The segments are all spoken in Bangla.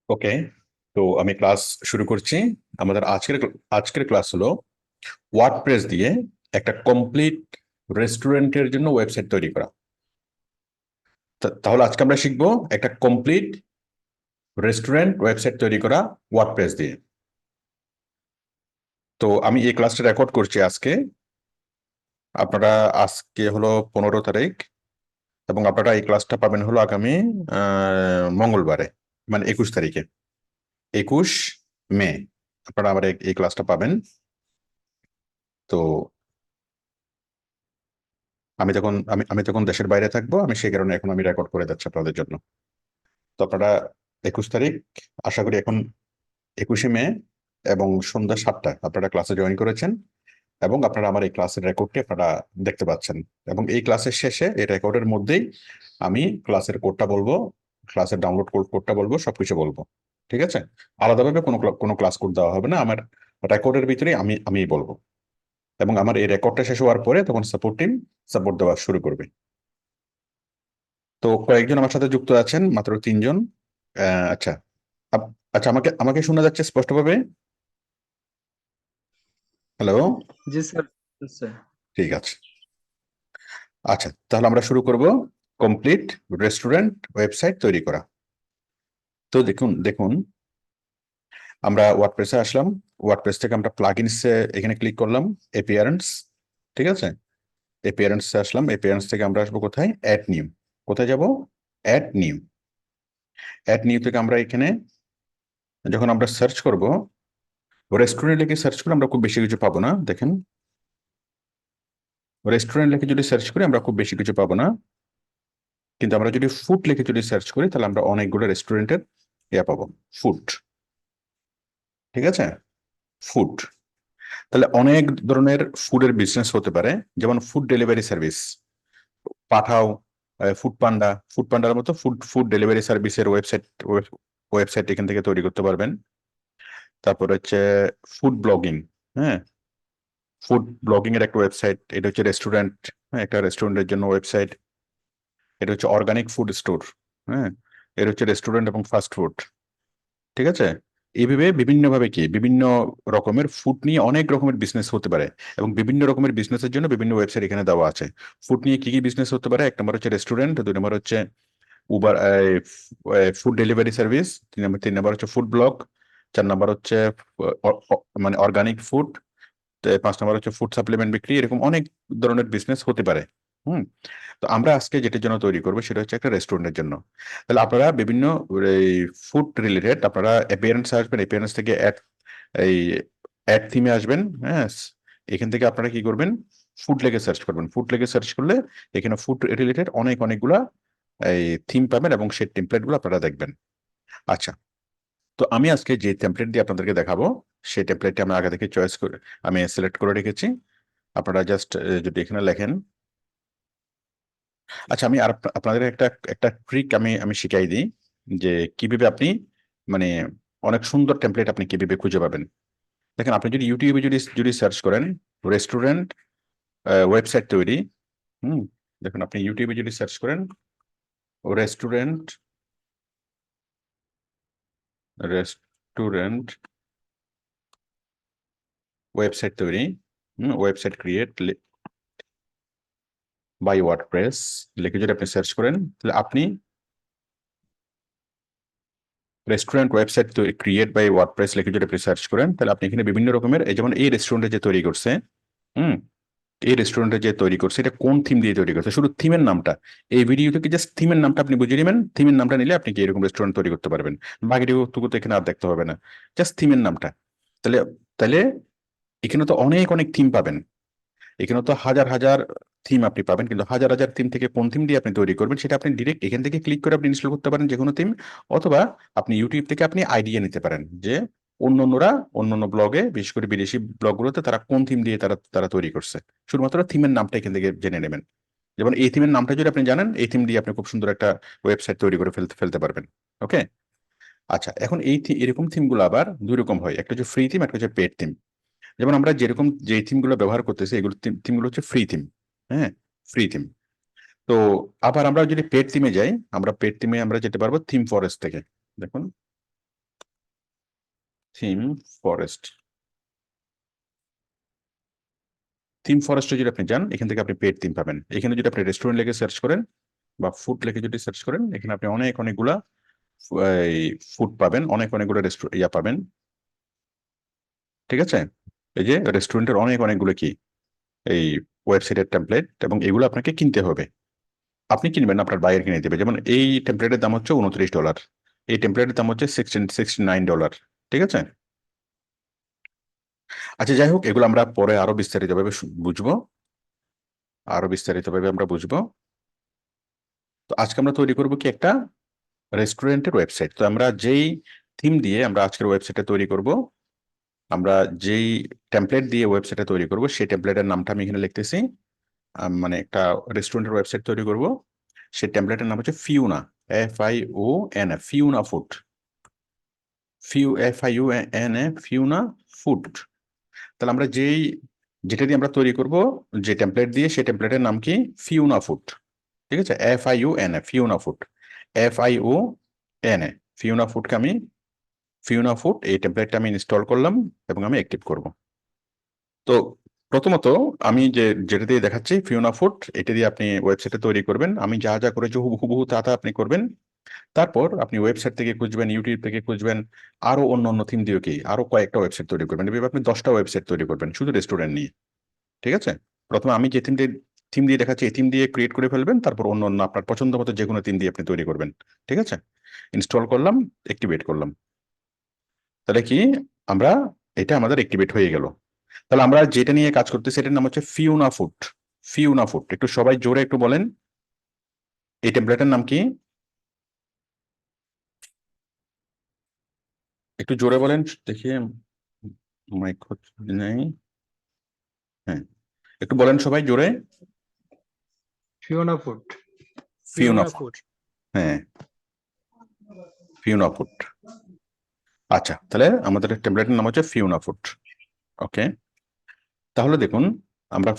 ওকে, তো আমি ক্লাস শুরু করছি। আমাদের আজকের ক্লাস হলো ওয়ার্ডপ্রেস দিয়ে একটা কমপ্লিট রেস্টুরেন্টের জন্য ওয়েবসাইট তৈরি করা। তাহলে আজকে আমরা শিখবো একটা কমপ্লিট রেস্টুরেন্ট ওয়েবসাইট তৈরি করা ওয়ার্ডপ্রেস দিয়ে। তো আমি এই ক্লাসটা রেকর্ড করছি আজকে। আপনারা আজকে হলো 15 তারিখ, এবং আপনারা এই ক্লাসটা পাবেন হলো আগামী মঙ্গলবারে, মানে 21 তারিখে, 21 মে আপনারা আমার এই ক্লাসটা পাবেন। তো আমি তখন দেশের বাইরে থাকবো, আমি সেই কারণে এখন আমি রেকর্ড করে যাচ্ছি আপনাদের জন্য। তো আপনারা 21 তারিখ, আশা করি এখন 21শে মে এবং সন্ধ্যা 7টায় আপনারা ক্লাসে জয়েন করেছেন, এবং আপনারা আমার এই ক্লাসের রেকর্ডটি আপনারা দেখতে পাচ্ছেন। এবং এই ক্লাসের শেষে এই রেকর্ডের মধ্যেই আমি ক্লাসের কোডটা বলবো, ক্লাসের ডাউনলোড কোডটা বলবো, সবকিছু বলবো। ঠিক আছে? আলাদাভাবে কোনো ক্লাস কোড দেওয়া হবে না, আমার রেকর্ডের ভিতরেই আমি বলবো। এবং আমার এই রেকর্ডটা শেষ হওয়ার পরে তখন সাপোর্ট টিম সাপোর্ট দেওয়া শুরু করবে। তো কয়েকজন আমার সাথে যুক্ত আছেন, মাত্র 3জন। আচ্ছা, আচ্ছা, আমাকে আমাকে শোনা যাচ্ছে স্পষ্টভাবে? হ্যালো? জি স্যার। স্যার। ঠিক আছে। আচ্ছা, তাহলে আমরা শুরু করব কমপ্লিট রেস্টুরেন্ট ওয়েবসাইট তৈরি করা। তো দেখুন দেখুন, আমরা ওয়ার্ডপ্রেসে আসলাম। ওয়ার্ডপ্রেস থেকে আমরা প্লাগইনসে এখানে ক্লিক করলাম, অ্যাপিয়ারেন্স। ঠিক আছে? অ্যাপিয়ারেন্সে আসলাম, অ্যাপিয়ারেন্স থেকে আমরা আসবো কোথায়? Add new. কোথায় যাব? Add new. অ্যাড নিউ থেকে আমরা এখানে যখন আমরা সার্চ করব, রেস্টুরেন্ট লিখে সার্চ করে আমরা খুব বেশি কিছু পাবো না। দেখেন, রেস্টুরেন্ট লিখে যদি সার্চ করি আমরা খুব বেশি কিছু পাবো না, কিন্তু আমরা যদি ফুড লিখে যদি সার্চ করি তাহলে আমরা অনেকগুলো রেস্টুরেন্টের পাবো। ফুড। ঠিক আছে? ফুড। তাহলে অনেক ধরনের ফুডের বিজনেস হতে পারে, যেমন ফুড ডেলিভারি সার্ভিস, পাঠাও, ফুড পান্ডা। ফুড পান্ডার মতো ফুড ফুড ডেলিভারি সার্ভিসের ওয়েবসাইট এখান থেকে তৈরি করতে পারবেন। তারপর হচ্ছে ফুড ব্লগিং। হ্যাঁ, ফুড ব্লগিং এর একটা ওয়েবসাইট, এটা হচ্ছে রেস্টুরেন্ট। হ্যাঁ, একটা রেস্টুরেন্টের জন্য ওয়েবসাইট। এটা হচ্ছে অর্গানিক ফুড স্টোর। হ্যাঁ, এটা হচ্ছে রেস্টুরেন্ট এবং ফাস্ট ফুড। ঠিক আছে? এইভাবে বিভিন্নভাবে বিভিন্ন রকমের ফুড নিয়ে অনেক রকমের বিজনেস হতে পারে, এবং বিভিন্ন রকমের বিজনেসের জন্য বিভিন্ন ওয়েবসাইট এখানে দেওয়া আছে। ফুড নিয়ে কি কি বিজনেস হতে পারে? 1 নম্বর হচ্ছে রেস্টুরেন্ট, 2 নম্বর হচ্ছে উবার, ফুড ডেলিভারি সার্ভিস, 3 নম্বর হচ্ছে ফুড ব্লগ, 4 নম্বর হচ্ছে মানে অর্গানিক ফুড, 5 নম্বর হচ্ছে ফুড সাপ্লিমেন্ট বিক্রি। এরকম অনেক ধরনের বিজনেস হতে পারে। হুম। তো আমরা আজকে যেটার জন্য তৈরি করবো সেটা হচ্ছে একটা রেস্টুরেন্টের জন্য। তাহলে আপনারা বিভিন্ন এই ফুড রিলেটেড আপনারা অ্যাপিয়ারেন্স আসবেন, অ্যাপিয়ারেন্স থেকে এই অ্যাড থিমে আসবেন। হ্যাঁ, এখান থেকে আপনারা কি করবেন? ফুড লেগে সার্চ করবেন। ফুড লেগে সার্চ করলে এখানে ফুড রিলেটেড অনেকগুলা এই থিম পাবেন, এবং সেই টেমপ্লেট গুলো আপনারা দেখবেন। আচ্ছা, তো আমি আজকে যে টেমপ্লেট দিয়ে আপনাদেরকে দেখাবো সেই টেমপ্লেটটি আমি আগে থেকে চয়েস করে আমি সিলেক্ট করে রেখেছি। আপনারা জাস্ট যদি এখানে লেখেন। আচ্ছা, আমি আর আপনাদের একটা একটা ট্রিক আমি আমি শিখাই দিই, যে কিভাবে আপনি মানে অনেক সুন্দর টেমপ্লেট আপনি কিভাবে খুঁজে পাবেন। দেখেন, আপনি যদি ইউটিউবে যদি যদি সার্চ করেন রেস্টুরেন্ট ওয়েবসাইট তৈরি। হুম। দেখুন, আপনি ইউটিউবে যদি সার্চ করেন রেস্টুরেন্ট রেস্টুরেন্ট ওয়েবসাইট তৈরি, ওয়েবসাইট ক্রিয়েট বাই ওয়ার্ডপ্রেস লিখে যদি আপনি সার্চ করেন, তাহলে আপনি restaurant website create by WordPress লিখে যদি আপনি সার্চ করেন, তাহলে আপনি এখানে বিভিন্ন রকমের, এই যেমন এই রেস্টুরেন্টে যে তৈরি করছে, হুম, এই রেস্টুরেন্টে যে তৈরি করছে এটা কোন থিম দিয়ে তৈরি করছে, শুধু থিমের নামটা, এই ভিডিও থেকে জাস্ট থিমের নামটা আপনি বুঝে নেবেন। থিমের নামটা নিলে আপনি কি এরকম রেস্টুরেন্ট তৈরি করতে পারবেন। বাকিটুকু তো এখানে আর দেখতে হবে না, জাস্ট থিমের নামটা। তাহলে তাহলে এখানে তো অনেক থিম পাবেন। এখানে তো হাজার হাজার থিম আপনি পাবেন, কিন্তু হাজার হাজার থিম থেকে কোন থিম দিয়ে আপনি তৈরি করবেন সেটা আপনি ডিরেক্ট এখান থেকে ক্লিক করে আপনি ইনস্টল করতে পারেন যে কোনো থিম। অথবা আপনি ইউটিউব থেকে আপনি আইডিয়া নিতে পারেন যে অন্যান্যরা অন্যান্য ব্লগে, বিশেষ করে বিদেশি ব্লগগুলোতে তারা কোন থিম দিয়ে তারা তারা তৈরি করছে। শুধুমাত্র থিমের নামটা এখান থেকে জেনে নেবেন। যেমন এই থিমের নামটা যদি আপনি জানেন, এই থিম দিয়ে আপনি খুব সুন্দর একটা ওয়েবসাইট তৈরি করে ফেলতে ফেলতে পারবেন। ওকে। আচ্ছা, এখন এরকম থিমগুলো আবার 2 রকম হয়, একটা হচ্ছে ফ্রি থিম, একটা হচ্ছে পেড থিম। যেমন আমরা যেরকম যে থিমগুলো ব্যবহার করতেছি এগুলো থিমগুলো হচ্ছে ফ্রি থিম। হ্যাঁ, ফ্রি থিম। তো আবার আমরা যদি পেড থিমে যাই, আমরা পেড থিমে আমরা যেতে পারবো থিম ফরেস্ট থেকে। দেখুন, থিম ফরেস্ট। থিম ফরেস্টে যদি আপনি যান, এখান থেকে আপনি পেড থিম পাবেন। এখানে যদি আপনি রেস্টুরেন্ট লিখে সার্চ করেন বা ফুড লিখে যদি সার্চ করেন, এখানে আপনি অনেকগুলা ফুড পাবেন, অনেকগুলো ইয়া পাবেন। ঠিক আছে, এই যে রেস্টুরেন্টের অনেকগুলো কি এই ওয়েবসাইটের টেমপ্লেট, এবং এগুলো আপনাকে কিনতে হবে। আপনি কিনবেন না, আপনার বাইরে কিনে দেবে। যেমন এই টেমপ্লেটের দাম হচ্ছে $29, এই টেমপ্লেটের দাম হচ্ছে $69। ঠিক আছে। আচ্ছা, যাই হোক, এগুলো আমরা পরে আরো বিস্তারিতভাবে বুঝবো, আরো বিস্তারিতভাবে আমরা বুঝবো। তো আজকে আমরা তৈরি করবো কি একটা রেস্টুরেন্টের ওয়েবসাইট। তো আমরা যেই থিম দিয়ে আমরা আজকের ওয়েবসাইটটা তৈরি করব, আমরা যেই টেমপ্লেট দিয়ে ওয়েবসাইটটা তৈরি করব, সেই টেমপ্লেটের নামটা আমি এখানে লিখতেছি। মানে একটা রেস্টুরেন্টের ওয়েবসাইট তৈরি করব, সেই টেমপ্লেটের নাম হচ্ছে ফিউনা, FION, ফিউনা food, FIUN, Fiona food. তাহলে আমরা যেটা দিয়ে আমরা তৈরি করব, যে টেমপ্লেট দিয়ে, সেই টেমপ্লেটের নাম কি? Fiona food. ঠিক আছে, FIUN, Fiona food, FION, Fiona ফুডকে আমি, ফিউনা ফুড এই টেমপ্লেটটা আমি ইনস্টল করলাম এবং আমি অ্যাক্টিভ করব। তো প্রথমত আমি যেটা দিয়ে দেখাচ্ছি ফিউনা ফুড, এটা দিয়ে আপনি ওয়েবসাইটে তৈরি করবেন। আমি যা যা করেছি হুবহু তা তা আপনি করবেন। তারপর আপনি ওয়েবসাইট থেকে খুঁজবেন, ইউটিউব থেকে খুঁজবেন, আরো অন্য থিম দিয়ে কি আরো কয়েকটা ওয়েবসাইট তৈরি করবেন। এভাবে আপনি 10টা ওয়েবসাইট তৈরি করবেন শুধু রেস্টুরেন্ট নিয়ে। ঠিক আছে, প্রথমে আমি যে থিম দিয়ে দেখাচ্ছি, এই থিম দিয়ে ক্রিয়েট করে ফেলবেন, তারপর অন্য আপনার পছন্দ মতো যে কোনো থিম দিয়ে আপনি তৈরি করবেন। ঠিক আছে, ইনস্টল করলাম, অ্যাক্টিভেট করলাম। তাহলে কি আমরা, এটা আমাদের অ্যাক্টিভেট হয়ে গেল। তাহলে আমরা যেটা নিয়ে কাজ করতেছি সেটার নাম হচ্ছে ফিউনা ফুড। ফিউনা ফুড, একটু সবাই জোরে একটু বলেন এই টেমপ্লেটের নাম কি? একটু জোরে বলেন দেখি, মাইক নেই। হ্যাঁ, একটু বলেন সবাই জোরে। Fiona food. ফিউনা ফুড, হ্যাঁ, ফিউনা ফুড। আচ্ছা, তাহলে আমাদের টেমপ্লেটের নাম হচ্ছে ফিউনা ফুড। ওকে, তাহলে দেখুন, আমরা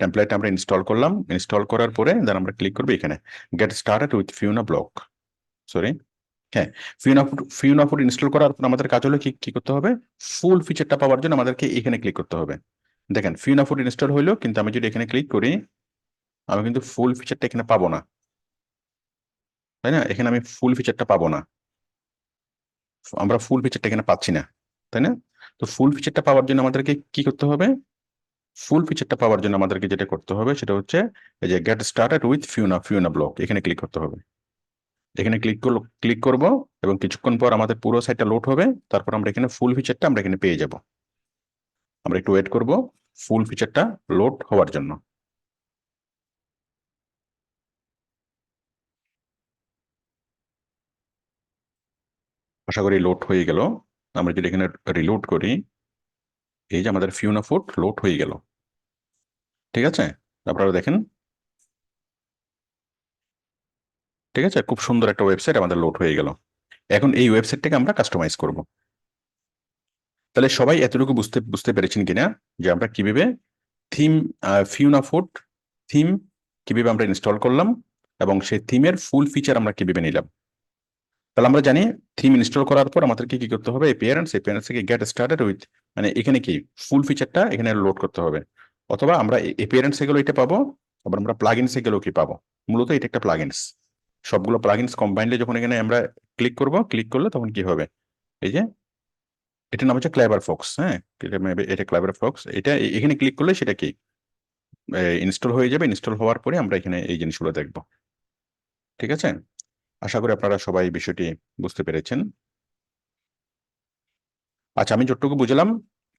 টেমপ্লেট আমরা ইনস্টল করলাম। ইনস্টল করার পরে দেন আমরা ক্লিক করবো এখানে get started with ফিউনা block. Sorry, হ্যাঁ, ফিউনা ফুড ইনস্টল করার পর আমাদের কাজ হলো কি কি করতে হবে? ফুল ফিচারটা পাওয়ার জন্য আমাদেরকে এখানে ক্লিক করতে হবে। দেখেন, ফিউনা ফুড ইনস্টল হইলো, কিন্তু আমি যদি এখানে ক্লিক করি, আমি কিন্তু ফুল ফিচারটা এখানে পাবো না, তাই না? এখানে আমি ফুল ফিচারটা পাবো না, আমরা ফুল ফিচারটা এখানে পাচ্ছি না, তাই না? তো ফুল ফিচারটা পাওয়ার জন্য আমাদেরকে কি করতে হবে? ফুল ফিচারটা পাওয়ার জন্য আমাদেরকে যেটা করতে হবে সেটা হচ্ছে এই যে গেট স্টার্টেড উইথ ফিউনা ব্লক, এখানে ক্লিক করতে হবে। এখানে ক্লিক করব, এবং কিছুক্ষণ পর আমাদের পুরো সাইটটা লোড হবে। তারপর আমরা এখানে ফুল ফিচারটা আমরা এখানে পেয়ে যাব। আমরা একটু ওয়েট করব ফুল ফিচারটা লোড হওয়ার জন্য। আশা করি লোড হয়ে গেল। আমরা যদি এখানে রিলোড করি, এই যে আমাদের ফিউনা ফুড লোড হয়ে গেল। ঠিক আছে, আপনারা দেখেন, ঠিক আছে, খুব সুন্দর একটা ওয়েবসাইট আমাদের লোড হয়ে গেল। এখন এই ওয়েবসাইটটাকে আমরা কাস্টমাইজ করব। তাহলে সবাই এতটুকু বুঝতে বুঝতে পেরেছেন কিনা যে আমরা কিভাবে থিম, ফিউনা ফুড থিম কিভাবে আমরা ইনস্টল করলাম, এবং সেই থিমের ফুল ফিচার আমরা কিভাবে নিলাম। তাহলে আমরা জানি থিম ইনস্টল করার পর আমাদেরকে কি করতে হবে? এপিয়ারেন্স থেকে গেট স্টার্টেড উইথ, মানে এখানে কি ফুল ফিচারটা এখানে লোড করতে হবে। অথবা আমরা এপিয়ারেন্স এ গেলেও এটা পাবো, আবার আমরা প্লাগইনস এ গেলেও কি পাবো। মূলত এটা একটা প্লাগইনস, সবগুলো প্লাগইনস কম্বাইন্ডলি যখন এখানে আমরা ক্লিক করলে তখন কি হবে? এই যে এটার নাম হচ্ছে ক্লেভার ফক্স। হ্যাঁ, এটা ক্লেভার ফক্স। এটা এখানে ক্লিক করলে সেটা কি ইনস্টল হয়ে যাবে। ইনস্টল হওয়ার পরে আমরা এখানে এই জিনিসগুলো দেখবো। ঠিক আছে, আশা করি আপনারা সবাই বিষয়টি বুঝতে পেরেছেন। আচ্ছা, আমি যতটুকু বুঝলাম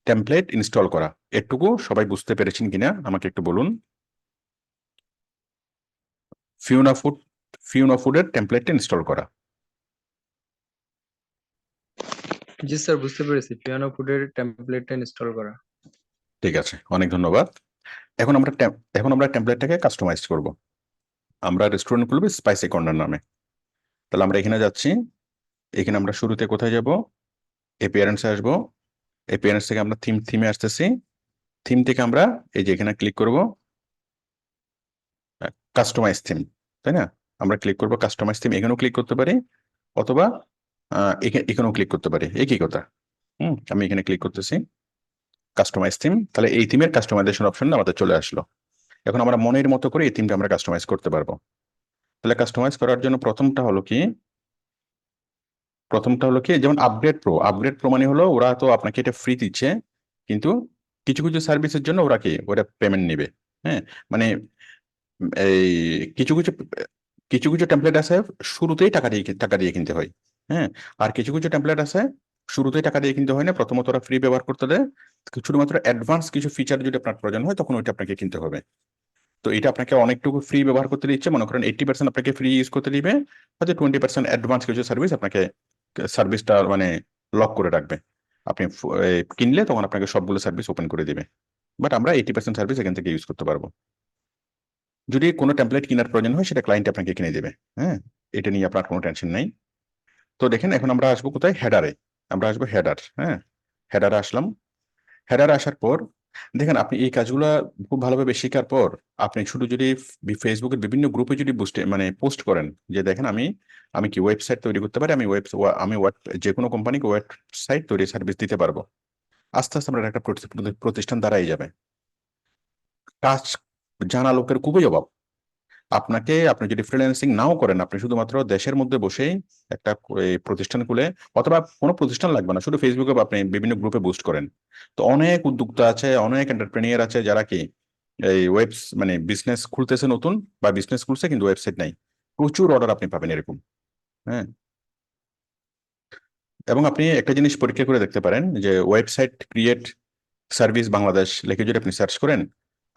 টেমপ্লেট ইনস্টল করা, এটুকু সবাই বুঝতে পেরেছেন কিনা আমাকে একটু বলুন। ফিউনা ফুড, ফিউনা ফুডের টেমপ্লেটটা ইনস্টল করা। জি স্যার, বুঝতে পেরেছি। ফিওনা ফুডের টেমপ্লেটটা ইনস্টল করা। ঠিক আছে, অনেক ধন্যবাদ। এখন আমরা টেমপ্লেটটাকে কাস্টমাইজ করব। আমরা রেস্টুরেন্ট খুলবো স্পাইসি কর্নার নামে। তাহলে আমরা এখানে যাচ্ছি। এখানে আমরা শুরুতে কোথায় যাব? এপিয়ারেন্সে আসবো। এপিয়ারেন্স থেকে আমরা থিমে আসতেছি। থিম থেকে আমরা এই যে এখানে ক্লিক করব কাস্টমাইজ থিম, তাই না? আমরা ক্লিক করব কাস্টমাইজ থিম, এখানেও ক্লিক করতে পারি, অথবা এখানেও ক্লিক করতে পারি, একই কথা। আমি এখানে ক্লিক করতেছি কাস্টমাইজ থিম, তাহলে এই থিমের কাস্টমাইজেশন অপশন আমাদের চলে আসলো। এখন আমরা মনের মতো করে এই থিমটা আমরা কাস্টমাইজ করতে পারবো। তাহলে কাস্টমাইজ করার জন্য প্রথমটা হলো কি যেমন আপগ্রেড প্রো মানে হলো ওরা তো আপনাকে এটা ফ্রি দিচ্ছে, কিন্তু কিছু কিছু সার্ভিসের জন্য ওরা কি ওরা পেমেন্ট নেবে। হ্যাঁ, মানে এই কিছু কিছু কিছু কিছু টেমপ্লেট আছে শুরুতেই টাকা দিয়ে কিনতে হয়। হ্যাঁ, আর কিছু কিছু টেমপ্লেট আছে শুরুতেই টাকা দিয়ে কিনতে হয় না, প্রথমত ওরা ফ্রি ব্যবহার করতে দেয়, শুধুমাত্র অ্যাডভান্স কিছু ফিচার যদি আপনার প্রয়োজন হয় তখন ওইটা আপনাকে কিনতে হবে। তো এটা আপনাকে অনেকটুকু ফ্রি ব্যবহার করতে দিচ্ছে, মনে করেন 80% আপনাকে ফ্রি ইউজ করতে দিবে, হয়তো 20% অ্যাডভান্স কিছু সার্ভিস আপনাকে সার্ভিসটা মানে লক করে রাখবে। আপনি কিনলে তখন আপনাকে সবগুলো সার্ভিস ওপেন করে দিবে, বাট আমরা 80% সার্ভিস এখান থেকে ইউজ করতে পারবো। যদি কোনো টেমপ্লেট কেনার প্রয়োজন হয় সেটা ক্লায়েন্ট আপনাকে কিনে দেবে। হ্যাঁ, এটা নিয়ে আপনার কোনো টেনশন নেই। তো দেখেন এখন আমরা আসবো কোথায়, হেডারে। আমরা আসবো হেডার। হ্যাঁ, হেডারে আসলাম। হেডারে আসার পর দেখেন আপনি এই কাজগুলো খুব ভালোভাবে শেখার পর আপনি শুধু যদি ফেসবুকের বিভিন্ন গ্রুপে যদি মানে পোস্ট করেন যে দেখেন আমি আমি কি ওয়েবসাইট তৈরি করতে পারি, আমি যে কোনো কোম্পানিকে ওয়েবসাইট তৈরি সার্ভিস দিতে পারবো, আস্তে আস্তে আমরা একটা প্রতিষ্ঠান দাঁড়াই যাবে। কাজ জানা লোকের খুবই অভাব। আপনি যদি ফ্রিল্যান্সিং নাও করেন, আপনি শুধুমাত্র দেশের মধ্যে বসেই একটা এই প্রতিষ্ঠান খুলে, অথবা কোনো প্রতিষ্ঠান লাগবে না, শুধু ফেসবুকে বা আপনি বিভিন্ন গ্রুপে বুস্ট করেন, তো অনেক উদ্যোক্তা আছে, অনেক এন্টারপ্রেনিয়ার আছে যারা কি এই মানে বিজনেস খুলতেছে নতুন, বা বিজনেস খুলছে কিন্তু ওয়েবসাইট নাই, প্রচুর অর্ডার আপনি পাবেন এরকম। হ্যাঁ, এবং আপনি একটা জিনিস পরীক্ষা করে দেখতে পারেন যে ওয়েবসাইট ক্রিয়েট সার্ভিস বাংলাদেশ লিখে যদি আপনি সার্চ করেন,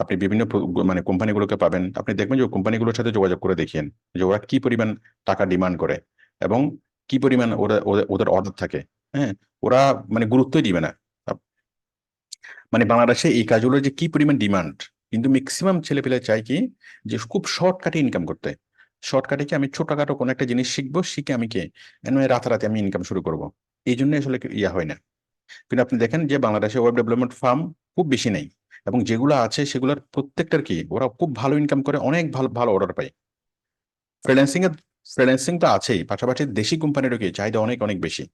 আপনি বিভিন্ন মানে কোম্পানিগুলোকে পাবেন। আপনি দেখবেন যে কোম্পানিগুলোর সাথে যোগাযোগ করে দেখিয়েন যে ওরা কি পরিমাণ টাকা ডিমান্ড করে এবং কি পরিমাণ ওদের অর্ডার থাকে। হ্যাঁ, ওরা মানে গুরুত্বই দিবে না। আপ- মানে বাংলাদেশে এই কাজগুলোর যে কি পরিমাণ ডিমান্ড, কিন্তু ম্যাক্সিমাম ছেলেপেলে চায় কি যে খুব শর্টকাটে ইনকাম করতে। শর্টকাটে কি আমি ছোটখাটো কোনো একটা জিনিস শিখবো, শিখে আমি কে রাতারাতি আমি ইনকাম শুরু করব। এই জন্য আসলে ইয়া হয় না। কিন্তু আপনি দেখেন যে বাংলাদেশে ওয়েব ডেভেলপমেন্ট ফার্ম খুব বেশি নেই, এবং যেগুলো আছে সেগুলোর প্রত্যেকটার কি ওরা খুব ভালো ইনকাম করে, অনেক ভালো ভালো অর্ডার পায়। ফ্রিল্যান্সিং ফ্রিল্যান্সিং তো আছেই, পাশাপাশি দেশি কোম্পানিরও কি চাহিদা অনেক অনেক বেশি।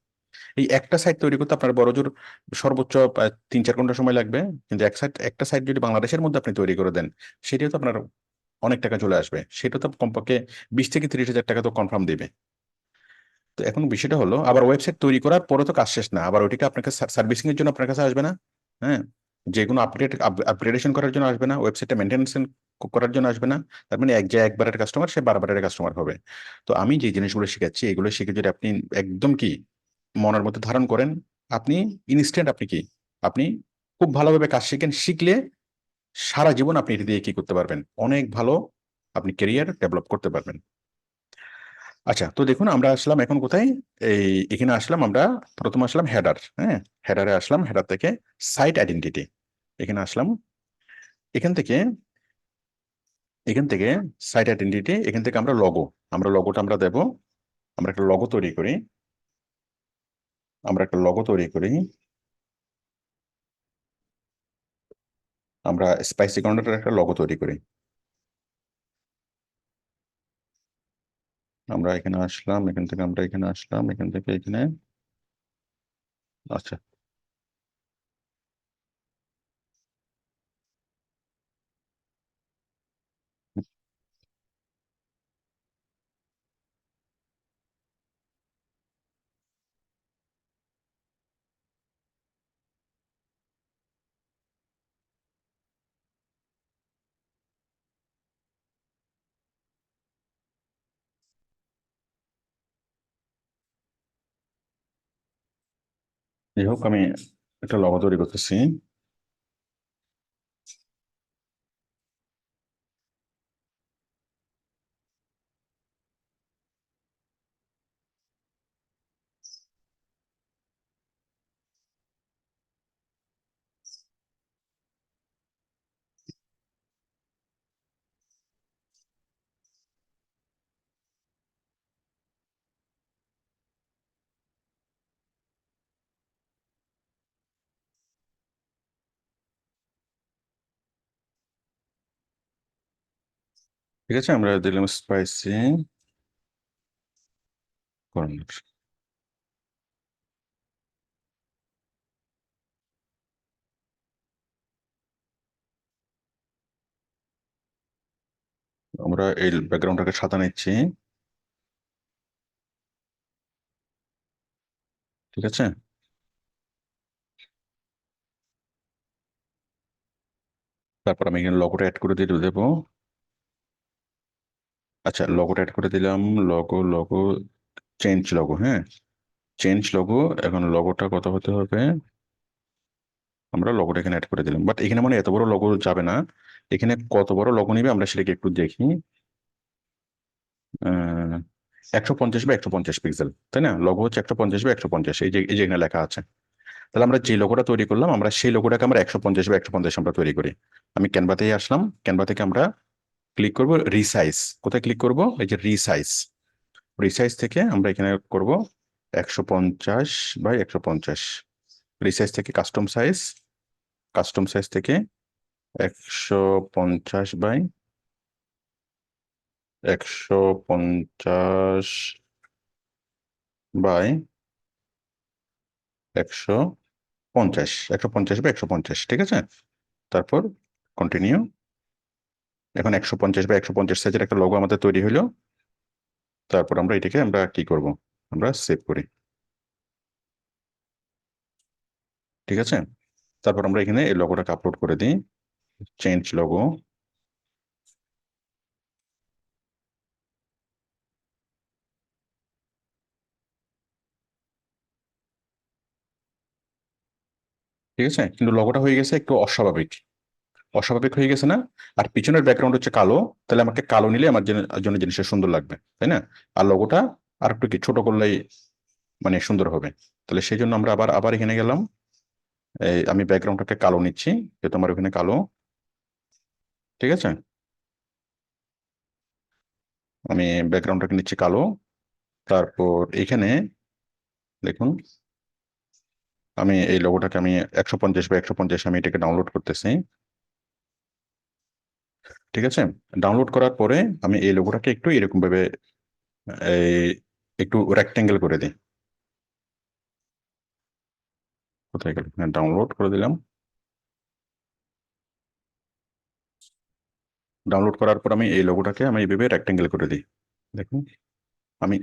এই একটা সাইট তৈরি করতে আপনার বড়জোর সর্বোচ্চ 3-4 ঘন্টা সময় লাগবে, কিন্তু একটা সাইট যদি বাংলাদেশের মধ্যে আপনি তৈরি করে দেন, সেটাও তো আপনার অনেক টাকা চলে আসবে, সেটা তো কমপক্ষে 20 থেকে 30 হাজার টাকা তো কনফার্ম দিবে। তো এখন বিষয়টা হলো আবার ওয়েবসাইট তৈরি করার পরে তো কাজ শেষ না, আবার ওইটাকে আপনাকে সার্ভিসিং এর জন্য আপনার কাছে আসবে না। হ্যাঁ, যে কোনো আপগ্রেডেশন করার জন্য আসবে না, ওয়েবসাইটটা মেনটেন্স করার জন্য আসবে না। তার মানে যে একবারের কাস্টমার সে বারবারের কাস্টমার হবে। তো আমি যে জিনিসগুলো শিখাচ্ছি এগুলো শিখে যদি আপনি একদম কি মনের মধ্যে ধারণ করেন, আপনি ইনস্ট্যান্ট আপনি খুব ভালোভাবে কাজ শিখেন, শিখলে সারা জীবন আপনি এটা দিয়ে কি করতে পারবেন, অনেক ভালো আপনি ক্যারিয়ার ডেভেলপ করতে পারবেন। আচ্ছা, তো দেখুন আমরা আসলাম এখন কোথায়, এখানে আসলাম আমরা, প্রথম আসলাম হেডার। হ্যাঁ, হেডারে আসলাম, হেডার থেকে সাইট আইডেন্টিটি এখানে আসলাম। এখান থেকে এখান থেকে সাইট আইডেন্টিটি, এখান থেকে আমরা লগোটা আমরা দেব। আমরা একটা লগো তৈরি করি আমরা একটা লগো তৈরি করি আমরা স্পাইসি কর্নারের একটা লগো তৈরি করি। আমরা এখানে আসলাম, এখান থেকে আমরা এখানে আসলাম, এখান থেকে এখানে। আচ্ছা, যাই হোক আমি একটা লগো তৈরি করতেছি। ঠিক আছে, আমরা দিলাম স্পাইসি কর্নার। আমরা এই ব্যাকগ্রাউন্ডটাকে সাদা নিচ্ছি, ঠিক আছে। তারপর আমি এখানে লগোটা অ্যাড করে দিয়ে দেবো। আচ্ছা, লগোটা অ্যাড করে দিলাম। লগো লগো চেঞ্জ লগো, হ্যাঁ, চেঞ্জ লগো। এখন লগোটা কত হতে হবে? আমরা লগোটা এখানে অ্যাড করে দিলাম, বাট এখানে মানে এত বড় লগো যাবে না। এখানে কত বড় লগো নিবে আমরা সেটাকে একটু দেখি। 150 বা 150 পিক্সেল, তাই না? লগো হচ্ছে 150 বা 150, এই যে এখানে লেখা আছে। তাহলে আমরা যে লোগোটা তৈরি করলাম, আমরা সেই লোগোটাকে আমরা 150 বা 150 আমরা তৈরি করি। আমি ক্যানভাতেই আসলাম, ক্যানভা থেকে আমরা ক্লিক করব রিসাইজ। কোথায় ক্লিক করব? এই যে রিসাইজ। রিসাইজ থেকে আমরা এখানে করব 150 বাই 150। রিসাইজ থেকে কাস্টম সাইজ, কাস্টম সাইজ থেকে 150 বাই 150 বাই 150, 150 বাই 150, ঠিক আছে। তারপর কন্টিনিউ। এখন 150 বাই 150 সাইজের একটা লোগো আমাদের তৈরি হলো। তারপর আমরা এটাকে আমরা কি করব? আমরা সেভ করি, ঠিক আছে। তারপর আমরা এখানে এই লোগোটাকে আপলোড করে দিই, চেঞ্জ লোগো। ঠিক আছে, কিন্তু লোগোটা হয়ে গেছে একটু অস্বাভাবিক, অস্বাভাবিক হয়ে গেছে না? আর পিছনের ব্যাকগ্রাউন্ড হচ্ছে কালো, তাহলে আমাকে কালো নিলে আমার জন্য জিনিসটা সুন্দর লাগবে, তাই না? আর লোগোটা আর একটু কি ছোট করলেই মানে সুন্দর হবে। তাহলে সেই জন্য আমরা আবার আবার এখানে গেলাম। এই আমি ব্যাকগ্রাউন্ডটাকে কালো নিচ্ছি, যেহেতু আমার ওখানে কালো, ঠিক আছে। আমি ব্যাকগ্রাউন্ডটাকে নিচ্ছি কালো। তারপর এখানে দেখুন, আমি এই লোগোটাকে আমি 150 বাই 150 আমি এটাকে ডাউনলোড করতেছি, ঠিক আছে। ডাউনলোড করার পরে আমি এই লোগোটাকে একটু এরকম ভাবে এই একটু রেক্টেঙ্গেল করে দিই। কোথায় গেল? হ্যাঁ, ডাউনলোড করে দিলাম। ডাউনলোড করার পর আমি এই লোগোটাকে আমি এইভাবে রেক্টেঙ্গেল করে দিই। দেখুন, আমি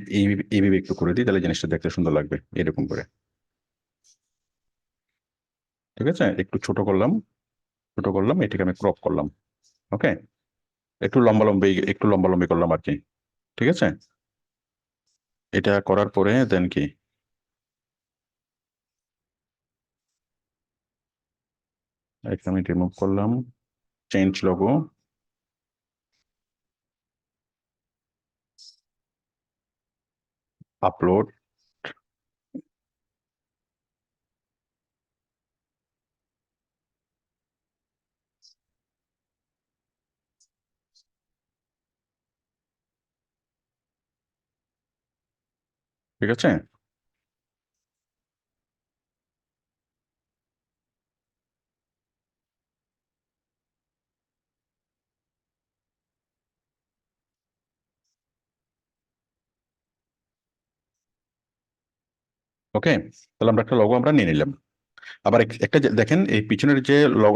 এইভাবে একটু করে দিই, তাহলে জিনিসটা দেখতে সুন্দর লাগবে এরকম করে, ঠিক আছে। একটু ছোট করলাম, ছোট করলাম, এটাকে আমি ক্রপ করলাম। ওকে, একটু লম্বা লম্বি করলাম আর কি, ঠিক আছে। এটা করার পরে দেন কি, একটা আমি রিমুভ করলাম, চেঞ্জ লোগো, আপলোড। ঠিক আছে, ওকে। তাহলে আমরা একটা লোগো আমরা নিয়ে নিলাম। আবার একটা দেখেন, এই পিছনের যে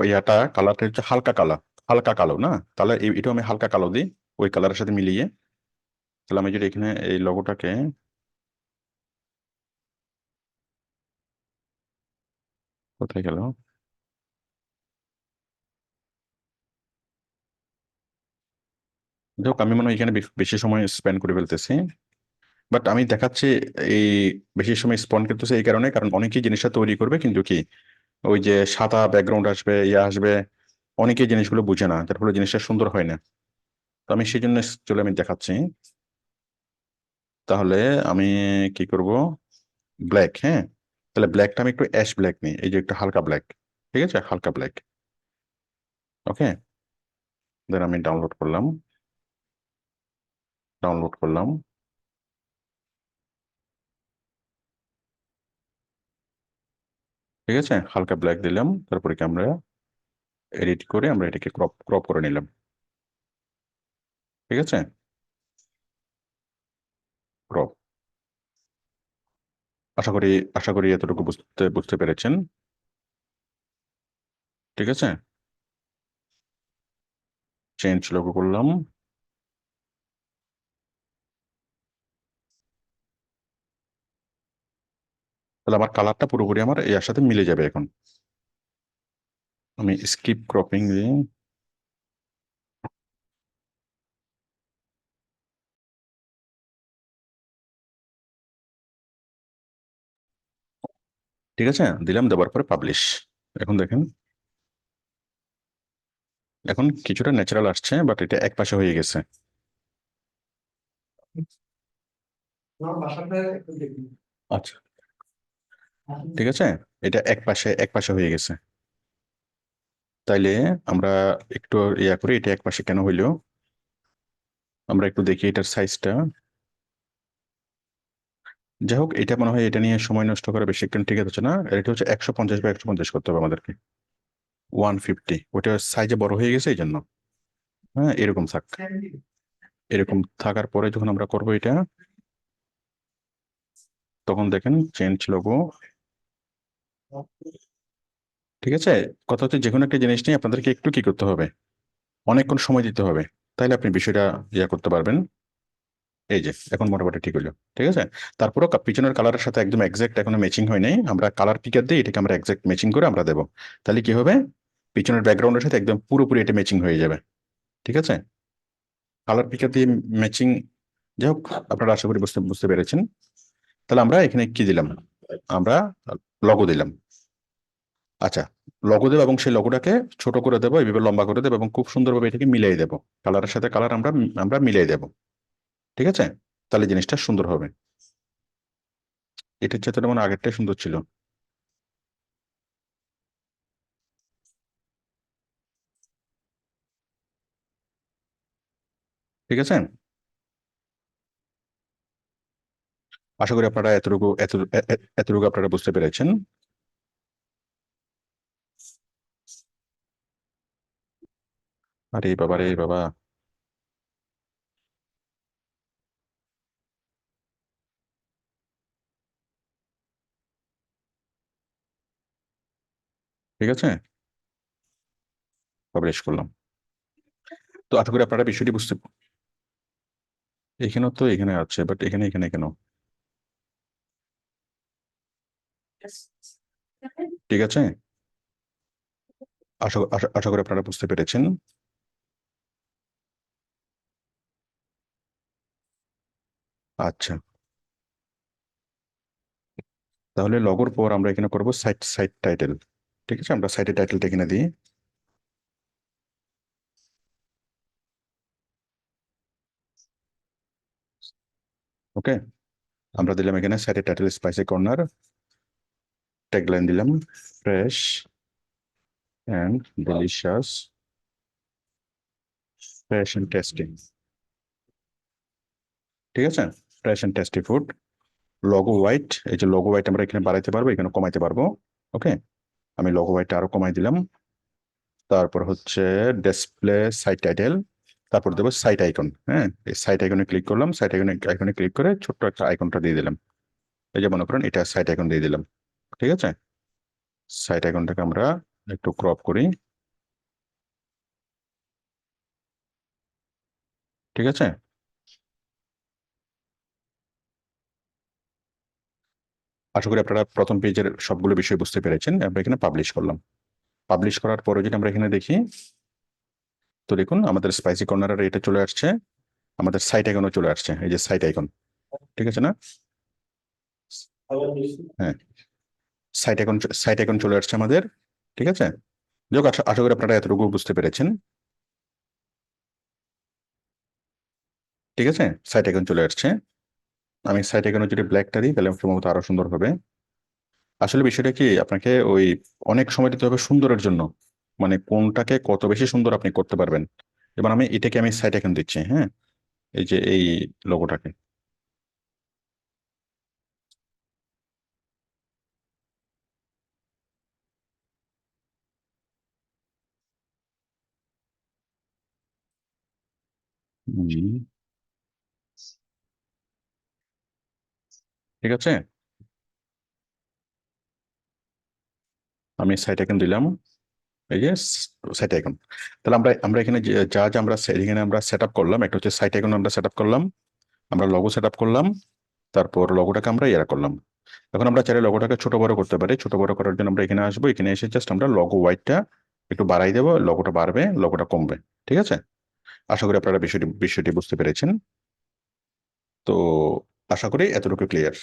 ইয়াটা কালারটা হচ্ছে হালকা কালো, হালকা কালো না? তাহলে এটাও আমি হালকা কালো দিই ওই কালারের সাথে মিলিয়ে। তাহলে আমি যদি এখানে এই লোগোটাকে, কোথায় গেল? যাই হোক, আমি মনে হয় এখানে বেশি সময় স্পেন্ড করে ফেলতেছি। বাট আমি দেখাচ্ছি এই বেশি সময় স্পেন্ড করতেছে এই কারণে, কারণ অনেকেই জিনিসটা তৈরি করবে কিন্তু কি ওই যে সাদা ব্যাকগ্রাউন্ড আসবে, ইয়ে আসবে, অনেকেই জিনিসগুলো বুঝে না, যার ফলে জিনিসটা সুন্দর হয় না। তো আমি সেই জন্য চলে আমি দেখাচ্ছি। তাহলে আমি কি করব? ব্ল্যাক, হ্যাঁ। তাহলে ব্ল্যাকটা আমি একটু অ্যাশ ব্ল্যাক নিই, এই যে একটু হালকা ব্ল্যাক, ঠিক আছে, হালকা ব্ল্যাক। ওকে, দেন আমি ডাউনলোড করলাম, ডাউনলোড করলাম, ঠিক আছে, হালকা ব্ল্যাক দিলাম। তারপরে কি আমরা এডিট করে আমরা এটাকে ক্রপ ক্রপ করে নিলাম, ঠিক আছে, ক্রপ। আশা করি আশা করি এতটুকু বুঝতে বুঝতে পেরেছেন, ঠিক আছে। চেঞ্জ লোগো করলাম, তাহলে আমার কালারটা পুরোপুরি আমার এর সাথে মিলে যাবে। এখন আমি স্কিপ ক্রপিং দিই। ঠিক আছে, দিলাম, দেওয়ার পরে পাবলিশ। এখন দেখেন, এখন কিছুটা ন্যাচারাল আসছে, বাট এটা এক পাশে হয়ে গেছে। আচ্ছা, ঠিক আছে, এটা এক পাশে হয়ে গেছে। তাইলে আমরা একটু ইয়া করি, এটা এক পাশে কেন হইলো, আমরা একটু দেখি এটার সাইজটা। যাই হোক, এটা মনে হয় এটা নিয়ে সময় নষ্ট করা বেশিক্ষণ ঠিক আছে না। এটা হচ্ছে 150 বা 150 করতে হবে আমাদেরকে। 150, ওটা সাইজে বড় হয়ে গেছে এই জন্য। হ্যাঁ, এরকম থাক। এরকম থাকার পরে যখন আমরা করবো এটা, তখন দেখেন চেঞ্জ লোগো। ঠিক আছে, কথা হচ্ছে যে কোনো একটা জিনিস নিয়ে আপনাদেরকে একটু কি করতে হবে, অনেকক্ষণ সময় দিতে হবে। তাইলে আপনি বিষয়টা ইয়া করতে পারবেন। এই যে এখন মোটামুটি ঠিক হলো। ঠিক আছে, তারপরেও পিছনের কালারের সাথে একদম এক্সাক্ট এখনো ম্যাচিং হয় নাই, আমরা কালার পিকার দিয়ে এটাকে আমরা এক্সাক্ট ম্যাচিং করে আমরা দেবো। তাহলে কি হবে, পিছনের ব্যাকগ্রাউন্ডের সাথে একদম পুরোপুরি এটা ম্যাচিং হয়ে যাবে। ঠিক আছে, কালার পিকার দিয়ে ম্যাচিং। যাই হোক, আপনারা আশা করি বুঝতে বুঝতে পেরেছেন। তাহলে আমরা এখানে কি দিলাম, আমরা লগো দিলাম। আচ্ছা, লগো দেবো এবং সেই লগোটাকে ছোট করে দেবো, এইভাবে লম্বা করে দেবো এবং খুব সুন্দরভাবে এটাকে মিলিয়ে দেবো। কালারের সাথে কালার আমরা আমরা মিলিয়ে দেবো। ঠিক আছে, তাহলে জিনিসটা সুন্দর হবে। এটার চাইতে মনে হয় আগেরটাই সুন্দর ছিল। ঠিক আছে, আশা করি আপনারা এতটুকু আপনারা বুঝতে পেরেছেন। আরে বাবা রে বাবা। ঠিক আছে, পাবলিশ করলাম। তো আশা করি আপনারা বিষয়টি বুঝতে, এখানেও তো এখানে আছে, বাট এখানে এখানে কেন? ঠিক আছে, আশা আশা আশা করি আপনারা বুঝতে পেরেছেন। আচ্ছা, তাহলে লগোর পর আমরা এখানে করব সাইট সাইট টাইটেল। ঠিক আছে, আমরা সাইটের টাইটেলটা এখানে দিই। ওকে, আমরা দিলাম এখানে সাইটের টাইটেল স্পাইসি কর্নার, ট্যাগলাইন দিলাম fresh and delicious, fresh and tasty. ঠিক আছে, fresh and tasty food. Logo white, এই যে লগো হোয়াইট আমরা এখানে বাড়াইতে পারবো, এখানে কমাইতে পারবো। ওকে, আমি লগো হোয়াইটটা আরো কমাই দিলাম। তারপর হচ্ছে ডিসপ্লে সাইট টাইটেল, তারপর দেবো সাইট আইকন। হ্যাঁ, এই সাইট আইকনে ক্লিক করলাম, সাইট আইকনে আইকনে ক্লিক করে ছোট্ট একটা আইকনটা দিয়ে দিলাম। এই যে মনে করেন এটা সাইট আইকন দিয়ে দিলাম। ঠিক আছে, সাইট আইকনটাকে আমরা একটু ক্রপ করি। ঠিক আছে, আশা করি আপনারা প্রথম পেজের সবগুলো বিষয় বুঝতে পেরেছেন। আমরা এখানে পাবলিশ করলাম। পাবলিশ করার পরে যদি আমরা এখানে দেখি, তো দেখুন আমাদের স্পাইসি কর্নারের এটা চলে আসছে, আমাদের সাইট আইকনও চলে আসছে, এই যে সাইট আইকন। ঠিক আছে না? হ্যাঁ, সাইট আইকন চলে আসছে আমাদের। ঠিক আছে, যাক, আশা আশা করি আপনারা এতটুকু বুঝতে পেরেছেন। ঠিক আছে, সাইট আইকন চলে আসছে। আমি সাইট আইকনে যদি ব্ল্যাকটা দিই তাহলে সম্ভবত আরো সুন্দর হবে। আসলে বিষয়টা কি, আপনাকে ওই অনেক সময় দিতে হবে সুন্দরের জন্য, মানে কোনটাকে কত বেশি সুন্দর আপনি করতে পারবেন। এবার আমি এটাকে আমি সাইট আইকন দিচ্ছি। হ্যাঁ, এই যে এই লোগোটাকে। হুম, ঠিক আছে, আমি সাইট আইকন দিলাম। এই যে সাইট আইকন। তাহলে আমরা আমরা এখানে যা যা আমরা এখানে আমরা সেট আপ করলাম, একটা হচ্ছে সাইট আইকন আমরা সেট আপ করলাম, আমরা লগো সেট আপ করলাম, তারপর লগোটাকে আমরা ইয়া করলাম, এখন আমরা চাইলে লগোটাকে ছোট বড় করতে পারি। ছোট বড় করার জন্য আমরা এখানে আসবো, এখানে এসে জাস্ট আমরা লগো ওয়াইডটা একটু বাড়াই দেবো, লগোটা বাড়বে, লগোটা কমবে। ঠিক আছে, আশা করি আপনারা বিষয়টি বুঝতে পেরেছেন। তো আশা করি এতটুকু ক্লিয়ার।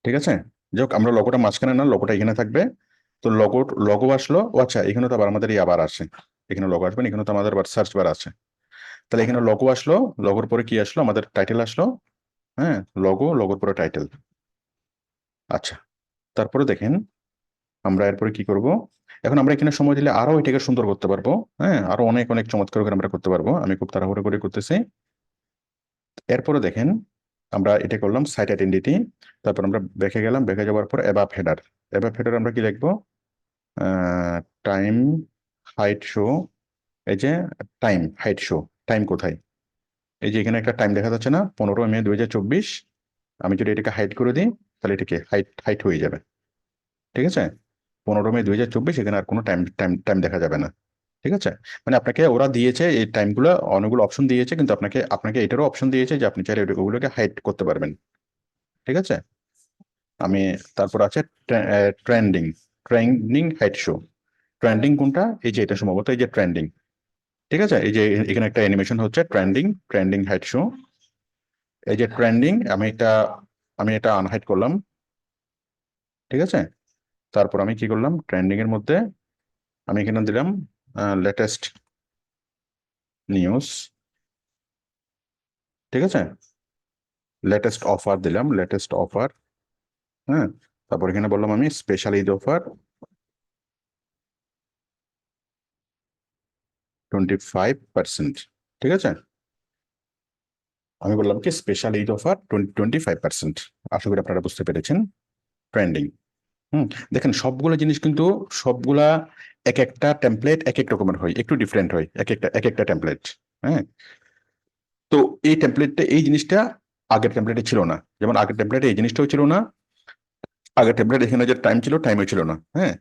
ঠিক আছে, যাই হোক, আমরা লগোটা মাঝখানে না, লগোটা এখানে থাকবে। তো লগো আসলো, ও আচ্ছা, এখানে তো আবার আমাদের আবার আসে, এখানে লগো আসবে, এখানে তো আমাদের আবার সার্চ বার আছে। তাহলে এখানে লগো আসলো, লগোর পরে কি আসলো, আমাদের টাইটেল আসলো। হ্যাঁ, লগোর পরে টাইটেল। আচ্ছা, তারপরে দেখেন আমরা এরপরে কি করব। এখন আমরা এখানে সময় দিলে আরো এটাকে সুন্দর করতে পারবো। হ্যাঁ, আরো অনেক অনেক চমৎকার করে আমরা করতে পারবো। আমি খুব তাড়াহুড়ো করে করতেছি। এরপরে দেখেন আমরা এটা করলাম সাইট আইডেন্টিটি। তারপর আমরা ব্যাকে গেলাম, ব্যাকে যাওয়ার পর অ্যাবাভ হেডার। অ্যাবাভ হেডার আমরা কি লিখবো, টাইম হাইট শো। এই যে টাইম হাইট শো, টাইম কোথায়, এই যে এখানে একটা টাইম দেখা যাচ্ছে না, 15 মে 2024। আমি যদি এটাকে হাইট করে দিই তাহলে এটাকে হাইট হাইট হয়ে যাবে। ঠিক আছে, 15 মে 2024, এখানে আর কোনো টাইম টাইম টাইম দেখা যাবে না। ঠিক আছে, মানে আপনাকে ওরা দিয়েছে এই টাইমগুলো, অনেকগুলো অপশন দিয়েছে, কিন্তু আপনাকে আপনাকে এটারও অপশন দিয়েছে যে আপনি চাইলে ওগুলোকে হাইড করতে পারবেন। ঠিক আছে, আমি তারপর আছে trending. Trending height show. Trending কোনটা, এই যে এটা সম্ভবত এই যে ট্রেন্ডিং। ঠিক আছে, এই যে এখানে একটা অ্যানিমেশন হচ্ছে ট্রেন্ডিং, ট্রেন্ডিং হাইট শো। এই যে ট্রেন্ডিং, আমি এটা আনহাইড করলাম। ঠিক আছে, তারপর আমি কি করলাম, ট্রেন্ডিং এর মধ্যে আমি এখানে দিলাম লেটেস্ট নিউজ। ঠিক আছে, লেটেস্ট অফার দিলাম, লেটেস্ট অফার। হ্যাঁ, তারপর এখানে বললাম আমি স্পেশাল ঈদ অফার 25%। ঠিক আছে, আমি বললাম কি স্পেশাল ঈদ অফার 25%। আশা করি আপনারা বুঝতে পেরেছেন। ট্রেন্ডিং। হুম, দেখেন সবগুলো জিনিস কিন্তু, সবগুলা এক একটা টেমপ্লেট এক এক রকমের হয়, একটু ডিফারেন্ট হয় এক একটা টেমপ্লেট। হ্যাঁ, তো এই টেমপ্লেটটা, এই জিনিসটা আগের টেমপ্লেটে ছিল না। যেমন আগের টেমপ্লেটে এই জিনিসটাও ছিল না, আগের টেমপ্লেট এখানে যে টাইম ছিল, টাইমও ছিল না। হ্যাঁ,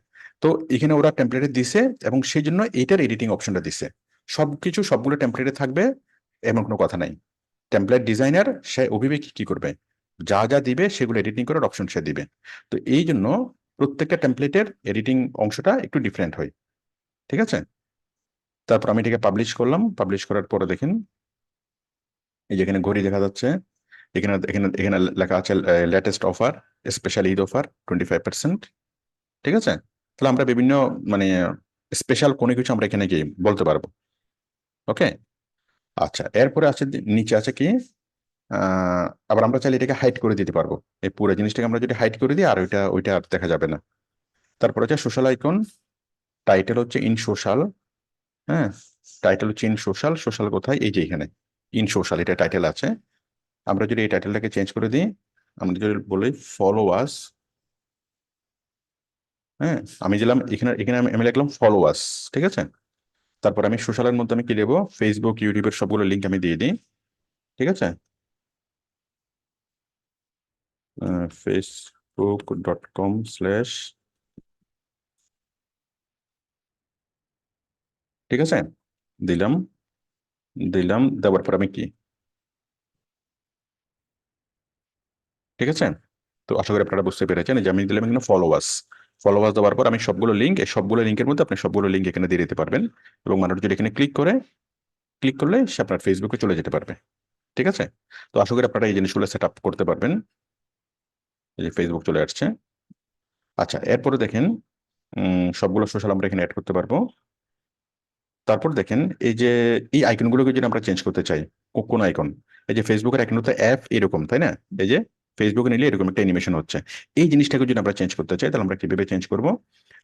তো এখানে ওরা টেমপ্লেটে দিছে এবং সেই জন্য এইটার এডিটিং অপশনটা দিছে। সবকিছু সবগুলো টেমপ্লেটে থাকবে এমন কোনো কথা নাই। টেমপ্লেট ডিজাইনার সে অভিবে কি করবে, যা যা দিবে সেগুলো এডিটিং করার অপশন সে দিবে। তো এই জন্য প্রত্যেকটা টেমপ্লেটের এডিটিং অংশটা একটু ডিফারেন্ট হয়। ঠিক আছে, তারপর আমি এটাকে পাবলিশ করলাম। পাবলিশ করার পরে দেখেন এই যেখানে ঘড়ি দেখা যাচ্ছে, এখানে এখানে এখানে লেখা আছে latest offer, special Eid offer 25%। ঠিক আছে, তাহলে আমরা বিভিন্ন মানে স্পেশাল কোনো কিছু আমরা এখানে গিয়ে বলতে পারবো। ওকে, আচ্ছা, এরপরে আছে নিচে আছে কি, আবার আমরা চাইলে এটাকে হাইড করে দিতে পারবো। এই পুরো জিনিসটাকে আমরা যদি হাইড করে দিই আর ওইটা ওইটা আর দেখা যাবে না। তারপর হচ্ছে সোশ্যাল আইকন। টাইটেল হচ্ছে ইন সোশ্যাল। হ্যাঁ, টাইটেল হচ্ছে ইন সোশ্যাল। সোশ্যাল কোথায়, এই যে এখানে ইন সোশ্যাল এটা টাইটেল আছে। আমরা যদি এই টাইটেলটাকে চেঞ্জ করে দিই, আমরা যদি বলি ফলো আস। হ্যাঁ, আমি দিলাম এখানে, এখানে আমি লিখলাম ফলো আস। ঠিক আছে, তারপর আমি সোশ্যালের মধ্যে আমি কি দেবো, ফেসবুক ইউটিউবের সবগুলো লিঙ্ক আমি দিয়ে দিই। ঠিক আছে, facebook.com/। ঠিক আছে, দিলাম। দেওয়ার পর আমি কি, ঠিক আছে, তো আশা করি আপনারা বুঝতে পেরেছেন যে আমি দিলাম এখানে ফলোয়ার্স। ফলোয়ার্স দেওয়ার পর আমি সবগুলো লিঙ্ক, এই সবগুলো লিঙ্কের মধ্যে আপনি সবগুলো লিঙ্ক এখানে দিয়ে দিতে পারবেন, এবং মানুষ যদি এখানে ক্লিক করলে সে আপনার ফেসবুকে চলে যেতে পারবে। ঠিক আছে, তো আশা করি আপনারা এই জিনিসগুলো সেট আপ করতে পারবেন। এই যে ফেসবুক চলে আসছে। আচ্ছা, এরপরে দেখেন সবগুলো সোশ্যাল আমরা এখানে অ্যাড করতে পারবো। তারপর দেখেন এই যে এই আইকনগুলোকে যদি আমরা চেঞ্জ করতে চাই, কোন আইকন, এই যে ফেসবুকের আইকন তো অ্যাপ এরকম, তাই না, এই যে ফেসবুকে নিলে এরকম একটা অ্যানিমেশন হচ্ছে। এই জিনিসটাকে যদি আমরা চেঞ্জ করতে চাই তাহলে আমরা কিভাবে চেঞ্জ করব,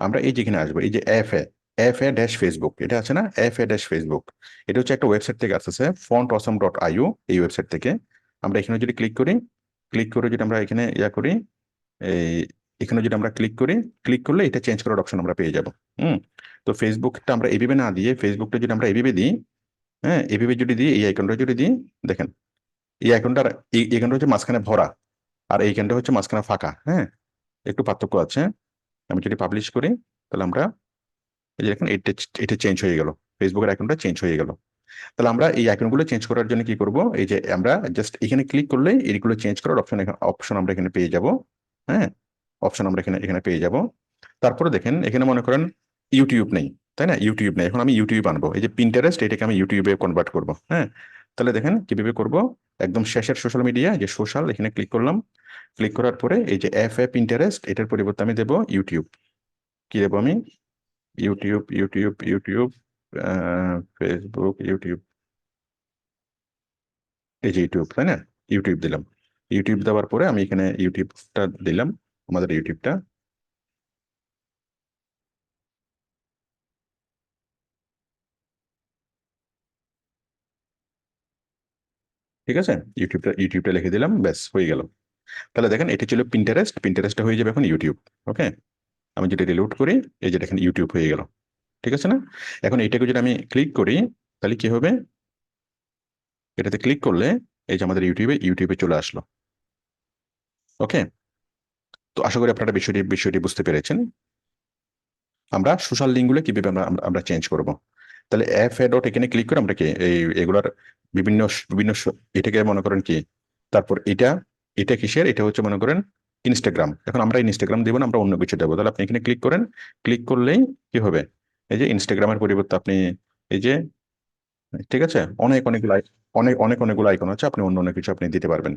আমরা এই যেখানে আসবো, এই যে এফ এ ড্যাশ ফেসবুক এটা আছে না, FA-ফেসবুক। এটা হচ্ছে একটা ওয়েবসাইট থেকে আসতেছে, fontawesome.io। এই ওয়েবসাইট থেকে আমরা এখানে যদি ক্লিক করি, ক্লিক করে যদি আমরা এখানে করি, এই এখানে যদি আমরা ক্লিক করলে এটা চেঞ্জ করার অপশন আমরা পেয়ে যাব। হুম, তো ফেসবুকটা আমরা এভাবে না দিয়ে, ফেসবুকটা যদি আমরা এভাবে দিই, হ্যাঁ এভাবে যদি দিই, এই আইকনটা যদি দিই, দেখেন এই আইকনটার, এই আইকনটা হচ্ছে মাঝখানে ভরা, আর এই আইকনটা হচ্ছে মাঝখানে ফাঁকা। হ্যাঁ, একটু পার্থক্য আছে। আমি যদি পাবলিশ করি তাহলে আমরা এই যে দেখেন এটা এটা চেঞ্জ হয়ে গেল, ফেসবুকের আইকনটা চেঞ্জ হয়ে গেল। তাহলে আমরা এই আইকনগুলো চেঞ্জ করার জন্য কি করব, এই যে আমরা জাস্ট এখানে ক্লিক করলে এইগুলো চেঞ্জ করার অপশন আমরা এখানে পেয়ে যাব। হ্যাঁ, অপশন আমরা এখানে এখানে পেয়ে যাব। তারপরে দেখেন এখানে মনে করেন ইউটিউব নেই, তাই না? ইউটিউব নেই, এখন আমি ইউটিউব আনবো, এই যে পিন্টারেস্ট এটাকে আমি ইউটিউবে কনভার্ট করব। হ্যাঁ, তাহলে দেখেন কিভাবে করব। একদম শেষের সোশ্যাল মিডিয়া, যে সোশ্যাল, এখানে ক্লিক করলাম। ক্লিক করার পরে এই যে এফ এ পিন্টারেস্ট, এটার পরিবর্তে আমি দেবো ইউটিউব। কি দেবো আমি? YouTube, YouTube, YouTube, Facebook, YouTube, এই যে ইউটিউব, তাই না? ইউটিউব দিলাম। ইউটিউব দেওয়ার পরে আমি এখানে ইউটিউবটা দিলাম, আমাদের ইউটিউবটা। ঠিক আছে, ইউটিউবটা লিখে দিলাম, ব্যাস হয়ে গেল। তাহলে দেখেন এটা ছিল পিন্টারেস্ট, পিন্টারেস্টটা হয়ে যাবে এখন ইউটিউব। ওকে, আমি যদি রিলোড করি, এই যে দেখেন ইউটিউব হয়ে গেল। ঠিক আছে না? এখন এটাকে যদি আমি ক্লিক করি, তাহলে কি হবে? এটাতে ক্লিক করলে এই যে আমাদের ইউটিউবে চলে আসলো। ওকে, তো আশা করি আপনারা বিষয়টি বুঝতে পেরেছেন। আমরা সোশ্যাল লিঙ্কগুলো কিভাবে আমরা চেঞ্জ করব। তাহলে এফ এ ডট এখানে ক্লিক করে আমরা কি এই এগুলার বিভিন্ন এটাকে মনে করেন কি, তারপর এটা, এটা কিসের, এটা হচ্ছে মনে করেন ইনস্টাগ্রাম। এখন আমরা ইনস্টাগ্রাম দেবো না, আমরা অন্য কিছু দেবো। তাহলে আপনি এখানে ক্লিক করেন, ক্লিক করলেই কি হবে, এই যে ইনস্টাগ্রামের পরিবর্তে আপনি এই যে, ঠিক আছে, অনেকগুলো আইকন আছে, আপনি অন্য অন্য কিছু আপনি দিতে পারবেন।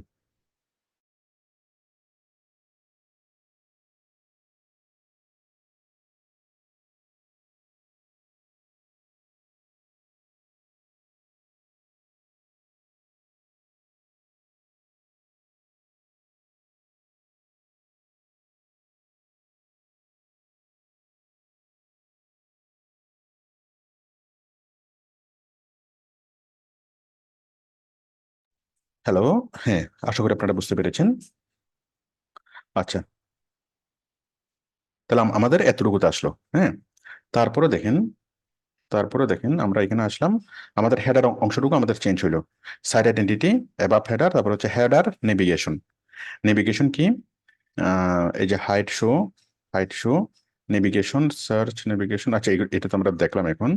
হ্যালো, হ্যাঁ, আশা করি আপনারা বুঝতে পেরেছেন। আচ্ছা, তাহলে আমাদের এতটুকুতে আসলো। হ্যাঁ, তারপরে দেখেন, আমরা এখানে আসলাম, আমাদের হেডার অংশটুকু আমাদের চেঞ্জ হলো। সাইড আইডেন্টিটি, অ্যাবাভ হেডার, তারপর হচ্ছে হেডার নেভিগেশন। নেভিগেশন কি? এই যে height show, navigation, search navigation, আচ্ছা এটা তো আমরা দেখলাম এখন।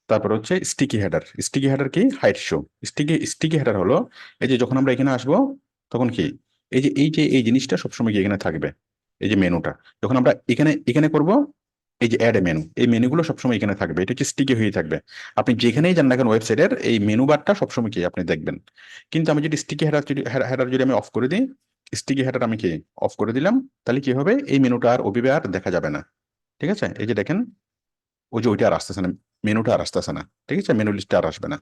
তারপর হচ্ছে স্টিকি হেডার। স্টিকি হেডার কি? Height show. স্টিকি হেডার হলো এই যে যখন আমরা এখানে আসবো, তখন কি, এই জিনিসটা সবসময় কি এখানে থাকবে, এই যে মেনুটা। যখন আমরা এখানে এখানে করব, এই যে অ্যাড মেনু, এই মেনুগুলো সবসময় এখানে থাকবে, এটা হচ্ছে স্টিকি হয়ে থাকবে। আপনি যেখানেই যান না কেন ওয়েবসাইটের, এই মেনু বারটা সবসময় কি আপনি দেখবেন। কিন্তু আমি যদি স্টিকি হেডার যদি আমি অফ করে দিই, স্টিকি হেডার আমি কি অফ করে দিলাম, তাহলে কি হবে, এই মেনুটা আর ওভাবে আর দেখা যাবে না। ঠিক আছে, এই যে দেখেন, ওই যে ওইটা আর আসতেছে না, মেনুটা আর আসতেছে না। ঠিক আছে, মেনু লিস্টটা আর আসবে না।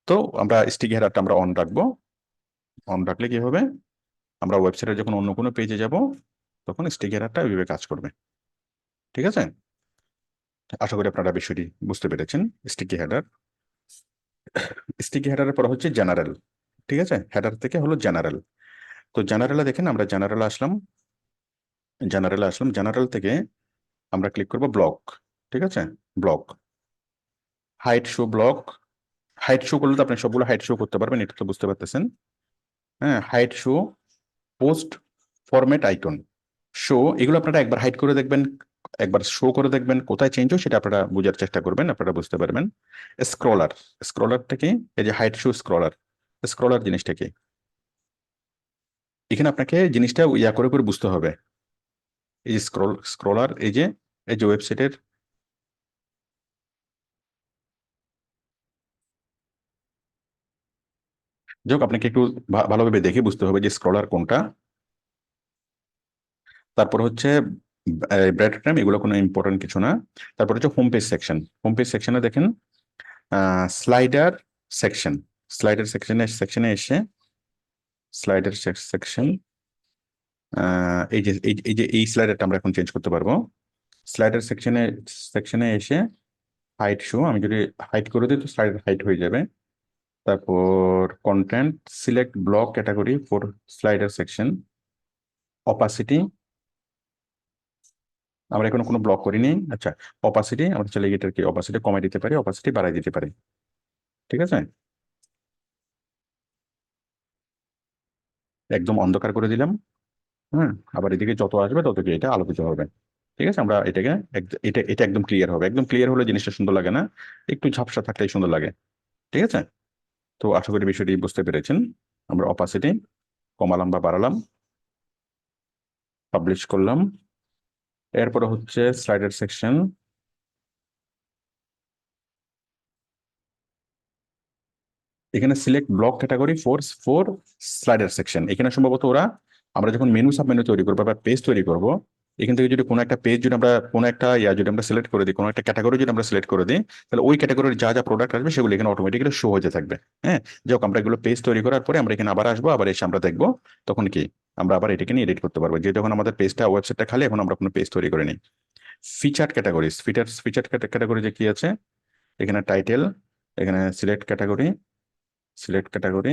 তো আমরা স্টিকি হেডারটা আমরা অন রাখবো। অন রাখলে কি হবে, আমরা ওয়েবসাইটে যখন অন্য কোনো পেজে যাব, তখন স্টিকি হেডারটা ওইভাবে কাজ করবে। ঠিক আছে, আশা করি আপনারা বিষয়টি বুঝতে পেরেছেন। স্টিকি হেডার, স্টিকি হেডারের পর হচ্ছে জেনারেল। ঠিক আছে, হেডার থেকে হলো জেনারেল। তো জেনারেলে দেখেন, আমরা জেনারেলে আসলাম, জেনারেল থেকে আমরা ক্লিক করব ব্লক। ঠিক আছে, block, height show block. Height show করলে তো আপনি সবগুলো হাইট শো করতে পারবেন, এটা তো বুঝতে পারতেছেন। হ্যাঁ, height show, post, format icon, show, এগুলো আপনারা একবার হাইড করে দেখবেন, একবার শো করে দেখবেন, কোথায় চেঞ্জ হয় সেটা আপনারা বোঝার চেষ্টা করবেন, আপনারা বুঝতে পারবেন। স্ক্রলার, স্ক্রলারটা কি? এই যে হাইড শো স্ক্রলার, স্ক্রলার জিনিসটা কি? এখানে আপনাকে জিনিসটা ইয়া করে করে বুঝতে হবে। এই যে স্ক্রলার, এই যে ওয়েবসাইটের, যাক আপনাকে একটু ভালোভাবে দেখে বুঝতে হবে যে স্ক্রলার কোনটা। তারপর হচ্ছে ব্রেড টাইম, এগুলো কোনো ইম্পর্টেন্ট কিছু না। তারপর হচ্ছে home page section. Home page সেকশনে দেখেন স্লাইডার সেকশন, স্লাইডার সেকশনে এসে স্লাইডার সেকশন, এই স্লাইডারটা আমরা এখন চেঞ্জ করতে পারবো। স্লাইডার সেকশনে এসে হাইট শো, আমি যদি হাইট করে দিই তো স্লাইডার হাইট হয়ে যাবে। তারপর content, select block category for slider section, opacity, আমরা এখনো কোনো ব্লক করিনি। আচ্ছা, অপাসিটি আমরা চাইলে এটার কি অপাসিটি কমাই দিতে পারি, অপাসিটি বাড়াই দিতে পারি। ঠিক আছে, একদম অন্ধকার করে দিলাম। হ্যাঁ, আবার এদিকে যত আসবে তত কি এটা আলোকিত হবে। ঠিক আছে, আমরা এটাকে এটা এটা একদম ক্লিয়ার হবে, একদম ক্লিয়ার হলে জিনিসটা সুন্দর লাগে না, একটু ঝাপসা থাকলেই সুন্দর লাগে। ঠিক আছে, তো আশা করি বিষয়টি বুঝতে পেরেছেন। আমরা অপাসিটি কমালাম বা বাড়ালাম, পাবলিশ করলাম। এরপরে হচ্ছে স্লাইডার সেকশন। এখানে select block category for for slider section. এখানে সম্ভবত ওরা, আমরা যখন মেনু সাব মেনু তৈরি করবো বা পেজ তৈরি করব, এখান থেকে যদি কোনো একটা পেজ যদি আমরা কোনো একটা যদি আমরা সিলেক্ট করে দিই, কোনো একটা ক্যাটাগরি যদি আমরা সিলেক্ট করে দিই, তাহলে ওই ক্যাটাগরির যা যা প্রোডাক্ট আসবে সেগুলো এখানে অটোমেটিক্যালি শো হতে থাকবে। হ্যাঁ, যাক আমরা এগুলো পেজ তৈরি করার পরে আমরা এখানে আবার আসবো, আবার এসে আমরা দেখবো তখন কি আমরা আবার এটাকে নিয়ে এডিট করতে পারবো, যে যখন আমাদের পেজটা ওয়েবসাইটটা খালি, এখন আমরা কোনো পেজ তৈরি করে নিই। ফিচার্ড ক্যাটাগরিজ, ফিচার্ড ক্যাটাগরি যে কি আছে, এখানে টাইটেল, এখানে সিলেক্ট ক্যাটাগরি, সিলেক্ট ক্যাটাগরি।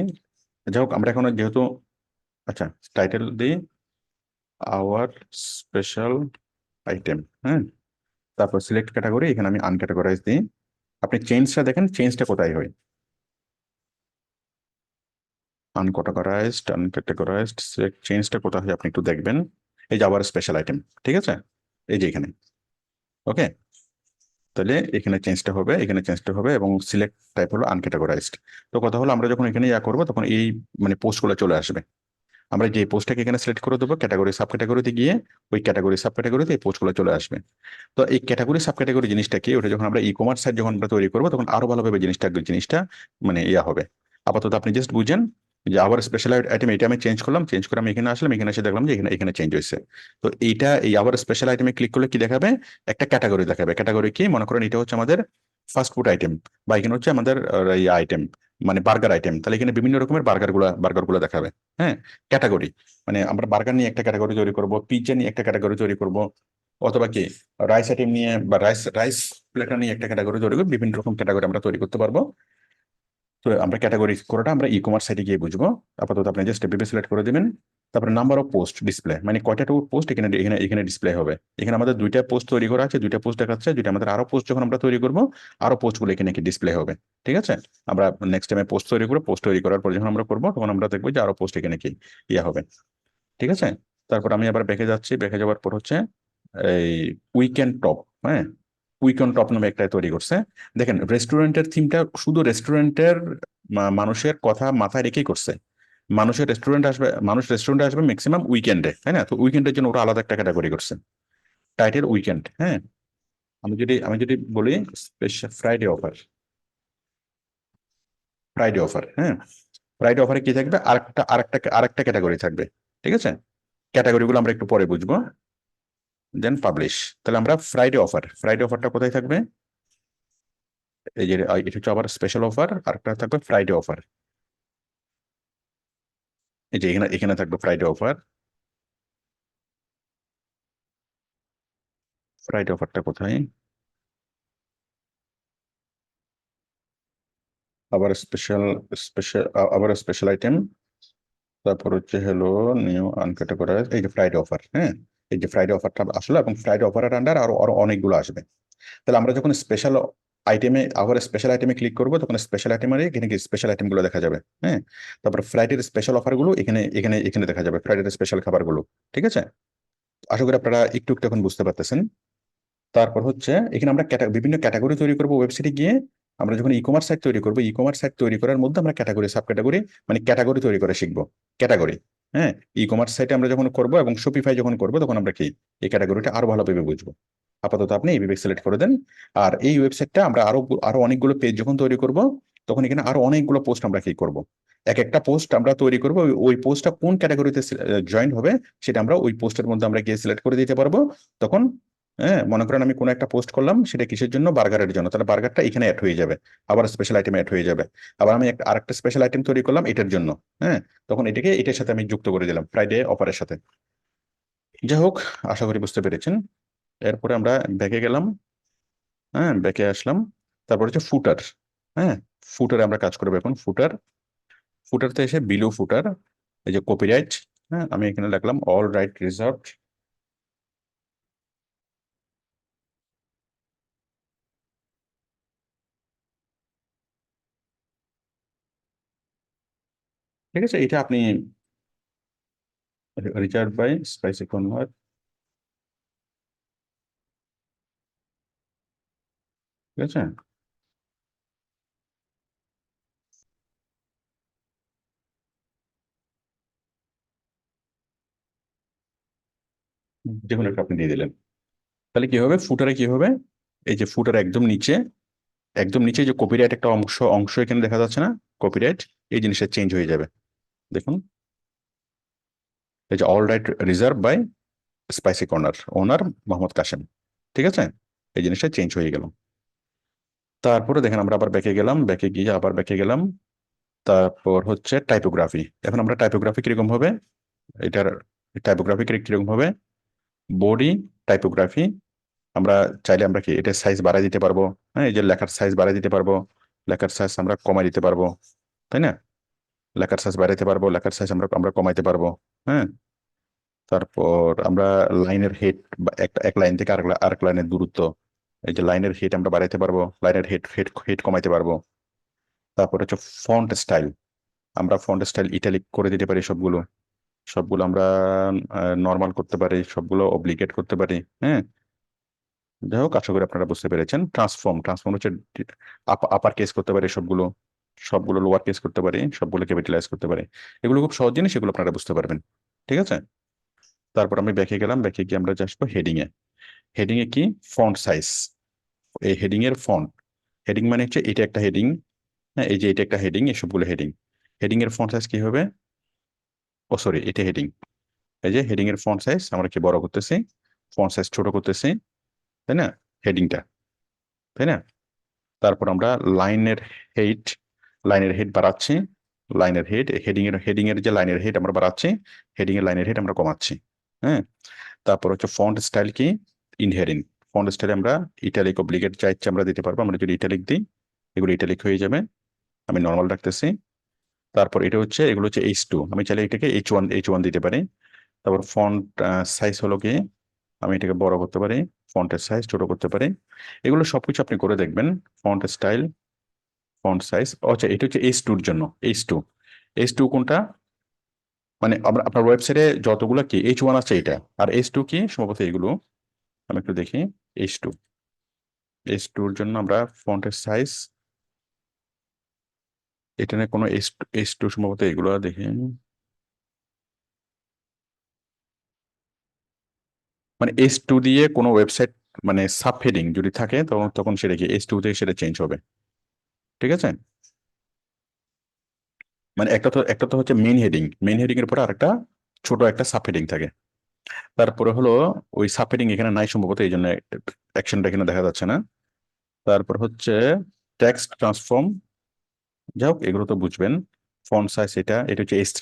যাই হোক আমরা এখন যেহেতু, আচ্ছা টাইটেল দিই আওয়ার স্পেশাল আইটেম। হ্যাঁ, তারপর সিলেক্ট ক্যাটাগরি, এখানে আমি আনক্যাটাগরাইজ দিই। আপনি চেঞ্জটা দেখেন, চেঞ্জটা কোথায় হয়, আনক্যাটাগরাইজড আনক্যাটাগরাইজড সিলেক্ট চেঞ্জটা কোথায় হয় আপনি একটু দেখবেন। এই যে আওয়ার স্পেশাল আইটেম, ঠিক আছে, এই যে এখানে। ওকে, তাহলে এখানে চেঞ্জটা হবে, এখানে চেঞ্জটা হবে, এবং সিলেক্ট টাইপ হলো আনক্যাটাগরাইজড। তো কথা হলো আমরা যখন এখানে করবো তখন এই মানে পোস্টগুলো চলে আসবে। আমরা যে পোস্টটাকে এখানে সিলেক্ট করে দেবো, ক্যাটাগরি সাব ক্যাটাগরিতে গিয়ে ওই ক্যাটাগরি সাব ক্যাটাগরিতে এই পোস্টগুলো চলে আসবে। তো এই ক্যাটাগরি সাব ক্যাটাগরি জিনিসটা কি, ওটা যখন আমরা ই কমার্স সাইট যখন আমরা তৈরি করবো, তখন আরো ভালোভাবে জিনিসটা মানে হবে। আপাতত আপনি জাস্ট বুঝেন যে আবার স্পেশাল আইটেম এটা আমি চেঞ্জ করলাম, চেঞ্জ করে আমি এখানে আসলাম, এখানে এসে দেখলাম যে এখানে এখানে চেঞ্জ হয়েছে। তো এইটা এই আবার স্পেশাল আইটেমে ক্লিক করলে কি দেখাবে, একটা ক্যাটাগরি দেখাবে। ক্যাটাগরি কি, মনে করেন এটা হচ্ছে আমাদের ফাস্ট ফুড আইটেম, বা এখানে হচ্ছে আমাদের এই আইটেম মানে বার্গার আইটেম, তাহলে এখানে বিভিন্ন রকমের বার্গার গুলো দেখাবে। হ্যাঁ, ক্যাটাগরি মানে আমরা বার্গার নিয়ে একটা ক্যাটাগরি তৈরি করব, পিৎজা নিয়ে একটা ক্যাটাগরি তৈরি করব, অথবা কি রাইস আইটেম নিয়ে বা রাইস রাইস প্লেটার নিয়ে একটা ক্যাটাগরি তৈরি করব, বিভিন্ন রকম ক্যাটাগরি আমরা তৈরি করতে পারবো। তো আমরা ক্যাটাগরি করাটা আমরা ই কমার্স সাইটে গিয়ে বুঝবো। আপাতত আপনি জাস্ট এভাবে সিলেক্ট করে দিবেন। তারপরে নাম্বার অফ পোস্ট ডিসপ্লে, মানে কয়টা পোস্ট এখানে এখানে এখানে ডিসপ্লে হবে। এখানে আমাদের দুইটা পোস্ট তৈরি করা আছে, দুইটা পোস্ট দেখাচ্ছে, দুইটা আমাদের আরো পোস্ট যখন আমরা তৈরি করবো, আরো পোস্টগুলো এখানে কি ডিসপ্লে হবে। ঠিক আছে, আমরা নেক্সট টাইমে পোস্ট তৈরি করবো, পোস্ট তৈরি করার পর যখন আমরা করবো তখন আমরা দেখবো যে আরো পোস্ট এখানে কি হবে। ঠিক আছে, তারপর আমি আবার ব্যাকে যাচ্ছি, ব্যাকে যাওয়ার পর হচ্ছে এই উইকেন্ড টপ। হ্যাঁ, উইকেন্ড টপ নামে একটা তৈরি করছে। দেখেন রেস্টুরেন্টের থিমটা শুধু রেস্টুরেন্টের মানুষের কথা মাথায় রেখেই করছে। মানুষ রেস্টুরেন্টে আসবে ম্যাক্সিমাম উইকেন্ডে, তাই না? তো উইকেন্ডের জন্য ওরা আলাদা একটা ক্যাটাগরি করছে, টাইটেল উইকেন্ড। হ্যাঁ, আমি যদি বলি special Friday offer, Friday offer. হ্যাঁ, ফ্রাইডে অফারে কি থাকবে, আরেকটা ক্যাটাগরি থাকবে। ঠিক আছে, ক্যাটাগরিগুলো আমরা একটু পরে বুঝবো। দেন পাবলিশ। তাহলে আমরা ফ্রাইডে অফারটা কোথায় থাকবে, এই যে এটা হচ্ছে আবার স্পেশাল অফার, আরেকটা থাকবে ফ্রাইডে অফার। এই যে এখানে এখানে থাকবে ফ্রাইডে অফার। ফ্রাইডে অফারটা কোথায়, আবার স্পেশাল, স্পেশাল আবার স্পেশাল আইটেম, তারপর হচ্ছে হলো নিউ আনক্যাটাগরাইজ, এই যে ফ্রাইডে অফার। হ্যাঁ, এই যে ফ্রাইডে অফারটা আসলে, এবং ফ্রাইডে অফারের আন্ডার আরো আরো অনেকগুলো আসবে। তাহলে আমরা যখন স্পেশাল আইটেমে আবার স্পেশাল আইটেমে ক্লিক করবো, তখন স্পেশাল আইটেমের এখানে কি স্পেশাল আইটেম গুলো দেখা যাবে। হ্যাঁ, তারপর ফ্রাইডের স্পেশাল অফার গুলো এখানে এখানে এখানে দেখা যাবে, ফ্রাইডের স্পেশাল খাবারগুলো। ঠিক আছে, আশা করি আপনারা একটু একটু এখন বুঝতে পারতেছেন। তারপর হচ্ছে এখানে আমরা বিভিন্ন ক্যাটাগরি তৈরি করবো ওয়েবসাইটে গিয়ে। আমরা যখন ই কমার্স সাইট তৈরি করবো, ই কমার্স সাইট তৈরি করার মধ্যে আমরা ক্যাটাগরি সাব ক্যাটাগরি মানে ক্যাটাগরি তৈরি করে শিখবো, ক্যাটাগরি। হ্যাঁ, ই কমার্স সাইটে আমরা যখন করবো এবং শপিফাই যখন করবো, তখন আমরা কি এই ক্যাটাগরিটা আরো ভালোভাবে বুঝবো। আপাতত আপনি এইভাবে সিলেক্ট করে দেন। আর এই ওয়েবসাইটটা আমরা আরো আরো অনেকগুলো পেজ যখন তৈরি করব, তখন এখানে আরো অনেকগুলো পোস্ট আমরা কি করব, এক একটা পোস্ট আমরা তৈরি করবো, ওই পোস্টটা কোন ক্যাটাগরিতে জয়েন হবে সেটা আমরা ওই পোস্টের মধ্যে আমরা গিয়ে সিলেক্ট করে দিতে পারবো। তখন হ্যাঁ, মনে করেন আমি কোনো একটা পোস্ট করলাম, সেটা কিসের জন্য, বার্গারের জন্য, তাহলে বার্গারটা এখানে অ্যাড হয়ে যাবে, আবার স্পেশাল আইটেম অ্যাড হয়ে যাবে। আবার আমি একটা আরেকটা স্পেশাল আইটেম তৈরি করলাম এটার জন্য। হ্যাঁ, তখন এটাকে এটার সাথে আমি যুক্ত করে দিলাম, ফ্রাইডে অফারের সাথে। যাই হোক, আশা করি বুঝতে পেরেছেন। এরপরে আমরা ব্যাকে গেলাম। হ্যাঁ, ব্যাকে আসলাম। তারপর হচ্ছে ফুটার। হ্যাঁ, ফুটারে আমরা কাজ করবো এখন। ফুটারতে এসে বিলো ফুটার, এই যে কপিরাইট। হ্যাঁ, আমি এখানে লিখলাম অল রাইট রিজার্ভড। ঠিক আছে, এটা আপনি রিচার্ড বাই স্পাইসি কর্নার। ঠিক আছে? যে কোনো একটা আপনি দিয়ে দিলেন, তাহলে কি হবে ফুটারে কি হবে, এই যে ফুটার একদম নিচে যে কপিরাইট একটা অংশ অংশ এখানে দেখা যাচ্ছে না, কপিরাইট, এই জিনিসটা চেঞ্জ হয়ে যাবে। দেখুন, এই যে all right reserved by spicy corner, owner Mohammad Kasem. ঠিক আছে, এই জিনিসটা চেঞ্জ হয়ে গেল। তারপরে দেখেন আমরা আবার ব্যাকে গেলাম, ব্যাকে গিয়ে আবার ব্যাকে গেলাম। তারপর হচ্ছে টাইপোগ্রাফি। এখন আমরা টাইপোগ্রাফি কিরকম হবে, এটার টাইপোগ্রাফি কিরকম হবে, বডি টাইপোগ্রাফি। আমরা চাইলে আমরা কি এটা সাইজ বাড়াই দিতে পারবো, হ্যাঁ, এই যে লেখার সাইজ বাড়াই দিতে পারবো, লেখার সাইজ আমরা কমাই দিতে পারবো, তাই না? লেখার সাইজ বাড়াইতে পারবো, লেখার সাইজ আমরা আমরা কমাইতে পারবো। হ্যাঁ, তারপর আমরা লাইনের হেড, এক লাইন থেকে আরেক লাইনের দূরত্ব, এই যে লাইনের হেড আমরা বাড়াইতে পারবো, লাইনের হেড হেড হেড কমাইতে পারবো। তারপর হচ্ছে ফন্ট স্টাইল, আমরা ফন্ট স্টাইল ইটালিক করে দিতে পারি সবগুলো, সবগুলো আমরা নর্মাল করতে পারি, সবগুলো অব্লিগেট করতে পারি। হ্যাঁ, যাই হোক আশা করি আপনারা বুঝতে পেরেছেন। ট্রান্সফর্ম হচ্ছে আপার কেস করতে পারি সবগুলো, সবগুলো লোয়ার কেস করতে পারি, সবগুলো ক্যাপিটালাইজ করতে পারি। এগুলো খুব সহজ জিনিস, এগুলো আপনারা বুঝতে পারবেন। ঠিক আছে, তারপর আমি ব্যাকে গেলাম, ব্যাকে গিয়ে আমরা আসবো হেডিং এ। হেডিং এ কি, ফন্ট সাইজ, এই হেডিং এর ফন্ট, হেডিং মানে হচ্ছে এটা একটা হেডিং, হ্যাঁ, এই যে এটা একটা হেডিং, এই সবগুলো হেডিং, হেডিং এর ফন্ট সাইজ কি হবে, ও সরি এটা হেডিং, এই যে হেডিং এর ফন্ট সাইজ আমরা কি বড় করতেছি, ফন্ট সাইজ ছোট করতেছি, তাই না, হেডিংটা, তাই না? তারপর আমরা লাইনের হেড, লাইনের হেড বাড়াচ্ছি, লাইনের হেড হেডিং এর যে লাইনের হেড আমরা বাড়াচ্ছি, হেডিং এর লাইনের হেড আমরা কমাচ্ছি। হ্যাঁ, তারপর হচ্ছে ফন্ট স্টাইল কি, ইনহেরিং, ফন্ট স্টাইল আমরা ইটালিক অব্লিগেট যা ইচ্ছা আমরা দিতে পারবো, আমরা যদি ইটালিক দিই এগুলো ইটালিক হয়ে যাবে, আমি নর্মাল রাখতেছি। তারপর এটা হচ্ছে, এগুলো হচ্ছে H2, আমি চাইলে এটাকে H1 দিতে পারি। তারপর ফন্ট সাইজ হলো কি, আমি এটাকে বড় করতে পারি, ফন্টের সাইজ ছোট করতে পারি। এগুলো সবকিছু আপনি করে দেখবেন। ফন্ট স্টাইল, ফন্ট সাইজ, আচ্ছা এটা হচ্ছে H2 এর জন্য। H2 কোনটা, মানে আমরা আপনার ওয়েবসাইটে যতগুলো কি H1 আছে এটা, আর H2 কি সম্ভবত এগুলো, আমি একটু দেখি। H2, H2 এর জন্য আমরা ফন্টের সাইজ, এটা নিয়ে কোনো H2 সম্ভবত এগুলো দেখি, মানে H2 দিয়ে কোনো ওয়েবসাইট মানে সাব হেডিং যদি থাকে তখন তখন সেটা কি H2 থেকে সেটা চেঞ্জ হবে। ঠিক আছে, মানে একটা তো হচ্ছে মেইন হেডিং এর পরে আরেকটা ছোট একটা সাব হেডিং থাকে। তারপরে হলো ওই সাব হেডিং এখানে নাই সম্ভবত, এই জন্য অ্যাকশনটা এখানে দেখা যাচ্ছে না। তারপর হচ্ছে টেক্সট ট্রান্সফর্ম, যাই হোক এগুলো তো বুঝবেন। ফন্ট সাইজ এটা এটা হচ্ছে H3,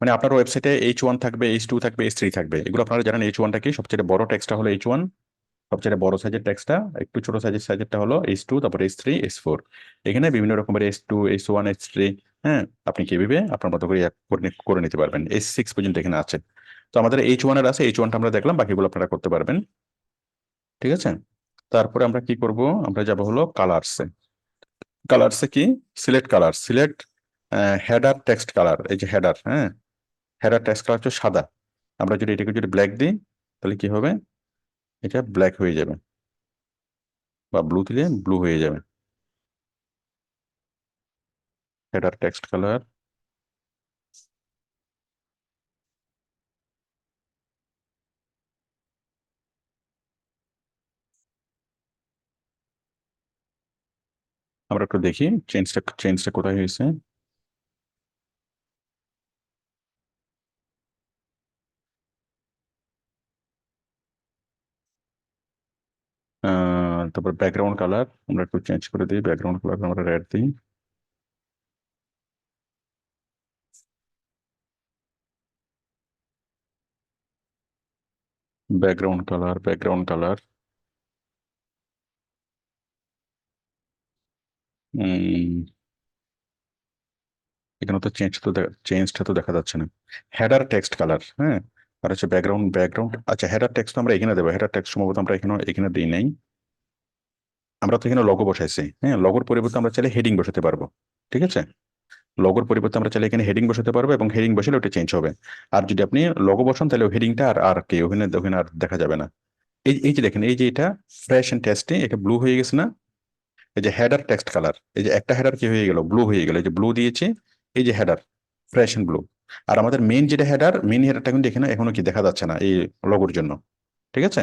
মানে আপনার ওয়েবসাইটে H1 থাকবে, H2 থাকবে, H3 থাকবে, এগুলো আপনারা জানেন। H1টা কি, সবচেয়ে বড় টেক্সটটা হলো H1, সবচেয়ে বড় সাইজের টেক্সটটা, একটু ছোট সাইজেরটা হলো H2, তারপর H3, H4। এখানে বিভিন্ন রকমের H2, H1, H3, হ্যাঁ, আপনি কিভাবে আপনার মতো করে করে নিতে পারবেন। H6 পর্যন্ত এখানে আছে। তো আমাদের H1 এর আছে, H1টা আমরা দেখলাম, বাকিগুলো আপনারা করতে পারবেন। ঠিক আছে, তারপরে আমরা কি করব, আমরা যাব হলো কালারসে। কালারসে কি, select colour, select header text colour, এই যে হেডার, হ্যাঁ, হেডার টেক্সট কালার হচ্ছে সাদা। আমরা যদি এটাকে যদি ব্ল্যাক দিই তাহলে কি হবে, এটা ব্ল্যাক হয়ে যাবে, বা ব্লু দিলে ব্লু হয়ে যাবে। হেডার টেক্সট কালার, আমরা একটু দেখি চেঞ্জটা কোথায় হয়েছে। তারপর ব্যাকগ্রাউন্ড কালার আমরা একটু চেঞ্জ করে দিই, ব্যাকগ্রাউন্ড কালার আমরা রেড দিই। ব্যাকগ্রাউন্ড কালার এখানে তো চেঞ্জটা তো দেখা যাচ্ছে না। হেডার টেক্সট কালার, হ্যাঁ, আর হচ্ছে ব্যাকগ্রাউন্ড, আচ্ছা হেডার টেক্সট আমরা এখানে দেবো, হেডার টেক্সট সম্ভবত আমরা এখানে দিই নাই। আমরা তো এখানে লগো বসাইছি, হ্যাঁ, লগোর পরিবর্তে আমরা চাইলে হেডিং বসাতে পারবো। ঠিক আছে, লগোর পরিবর্তে আমরা চাইলে এখানে হেডিং বসাতে পারবো, এবং হেডিং বসালে ওটা চেঞ্জ হবে। আর যদি আপনি লগো বসান তাহলে হেডিংটা আর আর কি ওখানে ওখানে আর দেখা যাবে না। এই যে দেখেন, এই যে এটা ফ্রেশ এন্ড টেস্টি, এটা ব্লু হয়ে গেছে না, এই যে হেডার টেক্সট কালার, এই যে একটা হেডার কি হয়ে গেল, ব্লু হয়ে গেল, এই যে ব্লু দিয়েছি, এই যে হেডার ফ্রেশ এন্ড ব্লু। আর আমাদের মেইন যেটা হেডার, মেইন হেডারটা কিন্তু এখানে এখনো কি দেখা যাচ্ছে না এই লগোর জন্য। ঠিক আছে,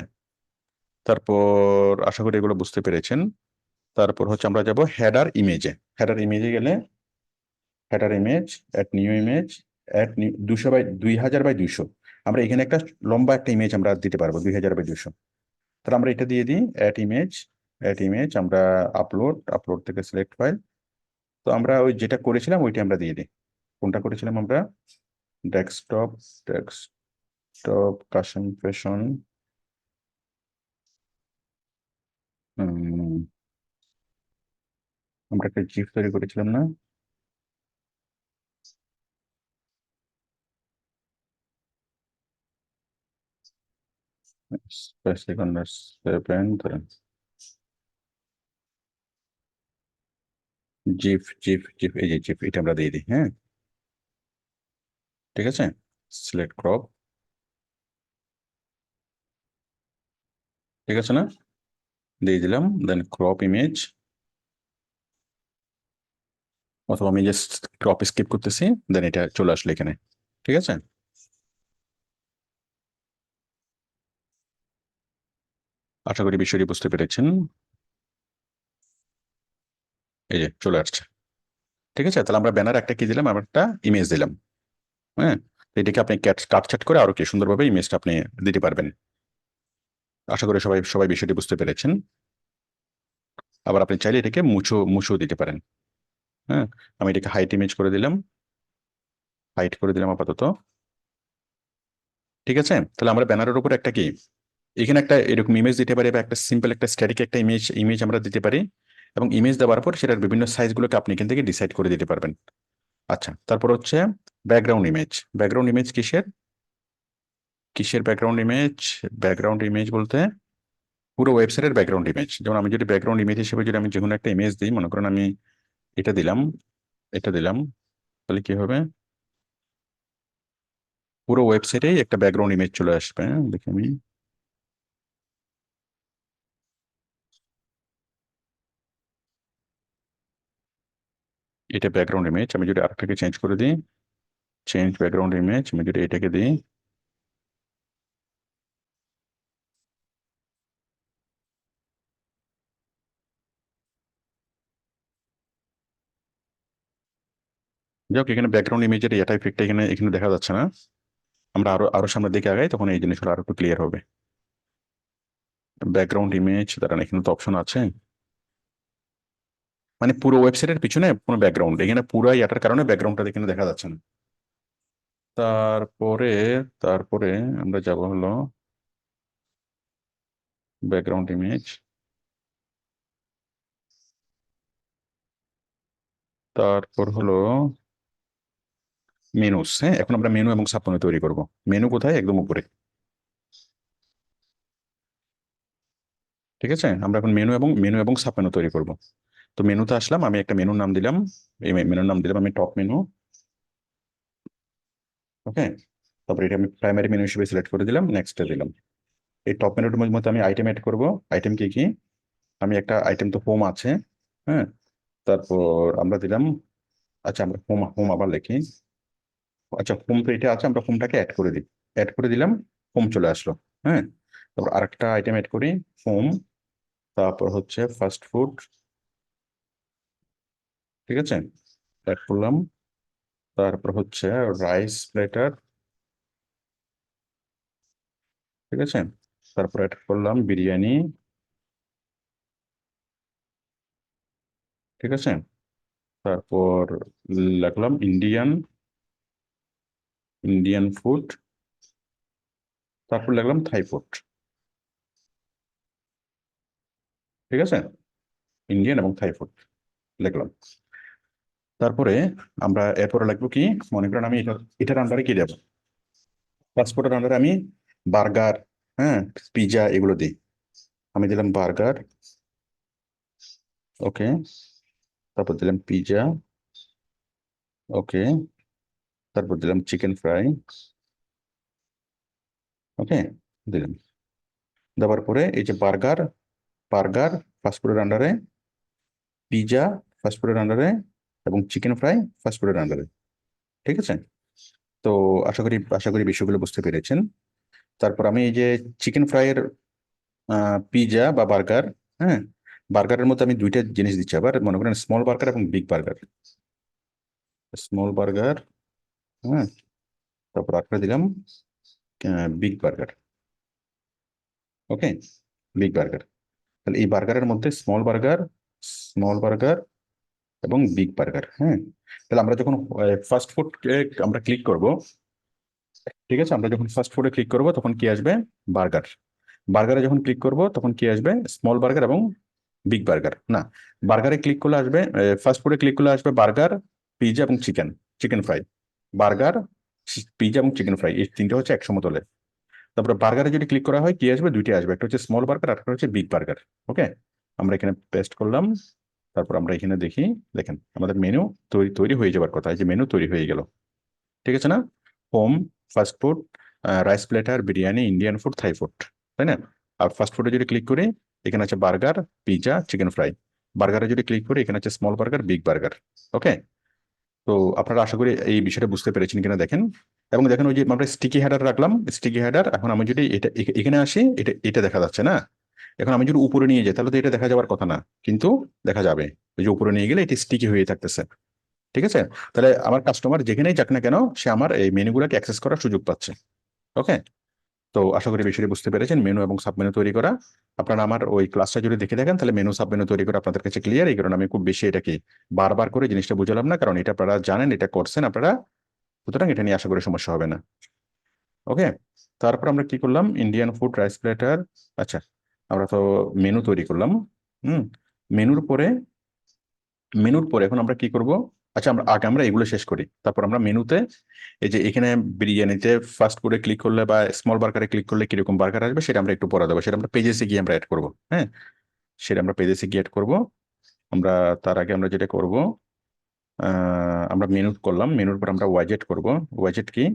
তারপর আশা করি এগুলো বুঝতে পেরেছেন। তারপর হচ্ছে আমরা যাব হেডার ইমেজে। হেডার ইমেজে গেলে header image, add new image, add new 200 by 200 আমরা এখানে একটা লম্বা একটা ইমেজ আমরা দিতে পারবো 2000 বাই 200। তাহলে আমরা এটা দিয়ে দিই অ্যাড ইমেজ। অ্যাড ইমেজ আমরা আপলোড থেকে সিলেক্ট ফাইল। তো আমরা ওই যেটা করেছিলাম ওইটা আমরা দিয়ে দিই। কোনটা করেছিলাম আমরা, ডেস্কটপ কনসেন্ট্রেশন, আমরা একটা জিপ তৈরি করেছিলাম না, সেকেন্ড 7 জিপ এই যে জিপ, এটা আমরা দিয়ে দিই। হ্যাঁ, ঠিক আছে, সিলেক্ট ক্রপ, ঠিক আছে না, দিয়ে দিলাম। দেন ক্রপ ইমেজ, অথবা আমি জাস্ট ক্রপ স্কিপ করতেছি, দেন এটা চলে আসলো এখানে। ঠিক আছে, আশা করি বিষয়টি বুঝতে পেরেছেন। এই যে চলে আসছে। ঠিক আছে, তাহলে আমরা ব্যানার একটা কি দিলাম, আমরা একটা ইমেজ দিলাম। হ্যাঁ, তো এটাকে আপনি কাটছাট করে আরো কি সুন্দরভাবে ইমেজটা আপনি দিতে পারবেন। আশা করি সবাই সবাই বিষয়টি বুঝতে পেরেছেন। আবার আপনি চাইলে এটাকে মুছেও দিতে পারেন। হ্যাঁ, আমি এটাকে হাইট ইমেজ করে দিলাম, হাইট করে দিলাম আপাতত। ঠিক আছে, তাহলে আমরা ব্যানারের উপর একটা কি এখানে একটা এরকম ইমেজ দিতে পারি, বা একটা সিম্পল একটা স্ট্যাটিক একটা ইমেজ ইমেজ আমরা দিতে পারি। এবং ইমেজ দেওয়ার পর সেটার বিভিন্ন সাইজগুলোকে আপনি এখান থেকে ডিসাইড করে দিতে পারবেন। আচ্ছা, তারপর হচ্ছে ব্যাকগ্রাউন্ড ইমেজ। ব্যাকগ্রাউন্ড ইমেজ কিসের, কিসের ব্যাকগ্রাউন্ড ইমেজ? ব্যাকগ্রাউন্ড ইমেজ বলতে পুরো ওয়েবসাইটের ব্যাকগ্রাউন্ড ইমেজ। যেমন আমি যদি ব্যাকগ্রাউন্ড ইমেজ হিসেবে যদি আমি যে কোনো একটা ইমেজ দিই, মনে করেন আমি এটা দিলাম, এটা দিলাম, তাহলে কি হবে, পুরো ওয়েবসাইটেই একটা ব্যাকগ্রাউন্ড ইমেজ চলে আসবে। হ্যাঁ, দেখি আমি, এটা ব্যাকগ্রাউন্ড ইমেজ। আমি যদি আরেকটাকে চেঞ্জ করে দিই, চেঞ্জ ব্যাকগ্রাউন্ড ইমেজ, আমি যদি এটাকে দিই, যাই হোক এখানে ব্যাকগ্রাউন্ড ইমেজের এটা ইফেক্টটা এখানে এখানে দেখা যাচ্ছে না। আমরা আরো আরো সামনের দিকে আগাই, তখন এই জিনিসগুলো আরো একটু ক্লিয়ার হবে। ব্যাকগ্রাউন্ড ইমেজ, দাঁড়ান এখানে তো অপশন আছে, মানে পুরো ওয়েবসাইটের পিছনে কোনো ব্যাকগ্রাউন্ড, এখানে পুরো ইয়াটার কারণে ব্যাকগ্রাউন্ডটা এখানে দেখা যাচ্ছে না। তারপরে তারপরে আমরা যাব হলো ব্যাকগ্রাউন্ড ইমেজ, তারপর হলো মেনুস। হ্যাঁ, এখন আমরা মেনু এবং সাবমেনু তৈরি করব। মেনু কোথায়, একদম উপরে। ঠিক আছে, আমরা এখন মেনু এবং সাবমেনু তৈরি করব। তো মেনুতে আসলাম, আমি একটা মেনুর নাম দিলাম, এই মেনুর নাম দিলাম আমি টপ মেনু। ওকে, তারপর এটা আমি প্রাইমারি মেনু হিসেবে সিলেক্ট করে দিলাম, নেক্সটে দিলাম। এই টপ মেনুর মধ্যে আমি আইটেম অ্যাড করব। আইটেম কি কি, আমি একটা আইটেম তো হোম আছে। হ্যাঁ, তারপর আমরা দিলাম, আচ্ছা আমরা হোম হোম আবার লিখি। আচ্ছা, হোম তো এটা আছে, আমরা হোমটাকে অ্যাড করে দিই, অ্যাড করে দিলাম, হোম চলে আসলো। হ্যাঁ, তারপর আরেকটা আইটেম অ্যাড করি, হোম, তারপর হচ্ছে ফাস্ট ফুড। ঠিক আছে, অ্যাড করলাম। তারপর হচ্ছে রাইস প্লেটার। ঠিক আছে, তারপর অ্যাড করলাম বিরিয়ানি। ঠিক আছে, তারপর লিখলাম ইন্ডিয়ান, ইন্ডিয়ান ফুড। তারপর লিখলাম থাই ফুড। ঠিক আছে, ইন্ডিয়ান এবং থাই ফুড লিখলাম। তারপরে আমরা এরপরে লিখবো কি, মনে করেন আমি এটার আন্ডারে কি দেবো, পাসপোর্টের আন্ডারে আমি বার্গার, হ্যাঁ, পিজা এগুলো দিই। আমি দিলাম বার্গার, ওকে, তারপর দিলাম পিজা, ওকে, তারপর দিলাম চিকেন ফ্রাই, ওকে, দিলাম। দেওয়ার পরে এই যে বার্গার, বার্গার ফাস্টফুডের আন্ডারে পিজা ফাস্ট ফুডের আন্ডারে এবং চিকেন ফ্রাই ফাস্ট ফুডের আন্ডারে। ঠিক আছে? তো আশা করি বিষয়গুলো বুঝতে পেরেছেন। তারপর আমি এই যে চিকেন ফ্রাইয়ের পিজা বা বার্গার, হ্যাঁ, বার্গারের মধ্যে আমি দুইটা জিনিস দিচ্ছি আবার, মনে করেন স্মল বার্গার এবং বিগ বার্গার। স্মল বার্গার, হ্যাঁ, তারপর একটা দিলাম বিগ বার্গার। ওকে, বিগ বার্গার। তাহলে এই বার্গারের মধ্যে স্মল বার্গার এবং বিগ বার্গার, হ্যাঁ। তাহলে আমরা যখন ফাস্ট ফুড আমরা ক্লিক করব, ঠিক আছে, আমরা যখন ফাস্ট ফুডে ক্লিক করব তখন কি আসবে? বার্গার। বার্গারে যখন ক্লিক করব তখন কি আসবে? স্মল বার্গার এবং বিগ বার্গার। না, বার্গারে ক্লিক করলে আসবে, ফাস্ট ফুডে ক্লিক করলে আসবে বার্গার, পিজা এবং চিকেন ফ্রাই। বার্গার, পিজা এবং চিকেন ফ্রাই, এই তিনটে হচ্ছে এক সমতলে। তারপরে বার্গারে যদি ক্লিক করা হয় কি আসবে? দুইটি আসবে, একটা হচ্ছে স্মল বার্গার আর একটা হচ্ছে বিগ বার্গার। ওকে, আমরা এখানে পেস্ট করলাম। তারপর আমরা এখানে দেখি, দেখেন আমাদের মেনু তৈরি তৈরি হয়ে যাবার কথা, এই যে মেনু তৈরি হয়ে গেল। ঠিক আছে না? Home, fast food, rice platter, biryani, Indian food, Thai food, তাই না? আর ফাস্ট ফুডে যদি ক্লিক করি, এখানে আছে বার্গার, পিজা, চিকেন ফ্রাই। বার্গারে যদি ক্লিক করি, এখানে আছে স্মল বার্গার, বিগ বার্গার। ওকে, তো আপনারা আশা করি এই বিষয়টা বুঝতে পেরেছেন কিনা দেখেন। এবং দেখেন ওই যে আমরা স্টিকি হেডার রাখলাম, স্টিকি হেডার, এখন আমি যদি এটা এখানে আসি, এটা এটা দেখা যাচ্ছে না। এখন আমি যদি উপরে নিয়ে যাই তাহলে তো এটা দেখা যাওয়ার কথা না, কিন্তু দেখা যাবে। ওই যে উপরে নিয়ে গেলে এটি স্টিকি হয়ে থাকতেছে। ঠিক আছে? তাহলে আমার কাস্টমার যেখানেই যাক না কেন, সে আমার এই মেনুগুলোকে অ্যাক্সেস করার সুযোগ পাচ্ছে। ওকে, তো আশা করি বিষয়টি বুঝতে পেরেছেন, মেনু এবং সাব মেনু তৈরি করা। আপনারা আমার ওই ক্লাসটা যদি দেখে দেখেন তাহলে মেনু সাব মেনু তৈরি করা আপনাদের কাছে ক্লিয়ার। এই কারণে আমি খুব বেশি এটাকে বারবার করে জিনিসটা বুঝালাম না, কারণ এটা আপনারা জানেন, এটা করছেন আপনারা, সুতরাং এটা নিয়ে আশা করি সমস্যা হবে না। ওকে, তারপর আমরা কি করলাম? Indian food, rice platter. আচ্ছা, আমরা তো মেনু তৈরি করলাম। হুম, মেনুর পরে মেনুর পরে এখন আমরা কি করব? আচ্ছা, আমরা এগুলো শেষ করি, তারপর আমরা মেনুতে এই যে এখানে বিরিয়ানিতে ফার্স্ট ফুডে ক্লিক করলে বা স্মল বার্গারে ক্লিক করলে কিরকম বার্গার আসবে সেটা আমরা একটু পরে দেবো, সেটা আমরা পেজেসে গিয়ে আমরা অ্যাড করবো। হ্যাঁ, সেটা আমরা পেজেসে গিয়ে অ্যাড করবো। আমরা তার আগে আমরা যেটা করব, আমরা মেনু করলাম, মেনুর পর আমরা ওয়াজেট করব। ওয়াজেট কি?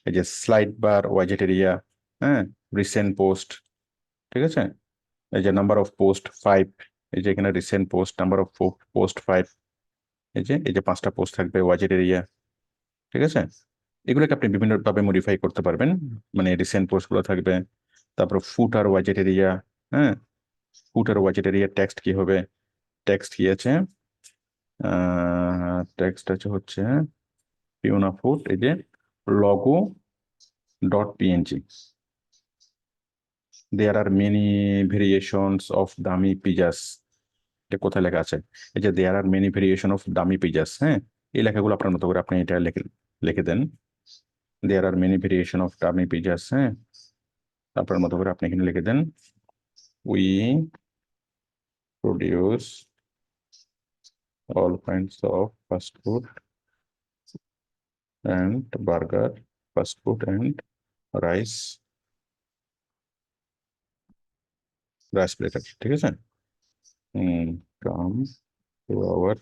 এই যে স্লাইড বার, ওয়াজেট এরিয়া, হ্যাঁ, রিসেন্ট পোস্ট। ঠিক আছে? এই যে নাম্বার অফ পোস্ট 5, এই যে এখানে recent post, number of post 5, এই যে 5টা পোস্ট থাকবে ওয়াজেট এরিয়া। ঠিক আছে? এগুলোকে আপনি বিভিন্ন ভাবে মডিফাই করতে পারবেন, মানে রিসেন্ট পোস্ট গুলো থাকবে। তারপর ফুটার ওয়াজেট এরিয়া, হ্যাঁ, ফুটার ওয়াজেট এরিয়া টেক্সট কি হবে? টেক্সট কি আছে? টেক্সট আছে হচ্ছে পিওনা ফুড, এই যে logo dot PNG. There are many variations of দামি পিজাস। এটা কোথায় লেখা আছে? এই যে there are many variation of দামি পিজাস, হ্যাঁ, এই লেখাগুলো আপনার মতো করে আপনি এটা লিখে লিখে দেন। There are many variation of দামি পিজাস, হ্যাঁ, আপনার মতো করে আপনি এখানে লিখে দেন। We produce all kinds of fast food and burger, fast food and rice platter। ঠিক আছে? Come to our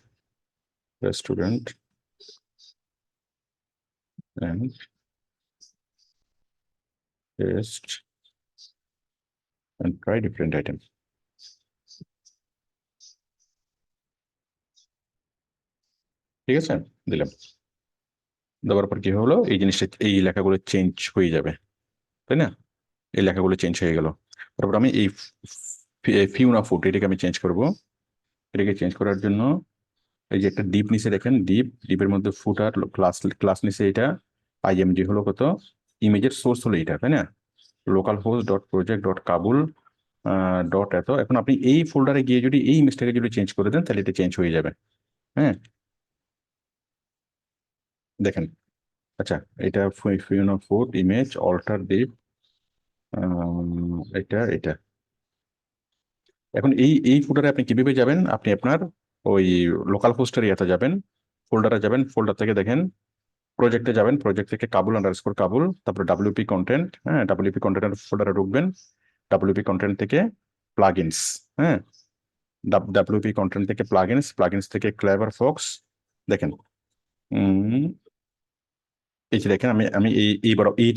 restaurant and taste and try different items। ঠিক আছে, দিলাম। দেওয়ার পর কি হলো? এই জিনিসটা, এই লেখাগুলো চেঞ্জ হয়ে যাবে, তাই না? এই লেখাগুলো চেঞ্জ হয়ে গেল। তারপর আমি এই ফিউনা ফুড এটাকে আমি চেঞ্জ করব। এটাকে চেঞ্জ করার জন্য এই যে একটা ডিপ নিচে দেখেন, ডিপের মধ্যে ফুটার ক্লাস ক্লাস নিচে এটা আইএমজি হলো কত, ইমেজের সোর্স হলো এটা, তাই না? Local host dot project dot Kabul dot এত। এখন আপনি এই ফোল্ডারে গিয়ে যদি এই ইমেজটাকে যদি চেঞ্জ করে দেন তাহলে এটা চেঞ্জ হয়ে যাবে। হ্যাঁ, দেখেন। আচ্ছা, এটা ফিউনা ফুড ইমেজ অল্টার ডিপ, এটা এটা। এখন এই ফোল্ডারে আপনি কিভাবে যাবেন? আপনি আপনার ওই লোকাল হোস্টের ইয়াতে যাবেন, ফোল্ডারে যাবেন, ফোল্ডার থেকে দেখেন প্রজেক্টে যাবেন, প্রজেক্ট থেকে কাবুল আন্ডারস্কোর কাবুল, তারপর ডাব্লিউপি কন্টেন্ট, হ্যাঁ, ডাব্লিউপি কন্টেন্টের ফোল্ডারে ঢুকবেন। ডাব্লিউপি কন্টেন্ট থেকে প্লাগইনস, হ্যাঁ, ডাব্লিউপি কন্টেন্ট থেকে প্লাগইনস থেকে ক্লেভার ফক্স। দেখেন, উম, এই যে দেখেন, আমি আমি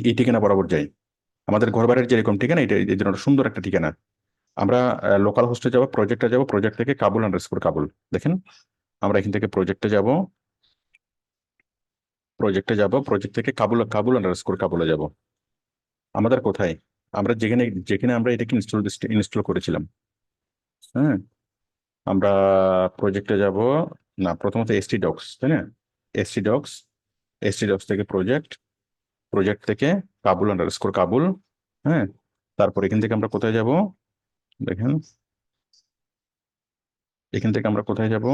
এই ঠিকানা বরাবর যাই। আমাদের ঘর বাড়ির যেরকম ঠিকানা, এটা এই জন্য সুন্দর একটা ঠিকানা। আমরা লোকাল হোস্টে যাব, প্রজেক্টে যাব, প্রজেক্ট থেকে কাবুল আন্ডারস্কোর কাবুল। দেখেন আমরা এখান থেকে প্রজেক্টে যাব, প্রজেক্ট থেকে কাবুল কাবুল আন্ডারস্কোর কাবুলে যাব। আমাদের কোথায়, আমরা যেখানে যেখানে আমরা এটাকে ইনস্টল করেছিলাম। হ্যাঁ, আমরা প্রজেক্টে যাব, না প্রথমত এসটি ডক্স, তাই না? এসটি ডক্স, এসটি ডক্স থেকে প্রজেক্ট, প্রজেক্ট থেকে কাবুল আন্ডারস্কোর কাবুল। হ্যাঁ, তারপর এখান থেকে আমরা কোথায় যাব, দেখেন এখান থেকে আমরা কোথায় যাব,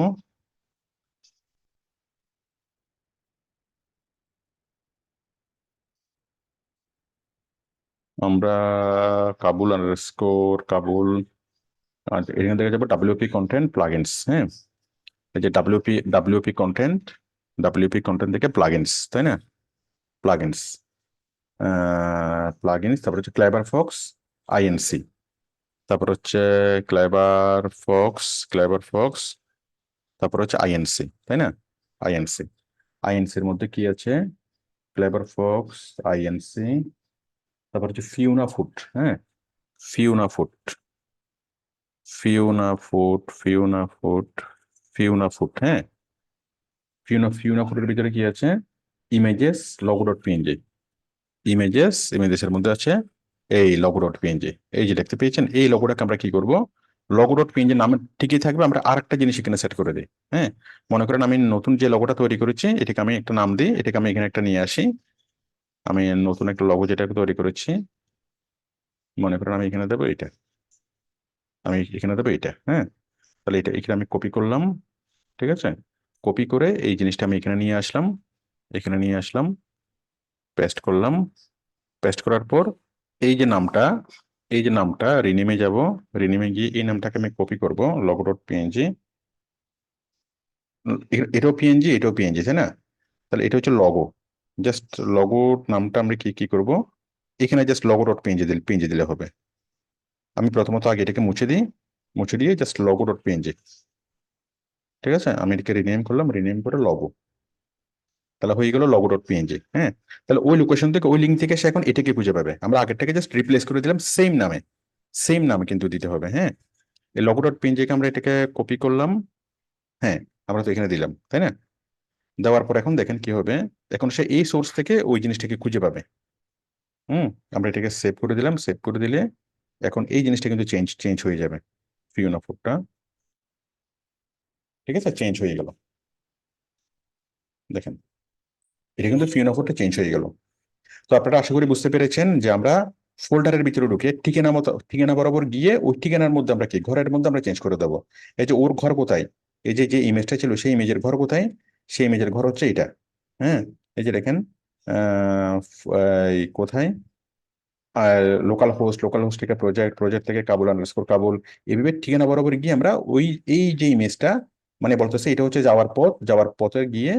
আমরা কাবুল আন্ডারস্কোর কাবুল, আর এখান থেকে যাবো ডাব্লিউপি কন্টেন্ট প্লাগইনস। হ্যাঁ, এই যে ডাব্লিউপি কন্টেন্ট থেকে প্লাগইনস, তাই না? প্লাগইনস, প্লাগইনস, তারপর হচ্ছে ক্লেভার ফক্স আইএনসি, তারপর হচ্ছে ক্লেভার ফক্স, তারপর হচ্ছে আইএনসি, তাই না? আইএনসি, আইএনসির মধ্যে কি আছে, ক্লেভার ফক্স, আইএনসি, তারপর হচ্ছে ফিউনা ফুড। হ্যাঁ, ফিউনা food, Fiona food, Fiona food. হ্যাঁ, ফিউনা ফুডের ভিতরে কি আছে, ইমেজেস লগো ডট পিএনজি, ইমেজেসের মধ্যে আছে এই লগো ডট পিএনজি। এই যে দেখতে পেয়েছেন, এই লগোটাকে আমরা কি করব, লগো ডট পিএনজি নামে ঠিকই থাকবে, আমরা আরেকটা জিনিস এখানে সেট করে দিই। হ্যাঁ, মনে করেন আমি নতুন যে লগোটা তৈরি করেছি এটাকে আমি একটা নাম দিই, এটাকে আমি এখানে একটা নিয়ে আসি। আমি নতুন একটা লগো যেটা তৈরি করেছি, মনে করেন আমি এখানে দেবো এটা, আমি এখানে দেবো এটা। হ্যাঁ, তাহলে এটা এখানে আমি কপি করলাম, ঠিক আছে? কপি করে এই জিনিসটা আমি এখানে নিয়ে আসলাম, এখানে নিয়ে আসলাম, পেস্ট করলাম, পেস্ট করার পর এই যে নামটা, এই যে নামটা রিনেমে যাব, রিনেমে গিয়ে এই নামটাকে আমি কপি করব, লগো ডট পিএনজি, এটাও পিএনজি, এটাও পিএনজি, তাই না? তাহলে এটা হচ্ছে লগো, জাস্ট লগো নামটা আমরা কি কি করব, এখানে জাস্ট লগো ডট পিএনজি দিলে হবে। আমি প্রথমত আগে এটাকে মুছে দিই, মুছে দিয়ে জাস্ট লগো ডট পিএনজি, ঠিক আছে? আমি এটাকে রিনেম করলাম, রিনেম করে লগো, তাহলে হয়ে গেল লগো ডট পিএনজি। হ্যাঁ, তাহলে ওই লোকেশন থেকে, ওই লিঙ্ক থেকে সে এখন এটাকে খুঁজে পাবে। আমরা আগেরটাকে জাস্ট রিপ্লেস করে দিলাম সেম নামে, সেম নামে কিন্তু দিতে হবে। হ্যাঁ, এই লগো ডট পিএনজি কে আমরা এটাকে কপি করলাম। হ্যাঁ, আমরা তো এখানে দিলাম, তাই না? দেওয়ার পর এখন দেখেন কি হবে, এখন সে এই সোর্স থেকে ওই জিনিসটাকে খুঁজে পাবে। হুম, আমরা এটাকে সেভ করে দিলাম, সেভ করে দিলে এখন এই জিনিসটা কিন্তু চেঞ্জ চেঞ্জ হয়ে যাবে, ফিউনা ফুডটা, ঠিক আছে? চেঞ্জ হয়ে গেল, দেখেন এটা কিন্তু ফিউনা ফুডটা চেঞ্জ হয়ে গেল। তো আপনারা আশা করি বুঝতে পেরেছেন যে আমরা ফোল্ডারের ভিতরে ঢুকে ঠিকানা মতো, ঠিকানা বরাবর গিয়ে ওই ঠিকানার মধ্যে আমরা কি ঘরের মধ্যে আমরা চেঞ্জ করে দেবো। এই যে ওর ঘর কোথায়, এই যে যে ইমেজটা ছিল সেই ইমেজের ঘর কোথায়, সেই ইমেজের ঘর হচ্ছে এটা। হ্যাঁ, এই যে দেখেন, এই কোথায়, আর লোকাল হোস্ট থেকে প্রজেক্ট, প্রজেক্ট থেকে কাবুল আন্ডারস্কোর কাবুল, এইভাবে ঠিকানা বরাবর গিয়ে আমরা ওই এই যে ইমেজটা, মানে বলতেছে এটা হচ্ছে যাওয়ার পথ, যাওয়ার পথে গিয়ে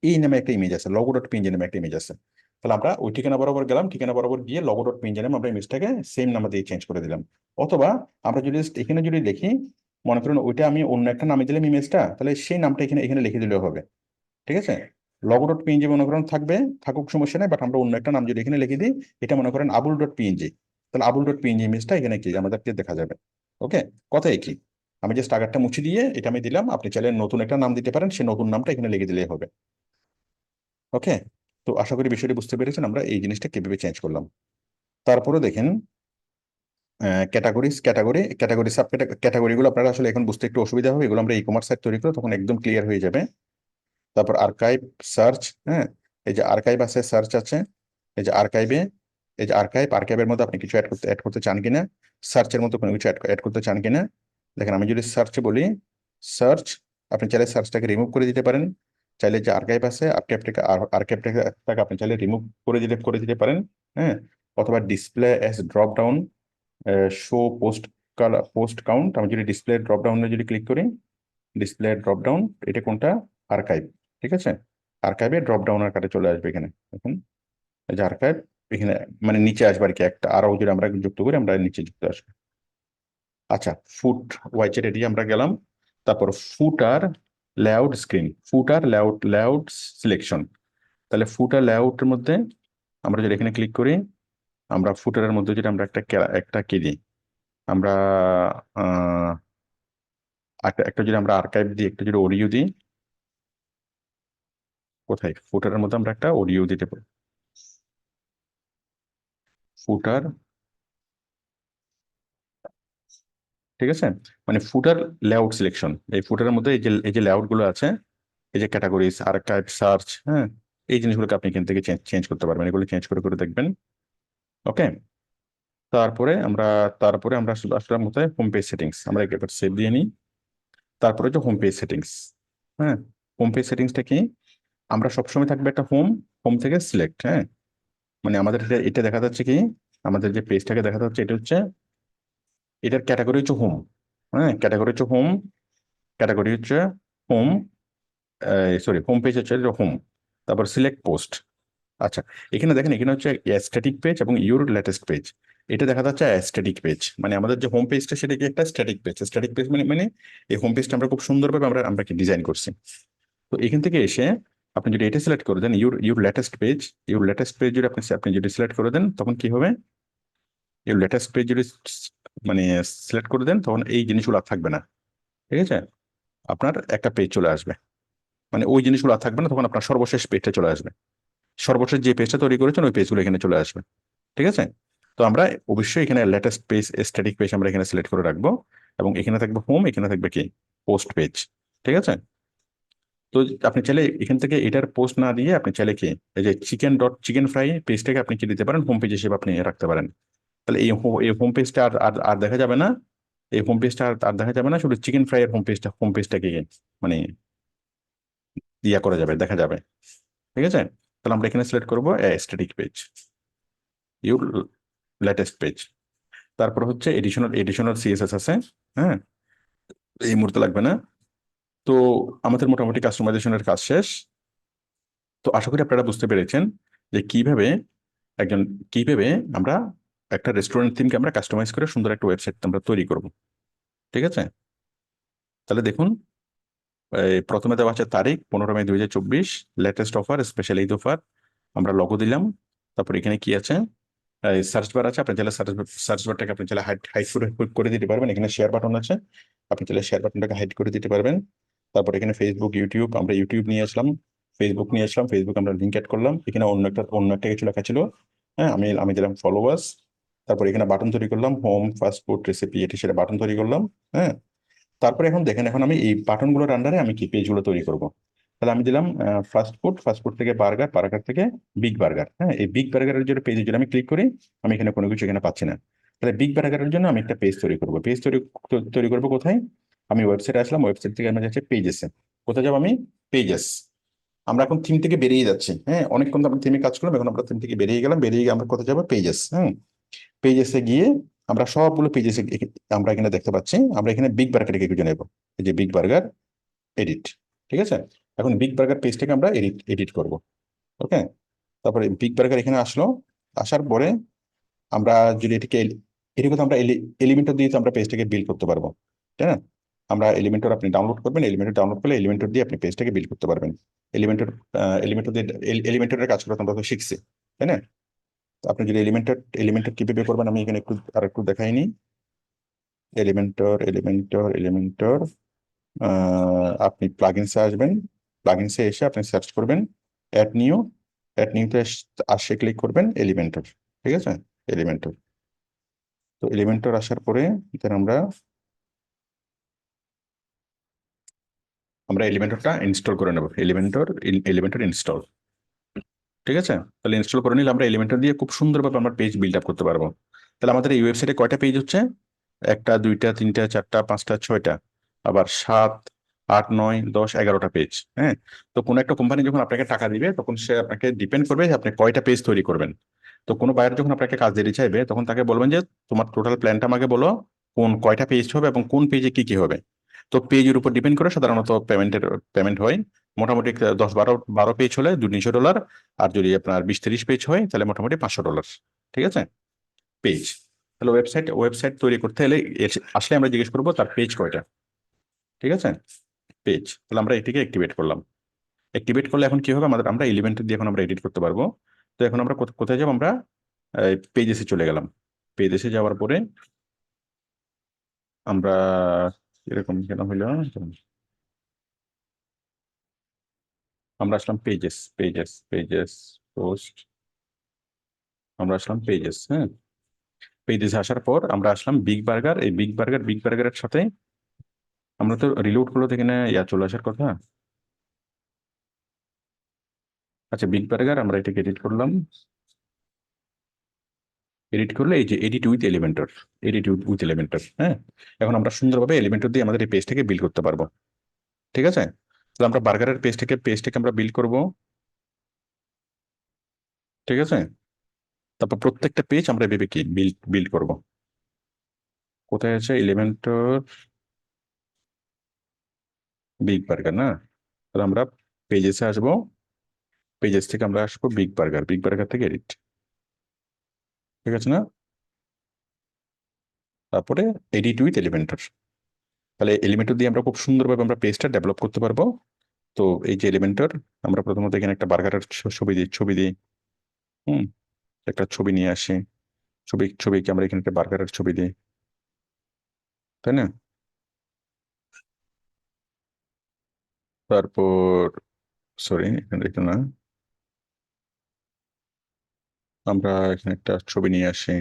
এই নামে একটা ইমেজ আছে, লগো ডট পিএনজি নামে একটা ইমেজ আছে। তাহলে আমরা ওই ঠিকানা বরাবর গেলাম, ঠিকানা বরাবর গিয়ে লগো ডট পিএনজি নামে আমরা ইমেজটাকে সেম নামে দিয়ে চেঞ্জ করে দিলাম। অথবা আমরা যদি এখানে যদি লিখি, মনে করুন ওইটা আমি অন্য একটা নামে দিলাম ইমেজটা, তাহলে সেই নামটা এখানে এখানে লিখে দিলেও হবে, ঠিক আছে? লগো ডট পিএনজি মনে করেন থাকবে, থাকুক সমস্যা নেই, বাট আমরা অন্য একটা নাম যদি এখানে লিখে দিই, এটা মনে করেন আবুল ডট পিএনজি, তাহলে আবুল ডট পিএনজি ইমেজটা এখানে কি আমাদেরকে দেখা যাবে। ওকে, কথা কি, আমি জাস্ট আগেরটা মুছে দিয়ে এটা আমি দিলাম, আপনি চাইলে নতুন একটা নাম দিতে পারেন, সেই নতুন নামটা এখানে লিখে দিলেই হবে। ওকে, তো আশা করি বিষয়টি বুঝতে পেরেছেন আমরা এই জিনিসটা কিভাবে চেঞ্জ করলাম। তারপরে দেখেন ক্যাটাগরি সাব ক্যাটাগরিগুলো আপনারা আসলে এখন বুঝতে একটু অসুবিধা হবে, এগুলো আমরা ই কমার্স সাইট তৈরি করে তখন একদম ক্লিয়ার হয়ে যাবে। তারপর আর্কাইভ, সার্চ। হ্যাঁ, এই যে আর্কাইভ আছে, সার্চ আছে, এই যে আর্কাইভে, এই যে আর্কাইভের মধ্যে আপনি কিছু অ্যাড করতে চান কিনা, সার্চের মধ্যে কোনো কিছু অ্যাড করতে চান কিনা। দেখেন আমি যদি সার্চে বলি, সার্চ, আপনি চাইলে সার্চটাকে রিমুভ করে দিতে পারেন, চাইলে যে আর্কাইভ আছে আর্কাইভটাকে আপনি চাইলে রিমুভ করে দিতে পারেন। হ্যাঁ, অথবা display S drop down, show post count, আমি যদি ডিসপ্লে ড্রপ ডাউনে যদি ক্লিক করি, ডিসপ্লে ড্রপ ডাউন, এটা কোনটা, আর্কাইভ, ঠিক আছে? আর্কাইভে ড্রপ ডাউন আকারে চলে আসবে এখানে, দেখুন এই যে আর্কাইভ, এখানে মানে নিচে আসবে আর কি, একটা আরো যদি আমরা যুক্ত করি আমরা নিচে যুক্ত আসবে। আচ্ছা, ফুট ওয়াইচের এটি আমরা গেলাম। তারপর ফুটার লেআউট স্ক্রিন, ফুটার লেআউট সিলেকশন। তাহলে ফুটার লেআউটের মধ্যে আমরা যদি এখানে ক্লিক করি, আমরা ফুটারের মধ্যে যদি আমরা একটা কি দিই, আমরা আহ একটা যদি আমরা আর্কাইভ দিই, একটা যদি অডিও দিই, কোথায় ফুটারের মধ্যে আমরা একটা অডিও দিতে পারি। ফুটার, ঠিক আছে, মানে ফুটার লেআউট সিলেকশন, এই ফুটারের মধ্যে এই যে লেআউট গুলো আছে, এই যে ক্যাটাগরিজ, আর্কাইভ, সার্চ, হ্যাঁ, এই জিনিসগুলোকে আপনি এখান থেকে চেঞ্জ করতে পারবেন, এগুলো চেঞ্জ করে করে দেখবেন। ওকে, তারপরে আমরা শুধু আসলাম কোথায়, হোম পেজ সেটিংস, আমরা একবার সেভ দিয়ে নিই। তারপরে যে হোম পেজ সেটিংস, হ্যাঁ, হোম পেজ সেটিংসটা কি, আমরা সবসময় থাকবে একটা হোম, হোম থেকে সিলেক্ট, হ্যাঁ, মানে আমাদের এটা এটা দেখা যাচ্ছে কি, আমাদের যে পেজটাকে দেখা যাচ্ছে এটা হচ্ছে, এটার ক্যাটাগরি হচ্ছে হোম, হ্যাঁ, ক্যাটাগরি হচ্ছে হোম, ক্যাটাগরি হচ্ছে হোম, সরি, হোম পেজ হচ্ছে হোম, তারপর সিলেক্ট পোস্ট। আচ্ছা, এখানে দেখেন, এখানে হচ্ছে স্ট্যাটিক পেজ এবং ইউর লেটেস্ট পেজ। এটা দেখা যাচ্ছে স্ট্যাটিক পেজ, মানে আমাদের যে হোম পেজটা সেটা কি একটা স্ট্যাটিক পেজ। স্ট্যাটিক পেজ মানে মানে এই হোম পেজটা আমরা খুব সুন্দরভাবে আমরা কি ডিজাইন করছি। তো এখান থেকে এসে আপনি যদি এটা সিলেক্ট করে দেন, your latest page, your latest page যদি আপনি যদি সিলেক্ট করে দেন, তখন কি হবে, ইউর লেটেস্ট পেজ যদি মানে সিলেক্ট করে দেন, তখন এই জিনিসগুলো আর থাকবে না। ঠিক আছে, আপনার একটা পেজ চলে আসবে, মানে ওই জিনিসগুলো আর থাকবে না, তখন আপনার সর্বশেষ পেজটা চলে আসবে, সর্বশেষ যে পেজটা তৈরি করেছেন ওই পেজগুলো এখানে চলে আসবে। ঠিক আছে, তো আমরা অবশ্যই এখানে লেটেস্ট পেজ, স্ট্যাটিক পেজ আমরা এখানে সিলেক্ট করে রাখবো, এবং এখানে থাকবে হোম, এখানে থাকবে কি, পোস্ট পেজ। ঠিক আছে, তো আপনি চাইলে এখান থেকে এটার পোস্ট না দিয়ে আপনি চাইলে কি, এই যে চিকেন ফ্রাই পেজটাকে আপনি কি দিতে পারেন, হোম পেজ হিসেবে আপনি রাখতে পারেন। তাহলে এই হোম পেজটা আর আর আর দেখা যাবে না, এই হোম পেজটা আর দেখা যাবে না, শুধু চিকেন ফ্রাই এর হোম পেজটাকে মানে ইয়া করা যাবে, দেখা যাবে। ঠিক আছে, তাহলে আমরা এখানে সিলেক্ট করবো static page, your latest page. তারপর হচ্ছে এডিশনাল সিএসএস আছে, হ্যাঁ, এই মুহূর্তে লাগবে না। তো আমাদের মোটামুটি কাস্টমাইজেশনের কাজ শেষ। তো আশা করি আপনারা বুঝতে পেরেছেন যে একজন কিভাবে আমরা একটা রেস্টুরেন্ট থিমকে আমরা কাস্টমাইজ করে সুন্দর একটা ওয়েবসাইট আমরা তৈরি করব। ঠিক আছে, তাহলে দেখুন, প্রথমে দেওয়া আছে তারিখ 15 মে 2024, latest offer, special Eid offer, আমরা লগো দিলাম। তারপর এখানে কি আছে, সার্চ বার আছে, আপনি চাইলে সার্চ বারটাকে আপনি চাইলে হাইড করে দিতে পারবেন। এখানে শেয়ার বাটন আছে, আপনি চাইলে শেয়ার বাটনটাকে হাইড করে দিতে পারবেন। তারপর এখানে ফেসবুক, ইউটিউব, আমরা ইউটিউব নিয়ে আসলাম, ফেসবুক নিয়ে আসলাম, ফেসবুক আমরা লিঙ্ক অ্যাড করলাম। এখানে অন্য একটা কিছু লেখা ছিল, হ্যাঁ, আমি দিলাম ফলোয়ার্স। তারপর এখানে বাটন তৈরি করলাম, হোম, ফাস্ট ফুড, রেসিপি, এটি সেটা বাটন তৈরি করলাম। হ্যাঁ, তারপরে এখন দেখেন, এখন আমি এই বাটনগুলোর আন্ডারে আমি কি পেজগুলো তৈরি করব। তাহলে আমি দিলাম ফাস্ট ফুড থেকে বার্গার, বার্গার থেকে বিগ বার্গার, হ্যাঁ, এই বিগ বার্গারের জন্য পেজে যদি আমি ক্লিক করি, আমি এখানে কোনো কিছু এখানে পাচ্ছি না। তাহলে বিগ বার্গারের জন্য আমি একটা পেজ তৈরি করবো, পেজ তৈরি করবো কোথায়, আমি ওয়েবসাইটে আসলাম, ওয়েবসাইট থেকে আমি যাচ্ছি পেজেসে। কোথায় যাবো আমি, পেজেস। আমরা এখন থিম থেকে বেরিয়ে যাচ্ছি, হ্যাঁ, অনেকক্ষণ তো আমরা থিমে কাজ করলাম, এখন আমরা থিম থেকে বেরিয়ে গেলাম, বেরিয়ে গিয়ে আমরা কোথায় যাবো, পেজেস। হ্যাঁ, পেজেসে গিয়ে আমরা সবগুলো পেজেস আমরা এখানে দেখতে পাচ্ছি, আমরা এখানে বিগ বার্গারকে খুঁজে নেবো, এই যে বিগ বার্গার, এডিট। ঠিক আছে, এখন বিগ বার্গার পেজটাকে আমরা এডিট করব। ওকে, তারপরে বিগ বার্গার এখানে আসলো, আসার পরে আমরা যদি এটিকে তো আমরা এলিমেন্টর দিয়ে তো আমরা পেজটাকে বিল্ড করতে পারবো, তাই না। আমরা এলিমেন্টর আপনি ডাউনলোড করবেন, এলিমেন্টর ডাউনলোড করলে এলিমেন্টর দিয়ে আপনি পেজটাকে বিল্ড করতে পারবেন। এলিমেন্টর এলিমেন্টর দিয়ে এলিমেন্টরের কাজ করে আমরা তো শিখছি, তাই না। তো আপনি যদি এলিমেন্টর কিভাবে করবেন, আমি এখানে একটু দেখাইনি। এলিমেন্টর আপনি প্লাগইনসে আসবেন, প্লাগইনসে এসে আপনি সার্চ করবেন অ্যাড নিউ, অ্যাড নিউতে আসে ক্লিক করবেন এলিমেন্টর। ঠিক আছে, এলিমেন্টর, তো এলিমেন্টর আসার পরে দেন আমরা এলিমেন্টরটা ইনস্টল করে নেব, এলিমেন্টর ইনস্টল। ঠিক আছে, তাহলে ইনস্টল করে নিলে আমরা এলিমেন্টর দিয়ে খুব সুন্দরভাবে আমরা পেজ বিল্ড আপ করতে পারবো। তাহলে আমাদের এই ওয়েবসাইটে কয়টা পেজ হচ্ছে, একটা, দুইটা, তিনটা, চারটা, পাঁচটা, ছয়টা, আবার 7, 8, 9, 10, 11টা পেজ। হ্যাঁ, তো কোনো একটা কোম্পানি যখন আপনাকে টাকা দিবে, তখন সে আপনাকে ডিপেন্ড করবে যে আপনি কয়টা পেজ তৈরি করবেন। তো কোনো বায়ার যখন আপনাকে কাজ দিতে চাইবে, তখন তাকে বলবেন যে তোমার টোটাল প্ল্যানটা আমাকে বলো, কয়টা পেজ হবে এবং কোন পেজে কি কি হবে। তো পেজের উপর ডিপেন্ড করে সাধারণত পেমেন্ট হয়। মোটামুটি 10, 12 পেজ হলে $200, আর যদি আপনার 20, 30 পেজ হয় তাহলে মোটামুটি $500। ঠিক আছে, পেজ। তাহলে ওয়েবসাইট তৈরি করতে হলে আসলে আমরা জিজ্ঞেস করবো তার পেজ কয়টা। ঠিক আছে, পেজ, তাহলে আমরা এটিকে অ্যাক্টিভেট করলাম। অ্যাক্টিভেট করলে এখন কি হবে, আমরা এলিমেন্ট দিয়ে এখন আমরা এডিট করতে পারবো। তো এখন আমরা কোথায় যাবো, আমরা পেজেসে চলে গেলাম। পেজেসে যাওয়ার পরে আমরা এরকম কেন হইলো, আমরা আসলাম পেজেস পেজেস পেজেস পোস্ট, আমরা আসলাম পেজেস, হ্যাঁ। পেজেস আসার পর আমরা আসলাম বিগ বার্গার, এই বিগ বার্গারের সাথে আমরা তো রিলোড করলো থেকে না ইয়া চলে আসার কথা। আচ্ছা, বিগ বার্গার আমরা এটাকে এডিট করলাম, এডিট করলে এই যে edit with Elementor, edit with Elementor, হ্যাঁ। এখন আমরা সুন্দরভাবে এলিমেন্টর দিয়ে আমাদের এই পেজটাকে বিল্ড করতে পারবো, ঠিক আছে। তাহলে আমরা বার্গারের পেজটাকে আমরা বিল্ড করব, ঠিক আছে। তারপর প্রত্যেকটা পেজ আমরা ভেবে কি বিল্ড বিল্ড করব। কোথায় আছে এলিমেন্টর, বিগ বার্গার না। তাহলে আমরা পেজেসে আসবো, পেজেস থেকে আমরা আসবো বিগ বার্গার থেকে এডিট, ঠিক আছে না। তারপরে এডিট উইথ এলিমেন্টর, তাহলে এলিমেন্টর দিয়ে আমরা খুব সুন্দরভাবে আমরা পেজটা ডেভেলপ করতে পারবো। তো এই যে এলিমেন্টর, আমরা প্রথমত এখানে একটা বার্গারের ছবি দিই, হুম, একটা ছবি নিয়ে আসি, ছবিকে আমরা এখানে একটা বার্গারের ছবি দিই, তাই না। তারপর সরি, এখানে এটা না, আমরা এখানে একটা ছবি নিয়ে আসি,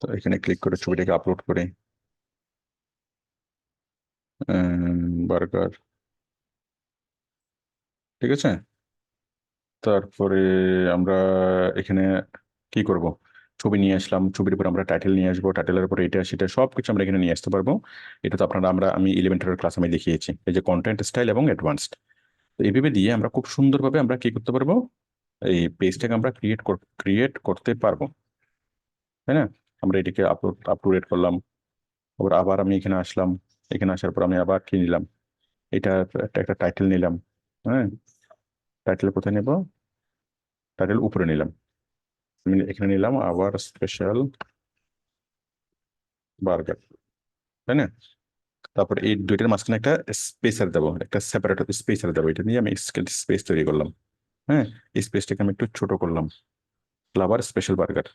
তো এখানে ক্লিক করে ছবিটাকে আপলোড করি, বার্গার, ঠিক আছে। তারপরে আমরা এখানে কি করব, ছবি নিয়ে আসলাম, ছবির উপর আমরা টাইটেল নিয়ে আসবো, টাইটেলের উপর এটা সেটা সবকিছু আমরা এখানে নিয়ে আসতে পারবো। এটা তো আপনারা আমি ইলেভেন্টারের ক্লাস আমি দেখিয়েছি, এই যে কন্টেন্ট স্টাইল এবং অ্যাডভান্সড। তো এইভাবে দিয়ে আমরা খুব সুন্দরভাবে আমরা কি করতে পারবো, এই পেজটাকে আমরা ক্রিয়েট করতে পারবো, তাই না। আমরা এটিকে আপ টু ডেট করলাম, আবার আমি এখানে আসলাম, এখানে আসার পর আমি আবার কি নিলাম, এটা একটা টাইটেল নিলাম, হ্যাঁ। টাইটেল কোথায় নেব, টাইটেল উপরে নিলাম, আমি এখানে নিলাম আবার স্পেশাল বার্গার, তাই না। তারপর এই দুইটার মাঝখানে একটা স্পেসার দেবো, একটা সেপারেট স্পেসার দেবো, এটা নিয়ে আমি স্পেস তৈরি করলাম, হ্যাঁ। এই স্পেসটাকে আমি একটু ছোট করলাম, আবার স্পেশাল বার্গার।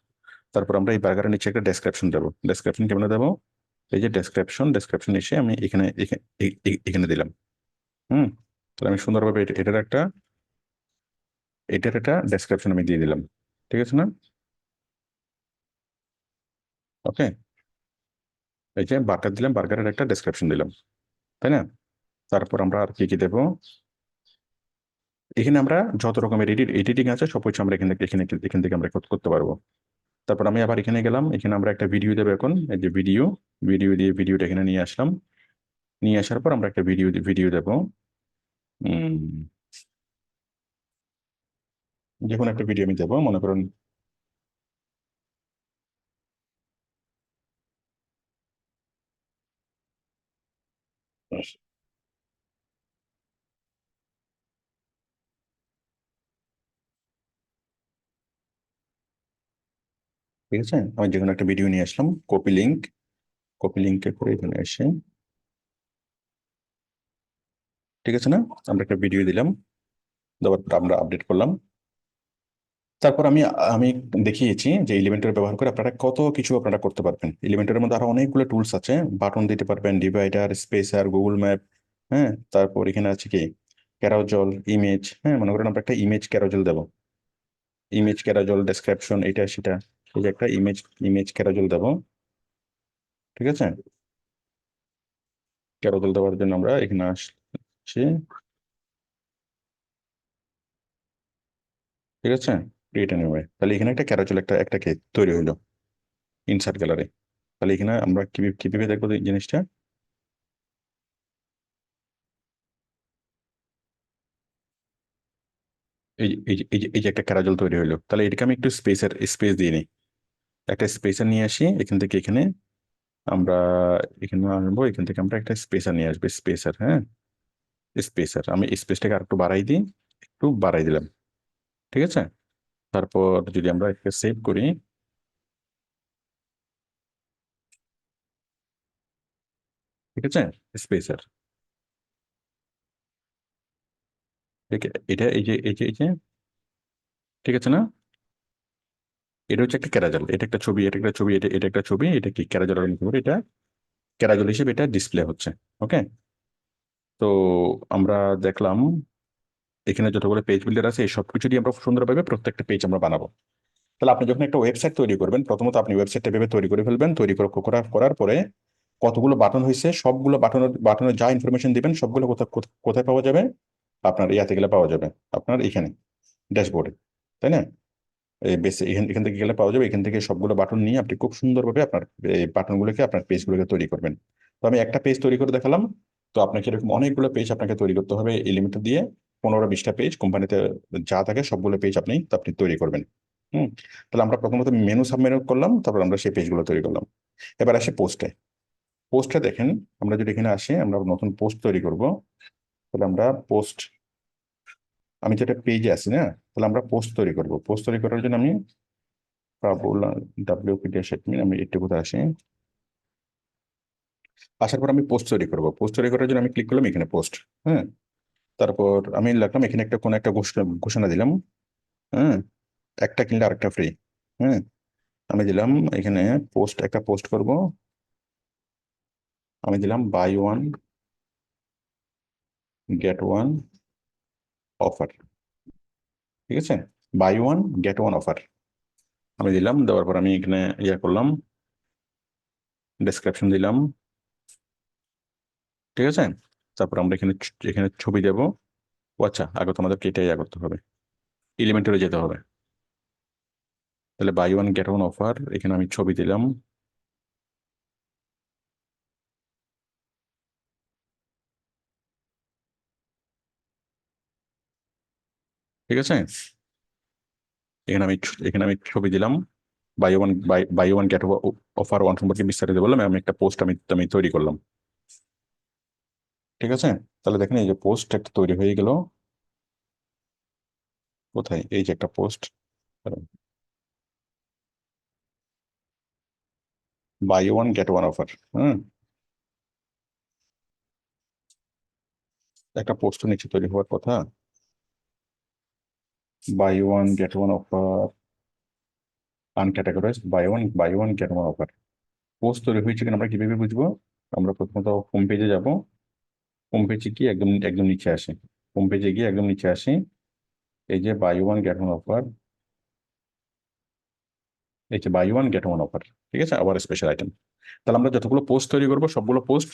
তারপর আমরা এই বার্গারের নিচে একটা ডেসক্রিপশন দেবো, ডেসক্রিপশন কেমন দেবো, এই যে ডেসক্রিপশন এসে আমি এখানে দিলাম, হুম। তাহলে আমি সুন্দরভাবে এটার একটা ডেসক্রিপশন আমি দিয়ে দিলাম, ঠিক আছে না। ওকে, এই যে বার্গার দিলাম, বার্গারের একটা ডেসক্রিপশন দিলাম, তাই না। তারপর আমরা আর কি কি দেবো, এখানে আমরা যত রকমের এডিটিং আছে সব কিছু আমরা এখান থেকে আমরা করতে পারবো। তারপর আমি আবার এখানে গেলাম, এখানে আমরা একটা ভিডিও দেবো, এখন এই যে ভিডিও দিয়ে ভিডিওটা এখানে নিয়ে আসলাম, নিয়ে আসার পর আমরা একটা ভিডিও দেবো, উম, যে কোনো একটা ভিডিও আমি দেবো, মনে করুন, ঠিক আছে। আমি যে কোনো একটা ভিডিও নিয়ে আসলাম, কপি লিঙ্কে করে এখানে এসে, ঠিক আছে না। আমরা একটা ভিডিও দিলাম, দেওয়ার পর আমরা আপডেট করলাম। তারপর আমি দেখিয়েছি যে এলিমেন্টর ব্যবহার করে আপনারা কত কিছু আপনারা করতে পারবেন। এলিমেন্টরের মধ্যে আরো অনেকগুলো টুলস আছে, বাটন দিতে পারবেন, ডিভাইডার, স্পেসার, গুগল ম্যাপ, হ্যাঁ। তারপর এখানে আছে কি ক্যারোজল, ইমেজ, হ্যাঁ, মনে করেন আমরা একটা ইমেজ ক্যারোজল দেবো, ইমেজ ক্যারোজল ডেসক্রিপশন এটা সেটা, এই যে একটা ইমেজ ক্যারোজল দেবো, ঠিক আছে। ক্যারোজল দেওয়ার জন্য আমরা এখানে আসছি, ঠিক আছে। ক্রিয়েট এনিওয়ে, তাহলে এখানে একটা ক্যারোজল একটা কে তৈরি হলো ইনসার্ট গ্যালারি। তাহলে এখানে আমরা কিভাবে দেখবো এই জিনিসটা, এই যে একটা ক্যারাজল তৈরি হলো, তাহলে এটাকে আমি একটু স্পেস দিয়ে নিই, একটা স্পেসার নিয়ে আসি এখান থেকে এখানে, আমরা এখানে আনবো, এখান থেকে আমরা একটা স্পেসার নিয়ে আসবো, স্পেসার, হ্যাঁ। স্পেসার আমি স্পেসটাকে আর একটু বাড়াই দিই, একটু বাড়াই দিলাম, ঠিক আছে। তারপর যদি আমরা এটাকে সেভ করি, ঠিক আছে, স্পেসার, এটা এই যে ঠিক আছে না। এটা হচ্ছে একটা ক্যারাজাল, এটা একটা ছবি, এটা একটা ছবি, এটা একটা ছবি, এটা কি ক্যারাজাল এটা, ক্যারাজল হিসেবে এটা ডিসপ্লে হচ্ছে। ওকে, তো আমরা দেখলাম এখানে যতগুলো পেজ বিল্ডার আছে এই সবকিছু দিয়ে আমরা সুন্দরভাবে প্রত্যেকটা পেজ আমরা বানাবো। তাহলে আপনি যখন একটা ওয়েবসাইট তৈরি করবেন, প্রথমত আপনি ওয়েবসাইটটা ভেবে তৈরি করে ফেলবেন। তৈরি করার পরে কতগুলো বাটন হয়েছে, সবগুলো বাটনের যা ইনফরমেশন দিবেন সবগুলো কোথায় কোথায় পাওয়া যাবে? আপনার ইয়াতে গেলে পাওয়া যাবে, আপনার এখানে ড্যাশবোর্ডে, তাই না? এই বেস এখান এখান থেকে গেলে পাওয়া যাবে। এখান থেকে সবগুলো বাটন নিয়ে আপনি খুব সুন্দরভাবে আপনার এই বাটনগুলোকে আপনার পেজগুলোকে তৈরি করবেন। তো আমি একটা পেজ তৈরি করে দেখালাম। তো আপনাকে এরকম অনেকগুলো পেজ আপনাকে তৈরি করতে হবে এই লিমিট দিয়ে। 15-20টা পেজ কোম্পানিতে যা থাকে সবগুলো পেজ আপনি তৈরি করবেন। হুম। তাহলে আমরা প্রথমত মেনু সাবমেনু করলাম, তারপর আমরা সেই পেজগুলো তৈরি করলাম। এবার আসি পোস্টে। পোস্টে দেখেন, আমরা যদি এখানে আসি, আমরা নতুন পোস্ট তৈরি করব। তাহলে আমরা পোস্ট, আমি যেটা পেজে আছি না, তাহলে আমরা পোস্ট তৈরি করব। পোস্ট তৈরি করার জন্য আমি পাবো WPD সেটমিন, আমি একটু কোথায় আসি। আসার পর আমি পোস্ট তৈরি করব। পোস্ট তৈরি করার জন্য আমি ক্লিক করলাম এখানে পোস্ট। হ্যাঁ, তারপর আমি লিখলাম এখানে একটা কোনো একটা ঘোষণা দিলাম। হ্যাঁ, একটা কিনলে আরেকটা ফ্রি। হ্যাঁ, আমি দিলাম এখানে একটা পোস্ট করব। আমি দিলাম buy one get one offer. ঠিক আছে, buy one get one offer আমি দিলাম। দেওয়ার পর আমি এখানে করলাম, ডেসক্রিপশন দিলাম। ঠিক আছে, তারপর আমরা এখানে এখানে ছবি দেব। ও আচ্ছা, আগে তো আমাদেরকে এটা করতে হবে, এলিমেন্টারে যেতে হবে। তাহলে buy one get one offer, এখানে আমি ছবি দিলাম। ঠিক আছে, এখানে আমি ছবি দিলাম। Buy one get offer one সম্পর্কে বিস্তারিত বললাম। আমি একটা পোস্ট আমি আমি তৈরি করলাম। ঠিক আছে, তাহলে দেখেন এই যে পোস্ট একটা তৈরি হয়ে গেল। কোথায়? এই যে একটা post, buy one get one offer. হ্যাঁ, একটা পোস্ট নিচে তৈরি হওয়ার কথা। Buy one get one offer uncategorize, buy one get one offer. Post তৈরি হয়েছে কিনা আমরা কিভাবে বুঝবো? আমরা প্রথমত হোম পেজে যাব। হোম পেজে গিয়ে একদম একদম নিচে আসি। হোম পেজে গিয়ে একদম নিচে আসি। এই যে buy one get one offer, এই যে buy one get one offer. ঠিক আছে, আবার স্পেশাল আইটেম। তাহলে আমরা যতগুলো পোস্ট তৈরি করবো সবগুলো পোস্ট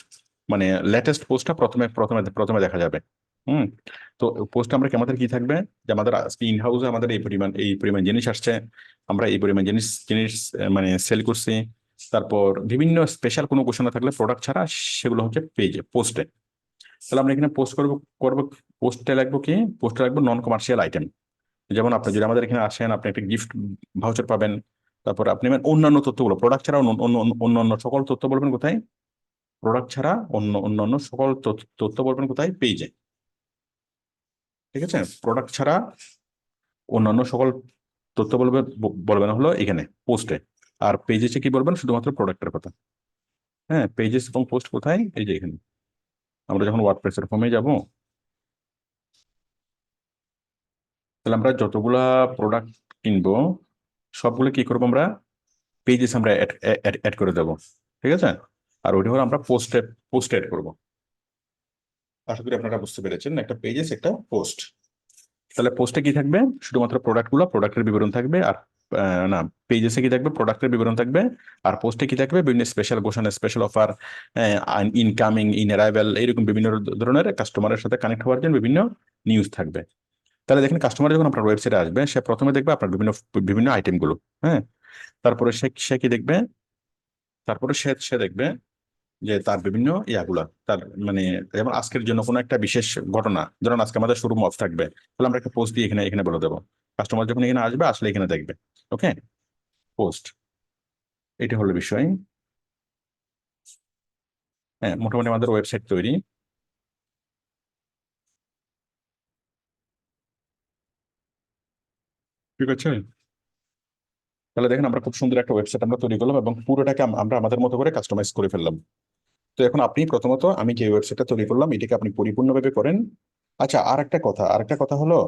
মানে লেটেস্ট পোস্টটা প্রথমে প্রথমে প্রথমে দেখা যাবে। হুম। তো পোস্ট আমরা আমাদের কি থাকবে, যে আমাদের আজকে ইন হাউসে আমাদের এই পরিমাণ জিনিস আসছে, আমরা এই পরিমাণ জিনিস জিনিস মানে সেল করছি। তারপর বিভিন্ন স্পেশাল কোনো ঘোষণা থাকলে প্রোডাক্ট ছাড়া, সেগুলো হচ্ছে পেজে পোস্টে। তাহলে আমরা এখানে পোস্ট করবো পোস্টে লাগবো কি? পোস্টে লাগবো নন কমার্শিয়াল আইটেম। যেমন আপনি যদি আমাদের এখানে আসেন, আপনি একটা গিফট ভাউচার পাবেন। তারপর আপনি অন্যান্য তথ্যগুলো, প্রোডাক্ট ছাড়া অন্য সকল তথ্য বলবেন কোথায়? প্রোডাক্ট ছাড়া অন্যান্য সকল তথ্য বলবেন কোথায়? পেজে। ঠিক আছে, প্রোডাক্ট ছাড়া অন্যান্য সকল তথ্য বলবেন হলো এখানে পোস্টে। আর পেজেসে কি বলবেন? শুধুমাত্র প্রোডাক্টের কথা। হ্যাঁ, পেজেস এবং পোস্ট কোথায়? এই যে এখানে। আমরা যখন ওয়ার্ডপ্রেসের ফর্মে যাব, তাহলে আমরা যতগুলা প্রোডাক্ট কিনবো সবগুলো কি করবো আমরা? পেজেস আমরা অ্যাড করে দেবো। ঠিক আছে, আর ওইটা হলো আমরা পোস্টে অ্যাড করবো। আশা করি আপনারা বুঝতে পেরেছেন, একটা পেজেস একটা পোস্ট। তাহলে পোস্টে কি থাকবে? শুধুমাত্র প্রোডাক্টের বিবরণ থাকবে। আর না, পেজেসে কি থাকবে? প্রোডাক্টের বিবরণ থাকবে। আর পোস্টে কি থাকবে? বিভিন্ন স্পেশাল ঘোষণা, special offer, incoming, in arrival, এইরকম বিভিন্ন ধরনের কাস্টমারের সাথে কানেক্ট হওয়ার জন্য বিভিন্ন নিউজ থাকবে। তাহলে দেখেন, কাস্টমার যখন আপনার ওয়েবসাইটে আসবে, সে প্রথমে দেখবে আপনার বিভিন্ন বিভিন্ন আইটেমগুলো। হ্যাঁ, তারপরে সে কি দেখবে? তারপরে সে দেখবে যে তার বিভিন্ন ইয়াগুলা, তার মানে যেমন আজকের জন্য কোনো একটা বিশেষ ঘটনা, ধরুন আজকে আমাদের শোরুম অফ থাকবে, তাহলে আমরা একটা পোস্ট দিয়ে এখানে এখানে বলে দেবো। কাস্টমার যখন এখানে আসবে, আসলে এখানে দেখবে। ওকে, পোস্ট, এটা হলো বিষয়। হ্যাঁ, মোটামুটি আমাদের ওয়েবসাইট তৈরি। ঠিক আছে, তাহলে দেখেন আমরা খুব সুন্দর একটা ওয়েবসাইট আমরা তৈরি করলাম এবং পুরোটাকে আমরা আমাদের মতো করে কাস্টমাইজ করে ফেললাম। তো এখন আপনি প্রথমত আমি যে ওয়েবসাইটটা তৈরি করলাম এটাকে আপনি পরিপূর্ণভাবে করেন। আচ্ছা, আর একটা কথা হলো,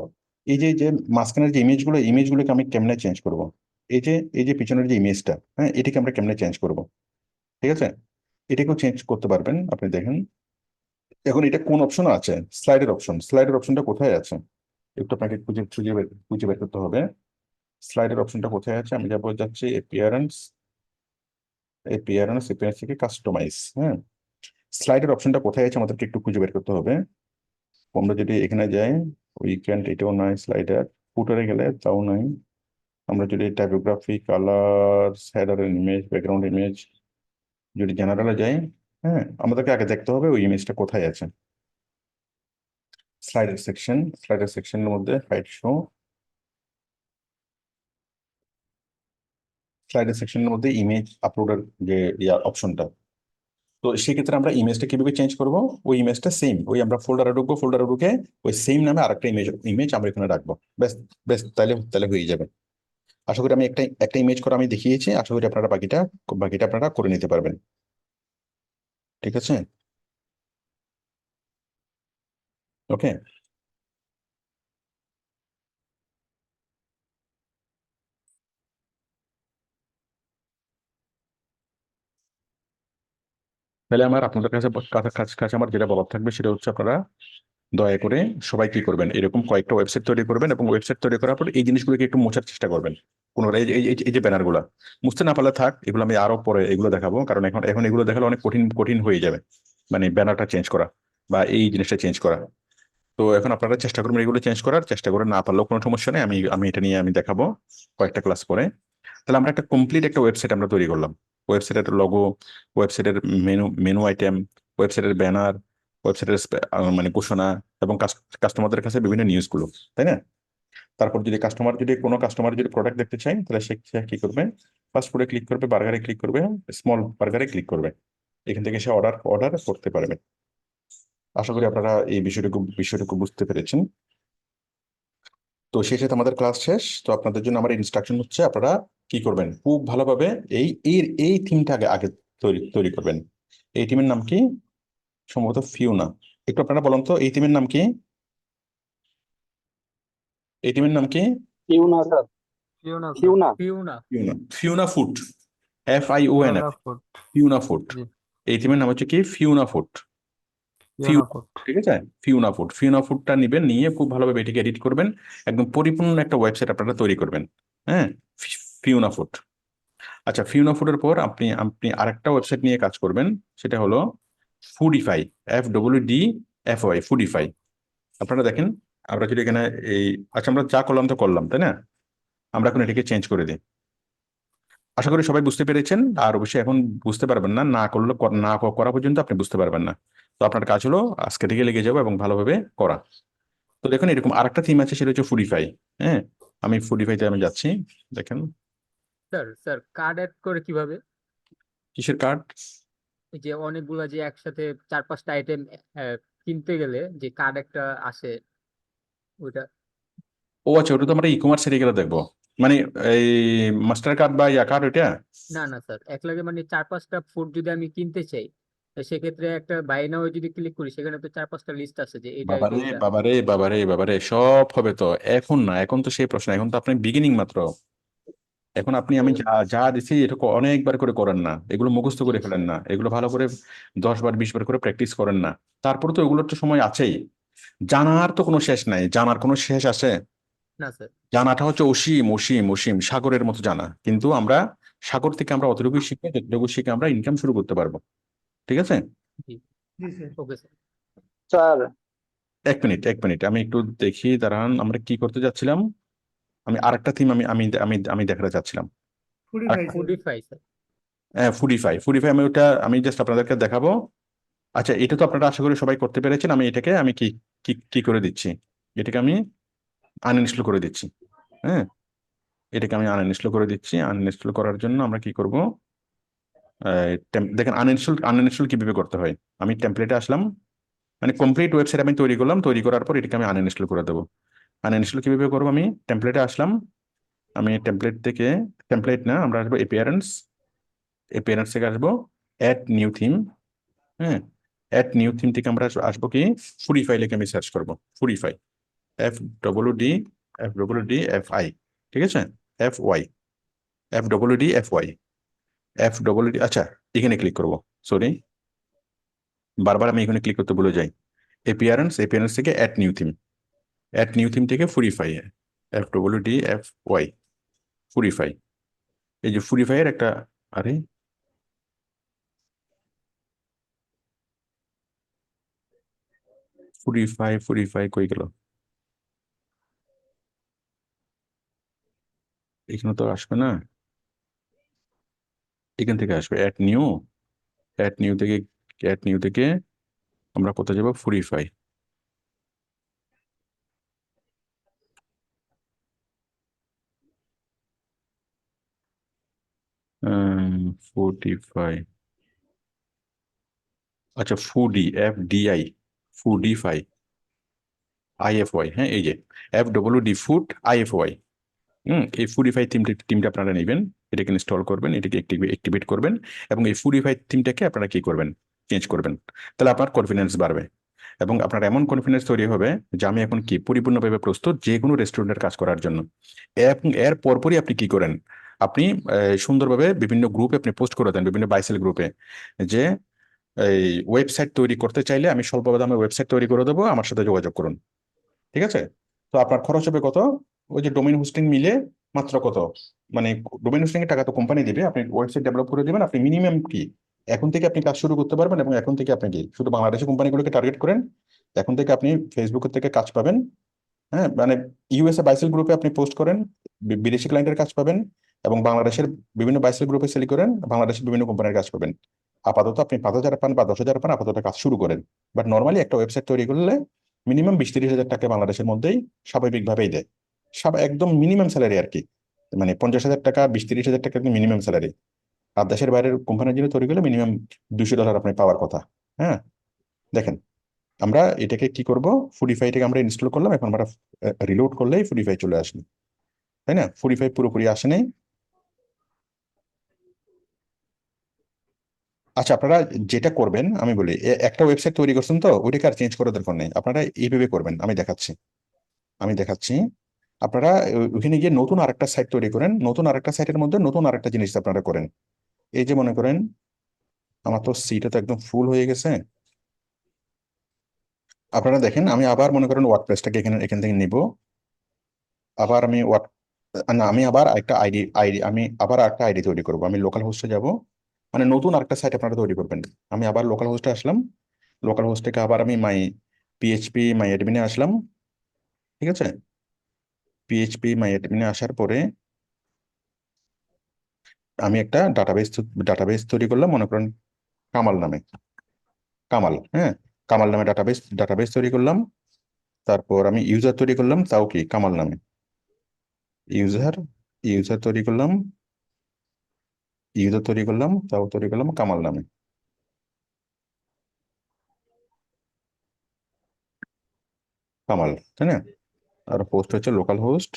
এই যে মাঝখানের যে ইমেজগুলোকে আমি কেমনে চেঞ্জ করব? এই যে পিছনের যে ইমেজটা, হ্যাঁ, এটাকে আমরা কেমনে চেঞ্জ করব? ঠিক আছে, এটাকেও চেঞ্জ করতে পারবেন। আপনি দেখেন এখন এটা কোন অপশন আছে, স্লাইডের অপশনটা কোথায় আছে একটু আপনাকে খুঁজে বের করতে হবে। স্লাইডের অপশনটা কোথায় আছে, আমি যাচ্ছি এপিয়ারেন্স থেকে কাস্টমাইজ। হ্যাঁ, স্লাইডের অপশনটা কোথায় আছে আমাদেরকে একটু খুঁজে বের করতে হবে। আমরা যদি এখানে যাই, উইকেন্ড, এটাও নাই। স্লাইডার ফুটারে গেলে তাও নাই। আমরা যদি typography, colour, header image, background image, যদি জেনারেলে যাই, হ্যাঁ, আমাদেরকে আগে দেখতে হবে ওই ইমেজটা কোথায় আছে। স্লাইডার সেকশনের মধ্যে হাইড শো, স্লাইডার সেকশনের মধ্যে ইমেজ আপলোডের যে অপশনটা। তো সেক্ষেত্রে আমরা ইমেজটা কিভাবে চেঞ্জ করব, ওই ইমেজটা সেম, ওই আমরা ফোল্ডারে ঢুকে ওই সেম নামে আরেকটা ইমেজ আমরা এখানে রাখবো। ব্যাস ব্যাস, তাহলে তাহলে হয়ে যাবে। আশা করি আমি একটা একটা ইমেজ করে আমি দেখিয়েছি, আশা করি আপনারা বাকিটা বাকিটা আপনারা করে নিতে পারবেন। ঠিক আছে, ওকে। তাহলে আমার আপনাদের কাছে কাছে আমার যেটা বলার থাকবে সেটা হচ্ছে, আপনারা দয়া করে সবাই কি করবেন, এরকম কয়েকটা ওয়েবসাইট তৈরি করবেন এবং ওয়েবসাইট তৈরি করার পর এই জিনিসগুলোকে একটু মোছার চেষ্টা করবেন। কোনো এই যে ব্যানার গুলা মুছতে না পারলে থাক, এগুলো আমি আরো পরে এগুলো দেখাবো, কারণ এখন এখন এগুলো দেখালে অনেক কঠিন কঠিন হয়ে যাবে, মানে ব্যানারটা চেঞ্জ করা বা এই জিনিসটা চেঞ্জ করা। তো এখন আপনারা চেষ্টা করবেন এগুলো চেঞ্জ করার, চেষ্টা করে না পারলেও কোনো সমস্যা নেই, আমি আমি এটা নিয়ে আমি দেখাবো কয়েকটা ক্লাস পরে। তাহলে আমরা একটা কমপ্লিট একটা ওয়েবসাইট আমরা তৈরি করলাম। ওয়েবসাইটের লগো, ওয়েবসাইটের মেনু আইটেম, ওয়েবসাইটের ব্যানার, ওয়েবসাইটের মানে ঘোষণা এবং কাস্টমারদের কাছে বিভিন্ন নিউজগুলো, তাই না? তারপর যদি কোনো কাস্টমার যদি প্রোডাক্ট দেখতে চায়, তাহলে সে কি করবে, ফার্স্ট ফুডে ক্লিক করবে, বার্গারে ক্লিক করবে, স্মল বার্গারে ক্লিক করবে, এখান থেকে সে অর্ডার করতে পারবে। আশা করি আপনারা এই বিষয়টুকু বুঝতে পেরেছেন। তো সেই সাথে আমাদের ক্লাস শেষ। তো আপনাদের জন্য আমার ইনস্ট্রাকশন হচ্ছে, আপনারা কি করবেন, খুব ভালোভাবে এই থিমটা আগে আগে তৈরি তৈরি করবেন। এই টিমের নাম কি? সম্ভবত ফিউনা। একটু আপনারা বলুন তো এই টিমের নাম কি? এই টিমের নাম কি? Fiona sir, Fiona sir, Fiona. Fiona, Fiona food, FIONF, Fiona food. Fiona food. জি, এই টিমের নাম হচ্ছে কি? Fiona food. Fiona food. ঠিক আছে, ফিউনা ফুডটা নিবেন, নিয়ে খুব ভালোভাবে এটিকে এডিট করবেন, একদম পরিপূর্ণ একটা ওয়েবসাইট আপনারা তৈরি করবেন। হ্যাঁ, ফিউনা ফুড। আচ্ছা, ফিউনা ফুডের পর আপনি আপনি আরেকটা ওয়েবসাইট নিয়ে কাজ করবেন, সেটা হলো ফুডিফাই, FWDFY, ফুডিফাই। আপনারা দেখেন, আমরা যদি এখানে এই, আচ্ছা আমরা যা করলাম তো করলাম, তাই না? আমরা এখন এটাকে চেঞ্জ করে দিই। আশা করি সবাই বুঝতে পেরেছেন, আর অবশ্যই এখন বুঝতে পারবেন না, না করলে না করা পর্যন্ত আপনি বুঝতে পারবেন না। তো আপনার কাজ হলো আজকে থেকে লেগে যাবো এবং ভালোভাবে করা। তো দেখুন এরকম আরেকটা থিম আছে, সেটা হচ্ছে ফুডিফাই। হ্যাঁ, আমি ফুডিফাইতে আমি যাচ্ছি। দেখেন, স্যার, স্যার কার্ড অ্যাড করে কিভাবে? কিসের কার্ড? এই যে অনেকগুলা যে একসাথে 4-5টা আইটেম কিনতে গেলে যে কার্ড একটা আসে, ওইটা। ও আচ্ছা, ওটা তো আমরা ই কমার্স এর গেলে দেখবো, মানে এই মাস্টার কার্ড বা ইয়া কার্ড ওইটা। না না স্যার, এক লাগে মানে 4-5টা ফুড যদি আমি কিনতে চাই, তো সেক্ষেত্রে একটা বাই নাও যদি ক্লিক করি, সেখানে তো 4-5টা লিস্ট আছে যে এটা এটা বাবারে এটা। বাবারে বাবারে বাবারে, সব হবে তো। এখন না, এখন তো সেই প্রশ্ন, এখন তো আপনি বিগিনিং মাত্র। এখন আপনি আমি ও যা যা দিছি এটা অনেকবার করে করেন না, এগুলো মুখস্থ জি করে জি। ফেলেন না, এগুলো ভালো করে 10 বার 20 বার করে প্র্যাকটিস করেন না। তারপর তো এগুলোর তো সময় আছেই। জানার তো কোনো শেষ নাই, জানার কোনো শেষ আছে? না স্যার। জানাটা হচ্ছে অসীম অসীম অসীম, সাগরের মতো জানা, কিন্তু আমরা সাগর থেকে আমরা অতটুকু শিখে, যতটুকু শিখে আমরা ইনকাম শুরু করতে পারবো। ঠিক আছে, জি জি স্যার, ওকে স্যার। স্যার, এক মিনিট আমি একটু দেখি, দাঁড়ান, আমরা কি করতে যাচ্ছিলাম? আমি আরেকটা থিম আমি আমি আমি আমি দেখাতে চাচ্ছিলাম। ফুডিফাই স্যার। হ্যাঁ, ফুডিফাই আমি ওটা আমি জাস্ট আপনাদেরকে দেখাবো। আচ্ছা, এটা তো আপনারা আশা করি সবাই করতে পেরেছেন। আমি এটাকে আমি কি কি কি করে দিচ্ছি, এটাকে আমি আনইনস্টল করে দিচ্ছি। হ্যাঁ, এটাকে আমি আনইনস্টল করে দিচ্ছি। আনইনস্টল করার জন্য আমরা কি করব, দেখেন আনইনস্টল কিভাবে করতে হয়। আমি টেমপ্লেটে আসলাম, মানে কমপ্লিট ওয়েবসাইট আমি তৈরি করলাম, তৈরি করার পর এটাকে আমি আনইনস্টল করে দেবো। আনইনস্টল কিভাবে করবো, আমি টেমপ্লেটে আসলাম, আমি টেমপ্লেট থেকে, টেমপ্লেট না, আমরা আসবো এপিয়ারেন্স থেকে আসবো অ্যাড নিউ থিম। হ্যাঁ, অ্যাড নিউ থিম থেকে আমরা আসবো কি, ফুডিফাই লিখে আমি সার্চ করবো, ফুডিফাই, FWD FWDFI। ঠিক আছে, FY, FWDFY, FWD। আচ্ছা, এখানে ক্লিক করবো। সরি, বারবার আমি এখানে ক্লিক করতে ভুলে যাই। অ্যাপিয়ারেন্স থেকে অ্যাড নিউ থিম থেকে ফুরিফাই, FWDFY, ফুরিফাই। এই যে ফুরিফাইয়ের একটা, আরে ফুরিফাই কই গেল? এখানে তো আসবে না, এখান থেকে আসবে অ্যাড নিউ থেকে অ্যাড নিউ থেকে আমরা কোথায় যাবো? ফুরিফাই। ফুডিফাই, আচ্ছা ফুডিফাই IFY, হ্যাঁ এই যে FWD ফুড IFY। এই ফুডিফাই টিমটা আপনারা নেবেন, এটাকে ইনস্টল করবেন, এটাকে অ্যাক্টিভেট করবেন, এবং এই ফুডিফাই টিমটাকে আপনারা কি করবেন? চেঞ্জ করবেন। তাহলে আপনার কনফিডেন্স বাড়বে, এবং আপনার এমন কনফিডেন্স তৈরি হবে যে আমি এখন কি পরিপূর্ণভাবে প্রস্তুত যে কোনো রেস্টুরেন্টের কাজ করার জন্য। এবং এর পরপরই আপনি কি করেন? আপনি সুন্দরভাবে বিভিন্ন গ্রুপে আপনি পোস্ট করে দেন, বিভিন্ন বাইসেল গ্রুপে, যে এই ওয়েবসাইট তৈরি করতে চাইলে আমি স্বল্প দামে ওয়েবসাইট তৈরি করে দেবো, আমার সাথে যোগাযোগ করুন। ঠিক আছে? তো আপনার খরচ হবে কত? ওই যে ডোমেইন হোস্টিং মিলে মাত্র কত, মানে ডোমেইন হোস্টিং এর টাকা তো কোম্পানি দিবে, আপনি ওয়েবসাইট ডেভেলপ করে দিবেন, আপনি মিনিমাম কি এখন থেকে আপনি কাজ শুরু করতে পারবেন। এবং এখন থেকে আপনি কি শুধু বাংলাদেশি কোম্পানিগুলোকে টার্গেট করেন, এখন থেকে আপনি ফেসবুকের থেকে কাজ পাবেন। হ্যাঁ, মানে ইউএসএ বাইসেল গ্রুপে আপনি পোস্ট করেন, বিদেশি ক্লায়েন্টের কাজ পাবেন, এবং বাংলাদেশের বিভিন্ন বাইসেল গ্রুপে সেল করেন, বাংলাদেশের বিভিন্ন কোম্পানির কাজ পাবেন। আপাতত আপনি 5,000 পান বা 10,000 পান, আপাতত কাজ শুরু করেন। বাট নর্মালি একটা ওয়েবসাইট তৈরি করলে মিনিমাম 20-30 হাজার টাকা বাংলাদেশের মধ্যেই স্বাভাবিকভাবেই দেয়। একদম মিনিমাম স্যালারি আর কি, মানে 50,000 টাকা, 20-30 হাজার টাকা মিনিমাম স্যালারি। আর দেশের বাইরের কোম্পানির জন্য তৈরি করলে মিনিমাম $200 আপনি পাওয়ার কথা। হ্যাঁ, দেখেন, আমরা এটাকে কি করব? ফুডিফাইটাকে আমরা ইনস্টল করলাম, এখন আমরা রিলোড করলেই ফুডিফাই চলে আসবে, তাই না? ফুডিফাই পুরোপুরি আসে নাই। আচ্ছা, আপনারা যেটা করবেন আমি বলি, একটা ওয়েবসাইট তৈরি করছেন তো ওইটাকে আর চেঞ্জ করার দরকার নেই, আপনারা এইভাবে করবেন, আমি দেখাচ্ছি। আপনারা ওখানে গিয়ে নতুন আরেকটা সাইট তৈরি করেন, নতুন আরেকটা সাইটের মধ্যে নতুন আরেকটা জিনিস আপনারা করেন। এই যে মনে করেন আমার তো সিটা তো একদম ফুল হয়ে গেছে। আপনারা দেখেন, আমি আবার মনে করেন ওয়ার্ডপ্রেসটাকে এখান থেকে নিব। আবার আমি ওয়ার্ড না, আমি আবার একটা আইডি তৈরি করব। আমি লোকাল হোস্টে যাব, মানে নতুন আরেকটা সাইট আপনারা তৈরি করবেন। আমি আবার লোকাল হোস্টে আসলাম, লোকাল হোস্ট থেকে আবার আমি মাই অ্যাডমিনে আসলাম। ঠিক আছে? মাই অ্যাডমিনে আসার পরে আমি একটা ডাটাবেস তৈরি করলাম, মনে করেন কামাল নামে। হ্যাঁ, কামাল নামে ডাটাবেস তৈরি করলাম। তারপর আমি ইউজার তৈরি করলাম, তাও কি কামাল নামে। ইউজার ইউজার তৈরি করলাম তাও তৈরি করলাম কামাল নামে। কামাল, তাই না? আর হোস্ট হচ্ছে লোকাল হোস্ট,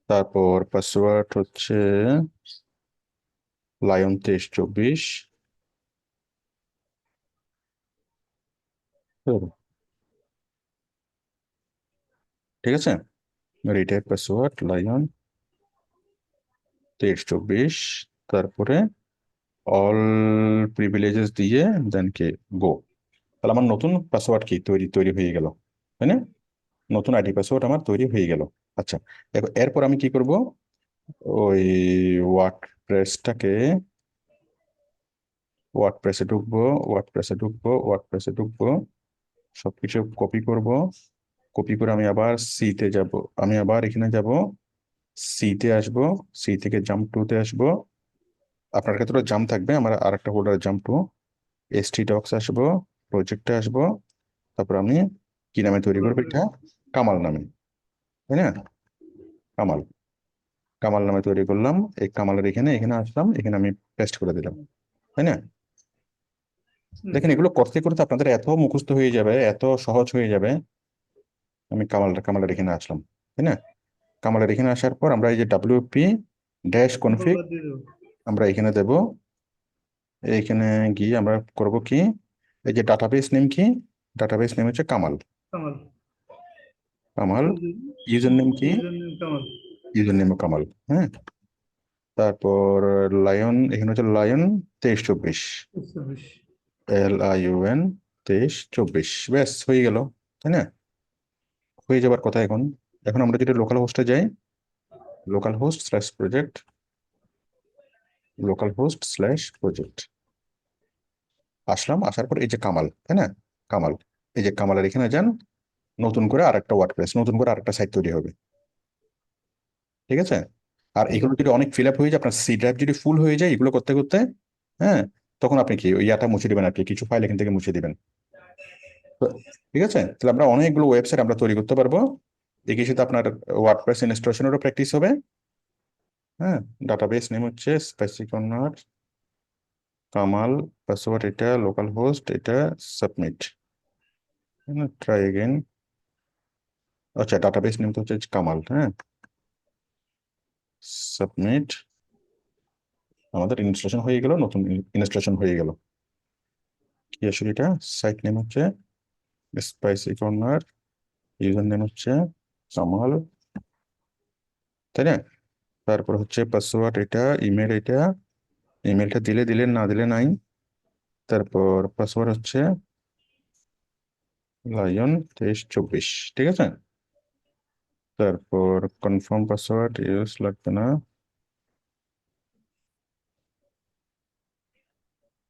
তারপর পাসওয়ার্ড হচ্ছে লায়ন 2324। ঠিক আছে, রিটাইপ পাসওয়ার্ড লায়ন 2324, তারপরে অল প্রিভিলেজেস দিয়ে দেন কি গো। তাহলে আমার নতুন পাসওয়ার্ড কি তৈরি তৈরি হয়ে গেল, তাই না? নতুন আইডি পাসওয়ার্ড আমার তৈরি হয়ে গেল। আচ্ছা, দেখো এরপর আমি কি করব? ওই ওয়ার্ডপ্রেসটাকে ওয়ার্ডপ্রেসে ঢুকবো, সবকিছু কপি করে আমি আবার সিতে যাব, আমি আবার এখানে যাব, সিতে আসবো, সি থেকে জাম্প টুতে আসবো। আপনার ক্ষেত্রে জাম্প থাকবে, আমার আর একটা ফোল্ডারে জাম্প টু, ডক্স আসবো, প্রজেক্টে আসবো। তারপর আমি কি নামে তৈরি করবো এটা? কামাল নামে, তাই না? কামাল কামাল নামে তৈরি করলাম। এই কামালের এখানে এখানে আসলাম, এখানে আমি পেস্ট করে দিলাম, তাই না? দেখেন, এগুলো করতে করতে আপনাদের এত মুখস্থ হয়ে যাবে, এত সহজ হয়ে যাবে। আমি কামালের এখানে আসলাম, তাই না? কামালের এখানে আসার পর আমরা এই যে WP ড্যাশ কনফিগ আমরা এখানে দেব। এইখানে গিয়ে আমরা করব কি, এই যে ডাটাবেস নেম কি, ডাটাবেস নেম হচ্ছে কামাল। কামাল কামাল ইউজার নেম কি? Kamal user name Kamal. হ্যাঁ, তারপর লায়ন, এখানে হচ্ছে লায়ন 23-24, LION 23-24, ব্যাস হয়ে গেল, তাই না? হয়ে যাবার কথা এখন। এখন আমরা যদি লোকাল হোস্টে যাই, localhost slash project, localhost slash project আসলাম, আসার পর এই যে কামাল, তাই না? কামাল, এই যে কামালের এখানে যান, নতুন করে আরেকটা ওয়ার্ডপ্রেস, নতুন করে আরেকটা সাইট তৈরি হবে, ঠিক আছে? আর এগুলো যদি অনেক ফিল আপ হয়ে যায়, আপনার সি ড্রাইভ যদি ফুল হয়ে যায় এগুলো করতে করতে, হ্যাঁ, তখন আপনি কি ওই ইয়াটা মুছে দিবেন আর কি, কিছু ফাইল এখান থেকে মুছে দিবেন। তো ঠিক আছে, তাহলে আমরা অনেকগুলো ওয়েবসাইট আমরা তৈরি করতে পারবো। একই সাথে আপনার ওয়ার্ডপ্রেস ইনস্টলেশনেরও প্র্যাকটিস হবে। হ্যাঁ, ডাটাবেস নেম হচ্ছে স্পাইসি কর্নার, কামাল, পাসওয়ার্ড এটা, লোকাল হোস্ট এটা, সাবমিট, ট্রাই এগেন। আচ্ছা, ডাটাবেস নেম তো হচ্ছে কামাল, হ্যাঁ, সাবমিট, আমাদের ইনস্টলেশন হয়ে গেল, নতুন ইনস্টলেশন হয়ে গেল। কি আসলে এটা, সাইট নেম হচ্ছে স্পাইসি কর্নার, ইউজার নেম হচ্ছে কামাল, তাই না? তারপর হচ্ছে পাসওয়ার্ড এটা, ইমেল এটা, ইমেলটা দিলে দিলেন, না দিলে নাই। তারপর পাসওয়ার্ড হচ্ছে লায়ন 23-24, ঠিক আছে? তারপর কনফার্ম পাসওয়ার্ড ইউজ লাগবে না।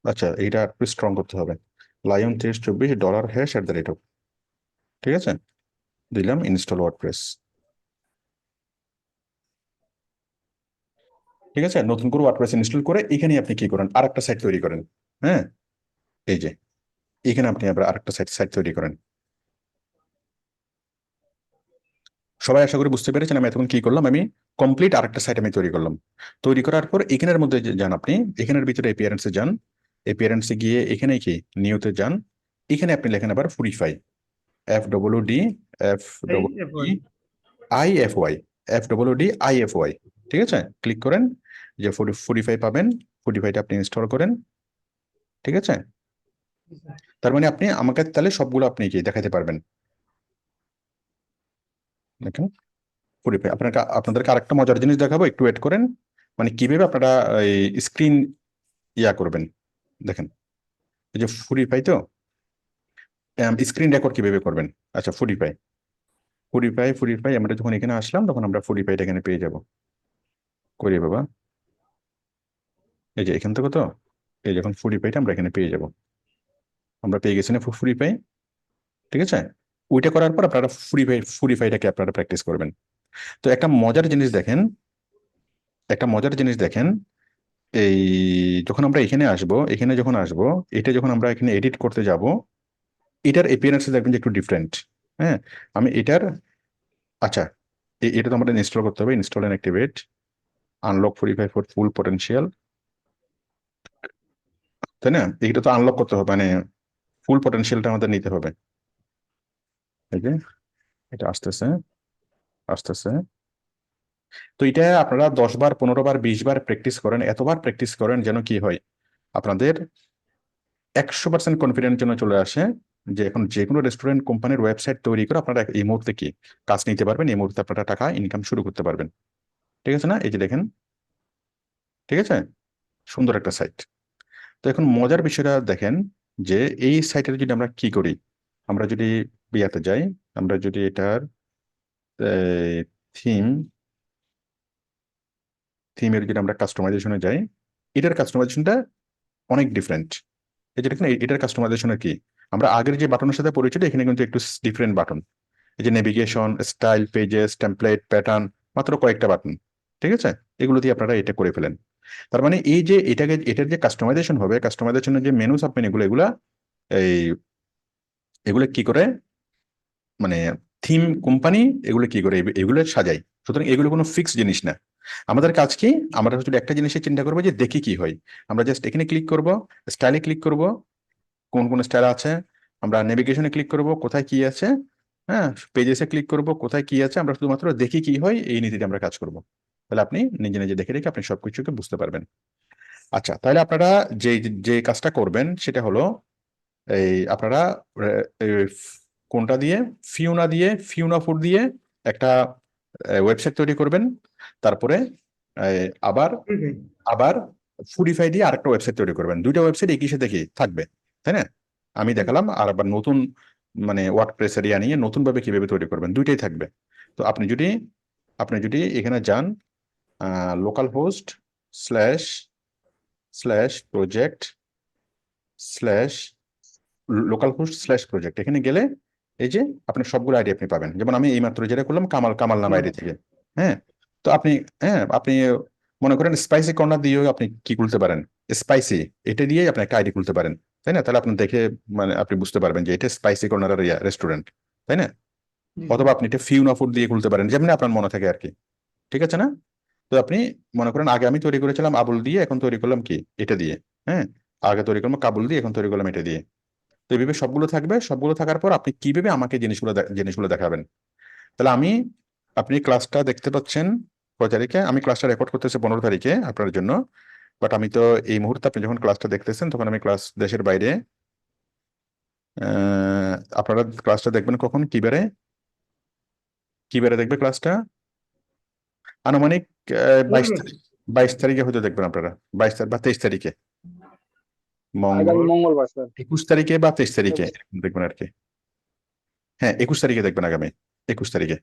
আচ্ছা, এইটা একটু স্ট্রং করতে হবে, লায়ন 23-24 $# ঠিক আছে, দিলাম ইনস্টল ওয়ার্ডপ্রেস। ঠিক আছে, নতুন করে ওয়ার্ডপ্রেস ইনস্টল করে এখানে আপনি কি করেন, আরেকটা সাইট তৈরি করেন। হ্যাঁ, এই যে এখানে আপনি আবার আরেকটা সাইট সাইট তৈরি করেন। সবাই আশা করি বুঝতে পেরেছেন আমি এতক্ষণ কি করলাম, আমি কমপ্লিট আরেকটা সাইট আমি তৈরি করলাম। তৈরি করার পর এখানের মধ্যে যান, আপনি এখানের ভিতরে এপিয়ারেন্সে যান, এপিয়ারেন্সে গিয়ে এখানে কি নিউতে যান, এখানে আপনি লেখেন আবার ফুরিফাই, FWD FWD IFY, FWD IFY, ঠিক আছে, ক্লিক করেন, যে ফুরিফাই পাবেন, ফুরিফাইটা আপনি ইনস্টল করেন, ঠিক আছে? তার মানে আপনি আমাকে তাহলে সবগুলো আপনি কি দেখাতে পারবেন, দেখেন ফুরিফাই। আপনাদেরকে আরেকটা মজার জিনিস দেখাবো, একটু ওয়েট করেন, মানে কিভাবে আপনারা এই স্ক্রিন ইয়া করবেন, দেখেন এই যে ফুরিফাই, তো স্ক্রিন রেকর্ড কিভাবে করবেন। আচ্ছা, ফুরিফাই, ফুরিফাই, ফুরিফাই, আমরা যখন এখানে আসলাম তখন আমরা ফুরিফাইটা এখানে পেয়ে যাব, করি বাবা, এই যে এখান থেকে, তো এই যখন ফুরিফাইটা আমরা এখানে পেয়ে যাব, আমরা পেয়ে গেছি না ফুরিফাই, ঠিক আছে? ওইটা করার পর আপনারা ফুরিফাইটাকে আপনারা প্র্যাকটিস করবেন। তো একটা মজার জিনিস দেখেন, একটা মজার জিনিস দেখেন, এই যখন আমরা এখানে আসব, এখানে যখন আসব, এটা যখন আমরা এখানে এডিট করতে যাব, এটার এপিয়ারেন্স দেখবেন যে একটু ডিফারেন্ট। হ্যাঁ, আমি এটার, আচ্ছা, এটা তো আমাদের ইনস্টল করতে হবে, ইনস্টল এন্ড অ্যাক্টিভেট, আনলক ফুরিফাই ফর ফুল পটেনশিয়াল, তাই না? এটা তো আনলক করতে হবে, মানে ফুল পটেনশিয়ালটা আমাদের নিতে হবে। এই যে এটা আসতেছে, আসতেছে। তো এটা আপনারা 10 বার, 15 বার, 20 বার প্র্যাকটিস করেন, এতবার প্র্যাকটিস করেন যেন কি হয়, আপনাদের 100% কনফিডেন্স জন্য চলে আসে, যে এখন যে কোনো রেস্টুরেন্ট কোম্পানির ওয়েবসাইট তৈরি করে আপনারা এই মুহূর্তে কি কাজ নিতে পারবেন, এই মুহূর্তে আপনারা টাকা ইনকাম শুরু করতে পারবেন। ঠিক আছে না, এই যে দেখেন, ঠিক আছে, সুন্দর একটা সাইট। তো এখন মজার বিষয়টা দেখেন, যে এই সাইটের যদি আমরা কি করি, আমরা যদি বিয়াতে যাই, আমরা যদি এটার থিম, থিমের যদি আমরা কাস্টমাইজেশনে যাই, এটার কাস্টমাইজেশনটা অনেক ডিফারেন্ট। এই যে দেখেন, এটার কাস্টমাইজেশনের কি, আমরা আগের যে বাটনের সাথে পরিচিত, এখানে কিন্তু একটু ডিফারেন্ট বাটন, এই যে navigation, style, pages, template, pattern, মাত্র কয়েকটা বাটন, ঠিক আছে? এগুলো দিয়ে আপনারা এটা করে ফেলেন। তার মানে এই যে এটাকে, এটার যে কাস্টমাইজেশন হবে, কাস্টমাইজেশনের যে মেনু সাব মেনুগুলো, এগুলা এই এগুলো কি করে, মানে থিম কোম্পানি এগুলো কি করে, এগুলো সাজাই। সুতরাং এগুলো কোনো ফিক্স জিনিস না। আমাদের কাজ কি, আমরা শুধু একটা জিনিসের চিন্তা করবো যে দেখি কি হয়। আমরা জাস্ট এখানে ক্লিক করব, স্টাইলে ক্লিক করব, কোন কোন স্টাইল আছে, আমরা নেভিগেশনে ক্লিক করব, কোথায় কি আছে, হ্যাঁ, পেজেসে ক্লিক করব, কোথায় কি আছে, আমরা শুধুমাত্র দেখি কি হয়, এই নীতিতে আমরা কাজ করব। তাহলে আপনি নিজে নিজে দেখে দেখে আপনি সবকিছুকে বুঝতে পারবেন। আচ্ছা, তাহলে আপনারা যে যে কাজটা করবেন সেটা হলো, এই আপনারা এই কোনটা দিয়ে, ফিউনা দিয়ে, ফিউনা ফুড দিয়ে একটা ওয়েবসাইট তৈরি করবেন। তারপরে আবার হুম, হুম। আবার ফুডিফাই দিয়ে আরেকটা ওয়েবসাইট তৈরি করবেন, দুইটা ওয়েবসাইট একই সাথে কি থাকবে, তাই না? আমি দেখালাম, আর আবার নতুন মানে ওয়ার্ডপ্রেস এরিয়া নিয়ে নতুন ভাবে কিভাবে তৈরি করবেন, দুইটাই থাকবে। তো আপনি যদি এখানে যান local host slash slash project slash local host slash project, এখানে গেলে এই যে আপনার সবগুলো আইডি আপনি পাবেন। যেমন আমি এইমাত্র যেটা করলাম কামাল কামাল নাম আইডি থেকে। হ্যাঁ, তো আপনি মনে করেন স্পাইসি কর্নার দিয়েও আপনি কি খুলতে পারেন, স্পাইসি এটা দিয়েই আপনি একটা আইডি খুলতে পারেন, তাই না? তাহলে আপনি দেখে মানে আপনি বুঝতে পারবেন যে এটা স্পাইসি কর্নারের রেস্টুরেন্ট, তাই না? অথবা আপনি এটা ফিউনা ফুড দিয়ে খুলতে পারেন, যেমনি আপনার মনে থাকে আর কি। ঠিক আছে না? তো আপনি মনে করেন আগে আমি তৈরি করেছিলাম আবুল দিয়ে, এখন তৈরি করলাম কি এটা দিয়ে। হ্যাঁ, আগে তৈরি করলাম কাবুল দিয়ে, এখন তৈরি করলাম এটা দিয়ে। তো এইভাবে সবগুলো থাকবে, সবগুলো থাকার পর আপনি কিভাবে আমাকে জিনিসগুলো দেখাবেন। তাহলে আপনি ক্লাসটা দেখতে পাচ্ছেন কয় তারিখে? আমি ক্লাসটা রেকর্ড করতেছি 15 তারিখে আপনার জন্য। বাট আমি তো এই মুহূর্তে আপনি যখন ক্লাসটা দেখতেছেন তখন আমি ক্লাস দেশের বাইরে। আপনারা ক্লাসটা দেখবেন কখন, কি বারে দেখবে ক্লাসটা? আনুমানিক 22 তারিখ, 22 তারিখে হয়তো দেখবেন আপনারা, 22 তারিখ বা 23 তারিখে, আগামী মঙ্গল, মঙ্গলবার স্যার। 21 তারিখে বা 23 তারিখে এরকম দেখবেন আর কি। হ্যাঁ, 21 তারিখে দেখবেন আগামী, 21 তারিখে,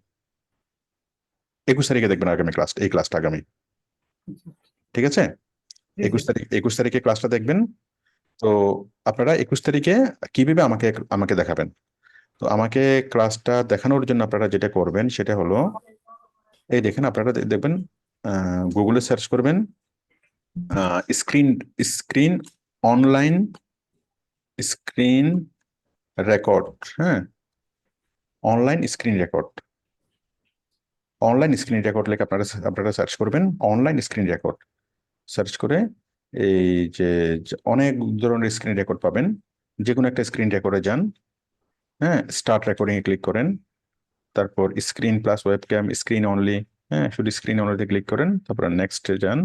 21 তারিখে দেখবেন আগামী ক্লাস, এই ক্লাসটা আগামী। ঠিক আছে, জি, জি। 21 তারিখে ক্লাসটা দেখবেন। তো আপনারা 21 তারিখে কিভাবে আমাকে আমাকে দেখাবেন। তো আমাকে ক্লাসটা দেখানোর জন্য আপনারা যেটা করবেন সেটা হলো, এই দেখেন আপনারা দেখবেন গুগলে সার্চ করবেন screen screen online screen record. হ্যাঁ, অনলাইন স্ক্রিন রেকর্ড লিখে আপনারা সার্চ করবেন অনলাইন স্ক্রিন রেকর্ড। সার্চ করে এই যে যে অনেক ধরনের স্ক্রিন রেকর্ড পাবেন, যে কোনো একটা স্ক্রিন রেকর্ডে যান। হ্যাঁ, স্টার্ট রেকর্ডিং এ ক্লিক করেন, তারপর screen plus webcam screen only. হ্যাঁ, শুধু স্ক্রিন অনলিতে ক্লিক করেন, তারপর নেক্সট যান,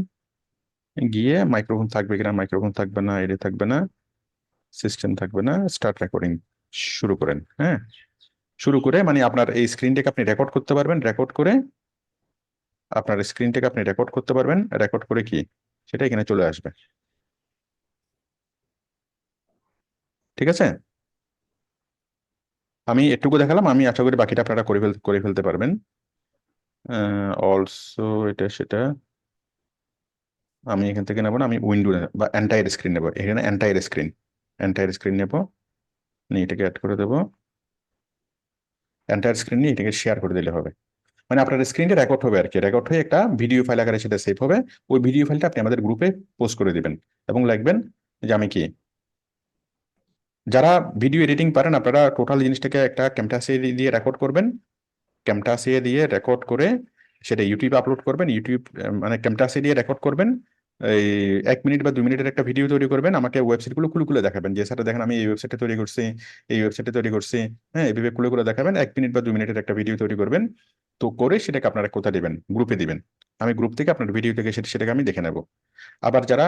গিয়ে মাইক্রোফোন থাকবে কিনা, মাইক্রোফোন থাকবে না, এডি থাকবে না, সিস্টেম থাকবে না, স্টার্ট রেকর্ডিং শুরু করেন। হ্যাঁ, শুরু করে মানে আপনার এই স্ক্রিনটাকে আপনি রেকর্ড করতে পারবেন, রেকর্ড করে আপনার স্ক্রিনটাকে আপনি রেকর্ড করতে পারবেন, রেকর্ড করে কি সেটা এখানে চলে আসবে। ঠিক আছে, আমি এটুকু দেখালাম, আমি আশা করি বাকিটা আপনারা করে ফেলতে পারবেন। অলসো এটা সেটা আমি এখান থেকে নেবো না, আমি উইন্ডো বা এন্টায়ার স্ক্রিন নেবো, এখানে এন্টায়ার স্ক্রিন নেবো, নিয়ে এটাকে অ্যাড করে দেবো। এন্টায়ার স্ক্রিন নিয়ে এটাকে শেয়ার করে দিলে হবে। মানে আপনার স্ক্রিনটা রেকর্ড হবে আর কি, রেকর্ড হয়ে একটা ভিডিও ফাইল আকারে সেটা সেভ হবে। ওই ভিডিও ফাইলটা আপনি আমাদের গ্রুপে পোস্ট করে দিবেন এবং লিখবেন যে আমি কি, যারা ভিডিও এডিটিং পারেন আপনারা টোটাল জিনিসটাকে একটা ক্যামটাসিয়া দিয়ে রেকর্ড করবেন, ক্যামটাসিয়া দিয়ে রেকর্ড করে সেটা ইউটিউবে আপলোড করবেন। ইউটিউব মানে ক্যামটাসিয়া দিয়ে রেকর্ড করবেন, এই 1 মিনিট বা 2 মিনিটের একটা ভিডিও তৈরি করবেন, আমাকে ওয়েবসাইটগুলো খুলে খুলে দেখাবেন যে স্যার দেখেন আমি এই ওয়েবসাইটে তৈরি করছি, এই ওয়েবসাইটে তৈরি করছি। হ্যাঁ, এইভাবে খুলে খুলে দেখাবেন, 1 মিনিট বা 2 মিনিটের একটা ভিডিও তৈরি করবেন। তো করে সেটাকে আপনারা কোথায় দিবেন, গ্রুপে দিবেন। আমি গ্রুপ থেকে আপনার ভিডিও থেকে সেটাকে আমি দেখে নেব। আবার যারা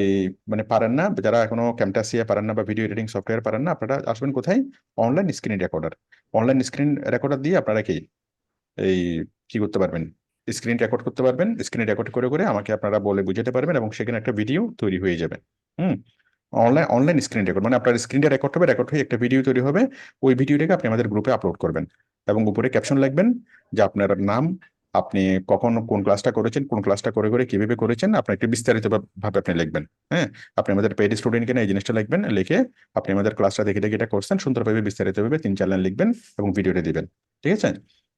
এই মানে পারেন না, যারা এখনো ক্যামটাসিয়া পারেন না বা ভিডিও এডিটিং সফটওয়্যার পারেন না, আপনারা আসবেন কোথায়, অনলাইন স্ক্রিন রেকর্ডার দিয়ে আপনারা এই কি করতে পারবেন, স্ক্রিন রেকর্ড করতে পারবেন। স্ক্রিন রেকর্ড করে করে আমাকে আপনারা বলে বুঝাতে পারবেন এবং সেখানে একটা ভিডিও তৈরি হয়ে যাবে। হুম, অনলাইন স্ক্রিন রেকর্ড মানে আপনার স্ক্রিনটা রেকর্ড হবে, রেকর্ড হয়ে একটা ভিডিও তৈরি হবে। ওই ভিডিওটাকে আপনি আমাদের গ্রুপে আপলোড করবেন এবং উপরে ক্যাপশন লিখবেন যে আপনার নাম, আপনি কখন কোন ক্লাসটা করেছেন, কোন ক্লাসটা করে করে কিভাবে করেছেন, আপনার একটু বিস্তারিত ভাবে আপনি লিখবেন। হ্যাঁ, আপনি আমাদের পেইড স্টুডেন্ট কিনা এই জিনিসটা লিখবেন, লিখে আপনি আমাদের ক্লাসটা দেখে দেখে এটা করছেন সুন্দরভাবে বিস্তারিতভাবে 3-4 লাইন লিখবেন এবং ভিডিওটা দিবেন। ঠিক আছে,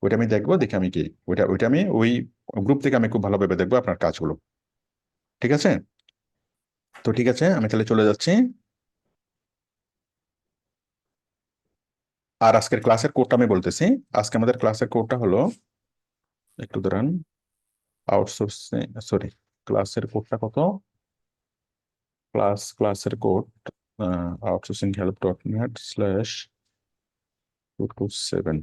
ওইটা আমি দেখবো, দেখে আমি কি ওইটা আমি ওই গ্রুপ থেকে আমি খুব ভালোভাবে দেখবো আপনার কাজগুলো। ঠিক আছে, তো ঠিক আছে আমি তাহলে চলে যাচ্ছি। আর আজকের ক্লাসের কোডটা আমি বলতেছি। আজকে আমাদের ক্লাসের কোডটা হলো, একটু দাঁড়ান, আউটসোর্সিং, সরি, ক্লাসের কোডটা কত, ক্লাসের কোড outsourcinghelp.net/227।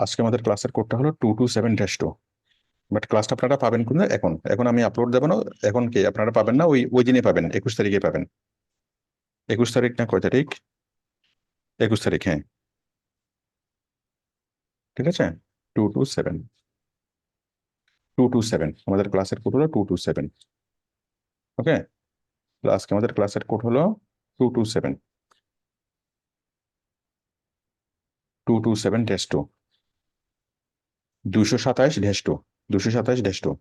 আজকে আমাদের ক্লাসের কোডটা হলো 227-2। বাট ক্লাসটা আপনারা পাবেন কোন, এখন এখন আমি আপলোড দেবো না, এখন কি আপনারা পাবেন না, ওই ওই দিনে পাবেন, 21 তারিখে পাবেন। 21 তারিখ না কয় তারিখ, 21 তারিখ, হ্যাঁ। ঠিক আছে, 227 227 আমাদের ক্লাসের কোড হলো 227। ওকে, আজকে আমাদের ক্লাসের কোড হলো 227 227-2 227-2 227-2।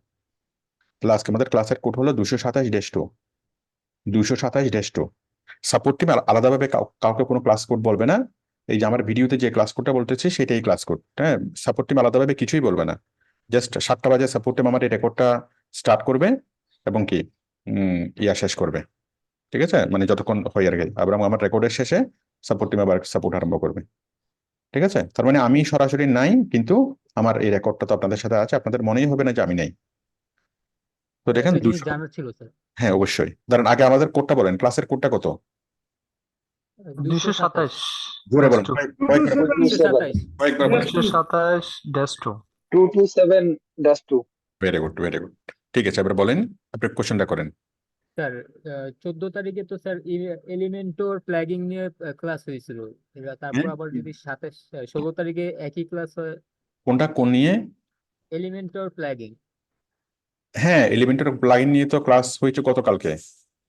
তাহলে আজকে আমাদের ক্লাসের কোড হলো 227-2 227-2। সাপোর্ট টিম আলাদাভাবে কাউকে কোনো ক্লাস কোড বলবে না। এই যে আমার ভিডিওতে যে ক্লাস কোডটা বলতেছি সেটাই ক্লাস কোড। হ্যাঁ, সাপোর্ট টিম আলাদাভাবে কিছুই বলবে না। জাস্ট 7টা বাজে সাপোর্ট টিম আমার এই রেকর্ডটা স্টার্ট করবে এবং কি ইয়া শেষ করবে। ঠিক আছে, মানে যতক্ষণ হয় আর কি। আবার আমার রেকর্ডের শেষে সাপোর্ট টিম আবার সাপোর্ট আরম্ভ করবে। ঠিক আছে, তার মানে আমি সরাসরি নাই, কিন্তু আমার এই রেকর্ডটা তো আপনাদের সাথে আছে, আপনাদের মনেই হবে না যে আমি নাই। তো দেখেন একটা জিনিস 200। জানার ছিল স্যার, হ্যাঁ অবশ্যই, ধরেন আগে আমাদের কোডটা বলেন, ক্লাসের কোডটা কত? 227 জোরে বলেন, 227 কয়েকবার বলেন। 227-2 227-2 ভেরি গুড, ভেরি গুড। ঠিক আছে, এবার বলেন, আপনি কোশ্চেনটা করেন। স্যার 14 তারিখে তো স্যার এলিমেন্টর প্লাগিং নিয়ে ক্লাস হয়েছিল। তারপর আবার যদি 16 তারিখে একই ক্লাস হয় কোনটা কোন নিয়ে? Elementor plugging. হ্যাঁ, এলিমেন্টার প্লাগইন নিয়ে তো ক্লাস হয়েছে গতকালকে।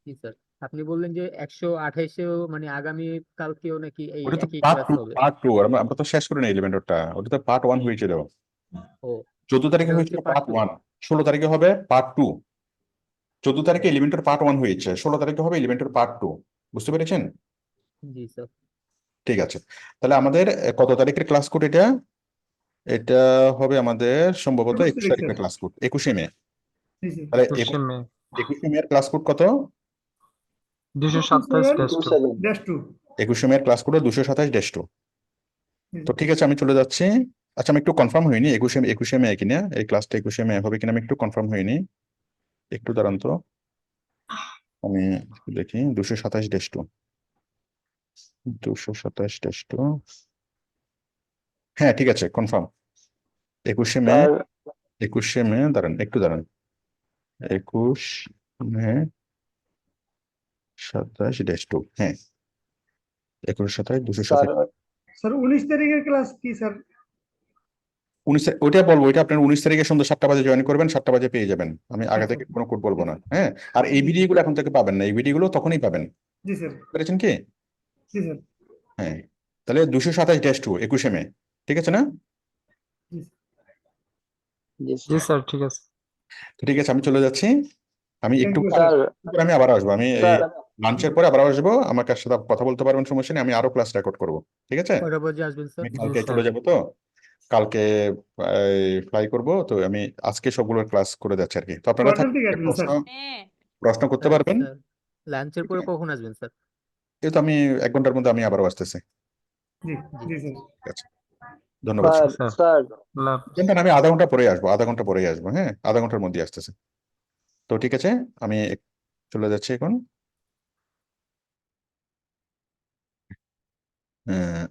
জি স্যার, আপনি বললেন যে 128-এও মানে আগামী কালকেও নাকি এই ওটা তো একই পার্ট ক্লাস টু, হবে। আমরা তো শেষ করি না এলিমেন্টরটা, ওটা তো পার্ট 1 হয়েছিল। ও 14 তারিখে এটা হয়েছিল হচ্ছে part পার্ট two। 1, 16 তারিখে হবে পার্ট 2। 14 তারিখে এলিমেন্টর পার্ট 1 হয়েছে, 16 তারিখে হবে এলিমেন্টর পার্ট 2। বুঝতে পেরেছেন? জি স্যার। ঠিক আছে, তাহলে আমাদের কত তারিখের ক্লাস কোড এটা? এটা হবে আমাদের সম্ভবত 21 তারিখের ক্লাস কোড, 21শে মে। তাহলে 21শে মে 21শে মে এর ক্লাস কোড কত? 227-2 21শে মে এর ক্লাস কোড 227-2। তো ঠিক আছে, আমি চলে যাচ্ছি। আচ্ছা, আমি একটু কনফার্ম হইনি 21শে মে কিনা, এই ক্লাসটা 21শে মে হবে কিনা আমি একটু কনফার্ম হইনি। একটু দাঁড়ান তো, আমি একটু দেখি। 227-2 227-2, হ্যাঁ ঠিক আছে, কনফার্ম 21শে মে। স্যার 21শে মে, দাঁড়ান একটু দাঁড়ান। 21 মে 27-2, হ্যাঁ 21-27-227। স্যার স্যার 19 তারিখের ক্লাস কি স্যার? 19 ওইটা বলবো, ওইটা আপনার 19 তারিখে সন্ধ্যা 7টা বাজে জয়েন করবেন, 7টা বাজে পেয়ে যাবেন। আমি আগে থেকে কোনো কোড বলবো না। হ্যাঁ, আর এই ভিডিওগুলো এখন থেকে পাবেন না, এই ভিডিওগুলো তখনই পাবেন। জি স্যার, পেরেছেন কি? জি স্যার, হ্যাঁ, তাহলে 227-2 21শে মে, ঠিক আছে না? জি জি স্যার স্যার, ঠিক আছে। তো ঠিক আছে, আমি চলে যাচ্ছি। আমি Thank একটু you, স্যার পরে আমি আবার আসবো, আমি এই স্যার লাঞ্চের পরে আবার আসবো, আমার কাছে সাথে কথা বলতে পারবেন, সমস্যা নেই। আমি আরো ক্লাস রেকর্ড করবো, ঠিক আছে? কয়টা বাজে আসবেন স্যার? আমি কালকে জি, চলে স্যার। যাবো, তো কালকে ফ্লাই করব, তো আমি আজকে সবগুলো ক্লাস করে যাচ্ছি আর কি। তো আপনারা কয়টার দিকে আসবেন প্রশ্ন স্যার? প্রশ্ন করতে পারবেন। স্যার লাঞ্চের পরে কখন আসবেন স্যার? এই তো আমি 1 ঘন্টার মধ্যে আমি আবারও আসতেছি। জি, জি স্যার। ঠিক আছে, ধন্যবাদ। Sir sir. স্যার লাভ। জানবেন, আমি আধা ঘন্টা পরে আসবো, আধা ঘন্টা পরেই আসবো। হ্যাঁ, আধা ঘন্টার মধ্যে আসতেছে। তো ঠিক আছে, আমি চলে যাচ্ছি এখন।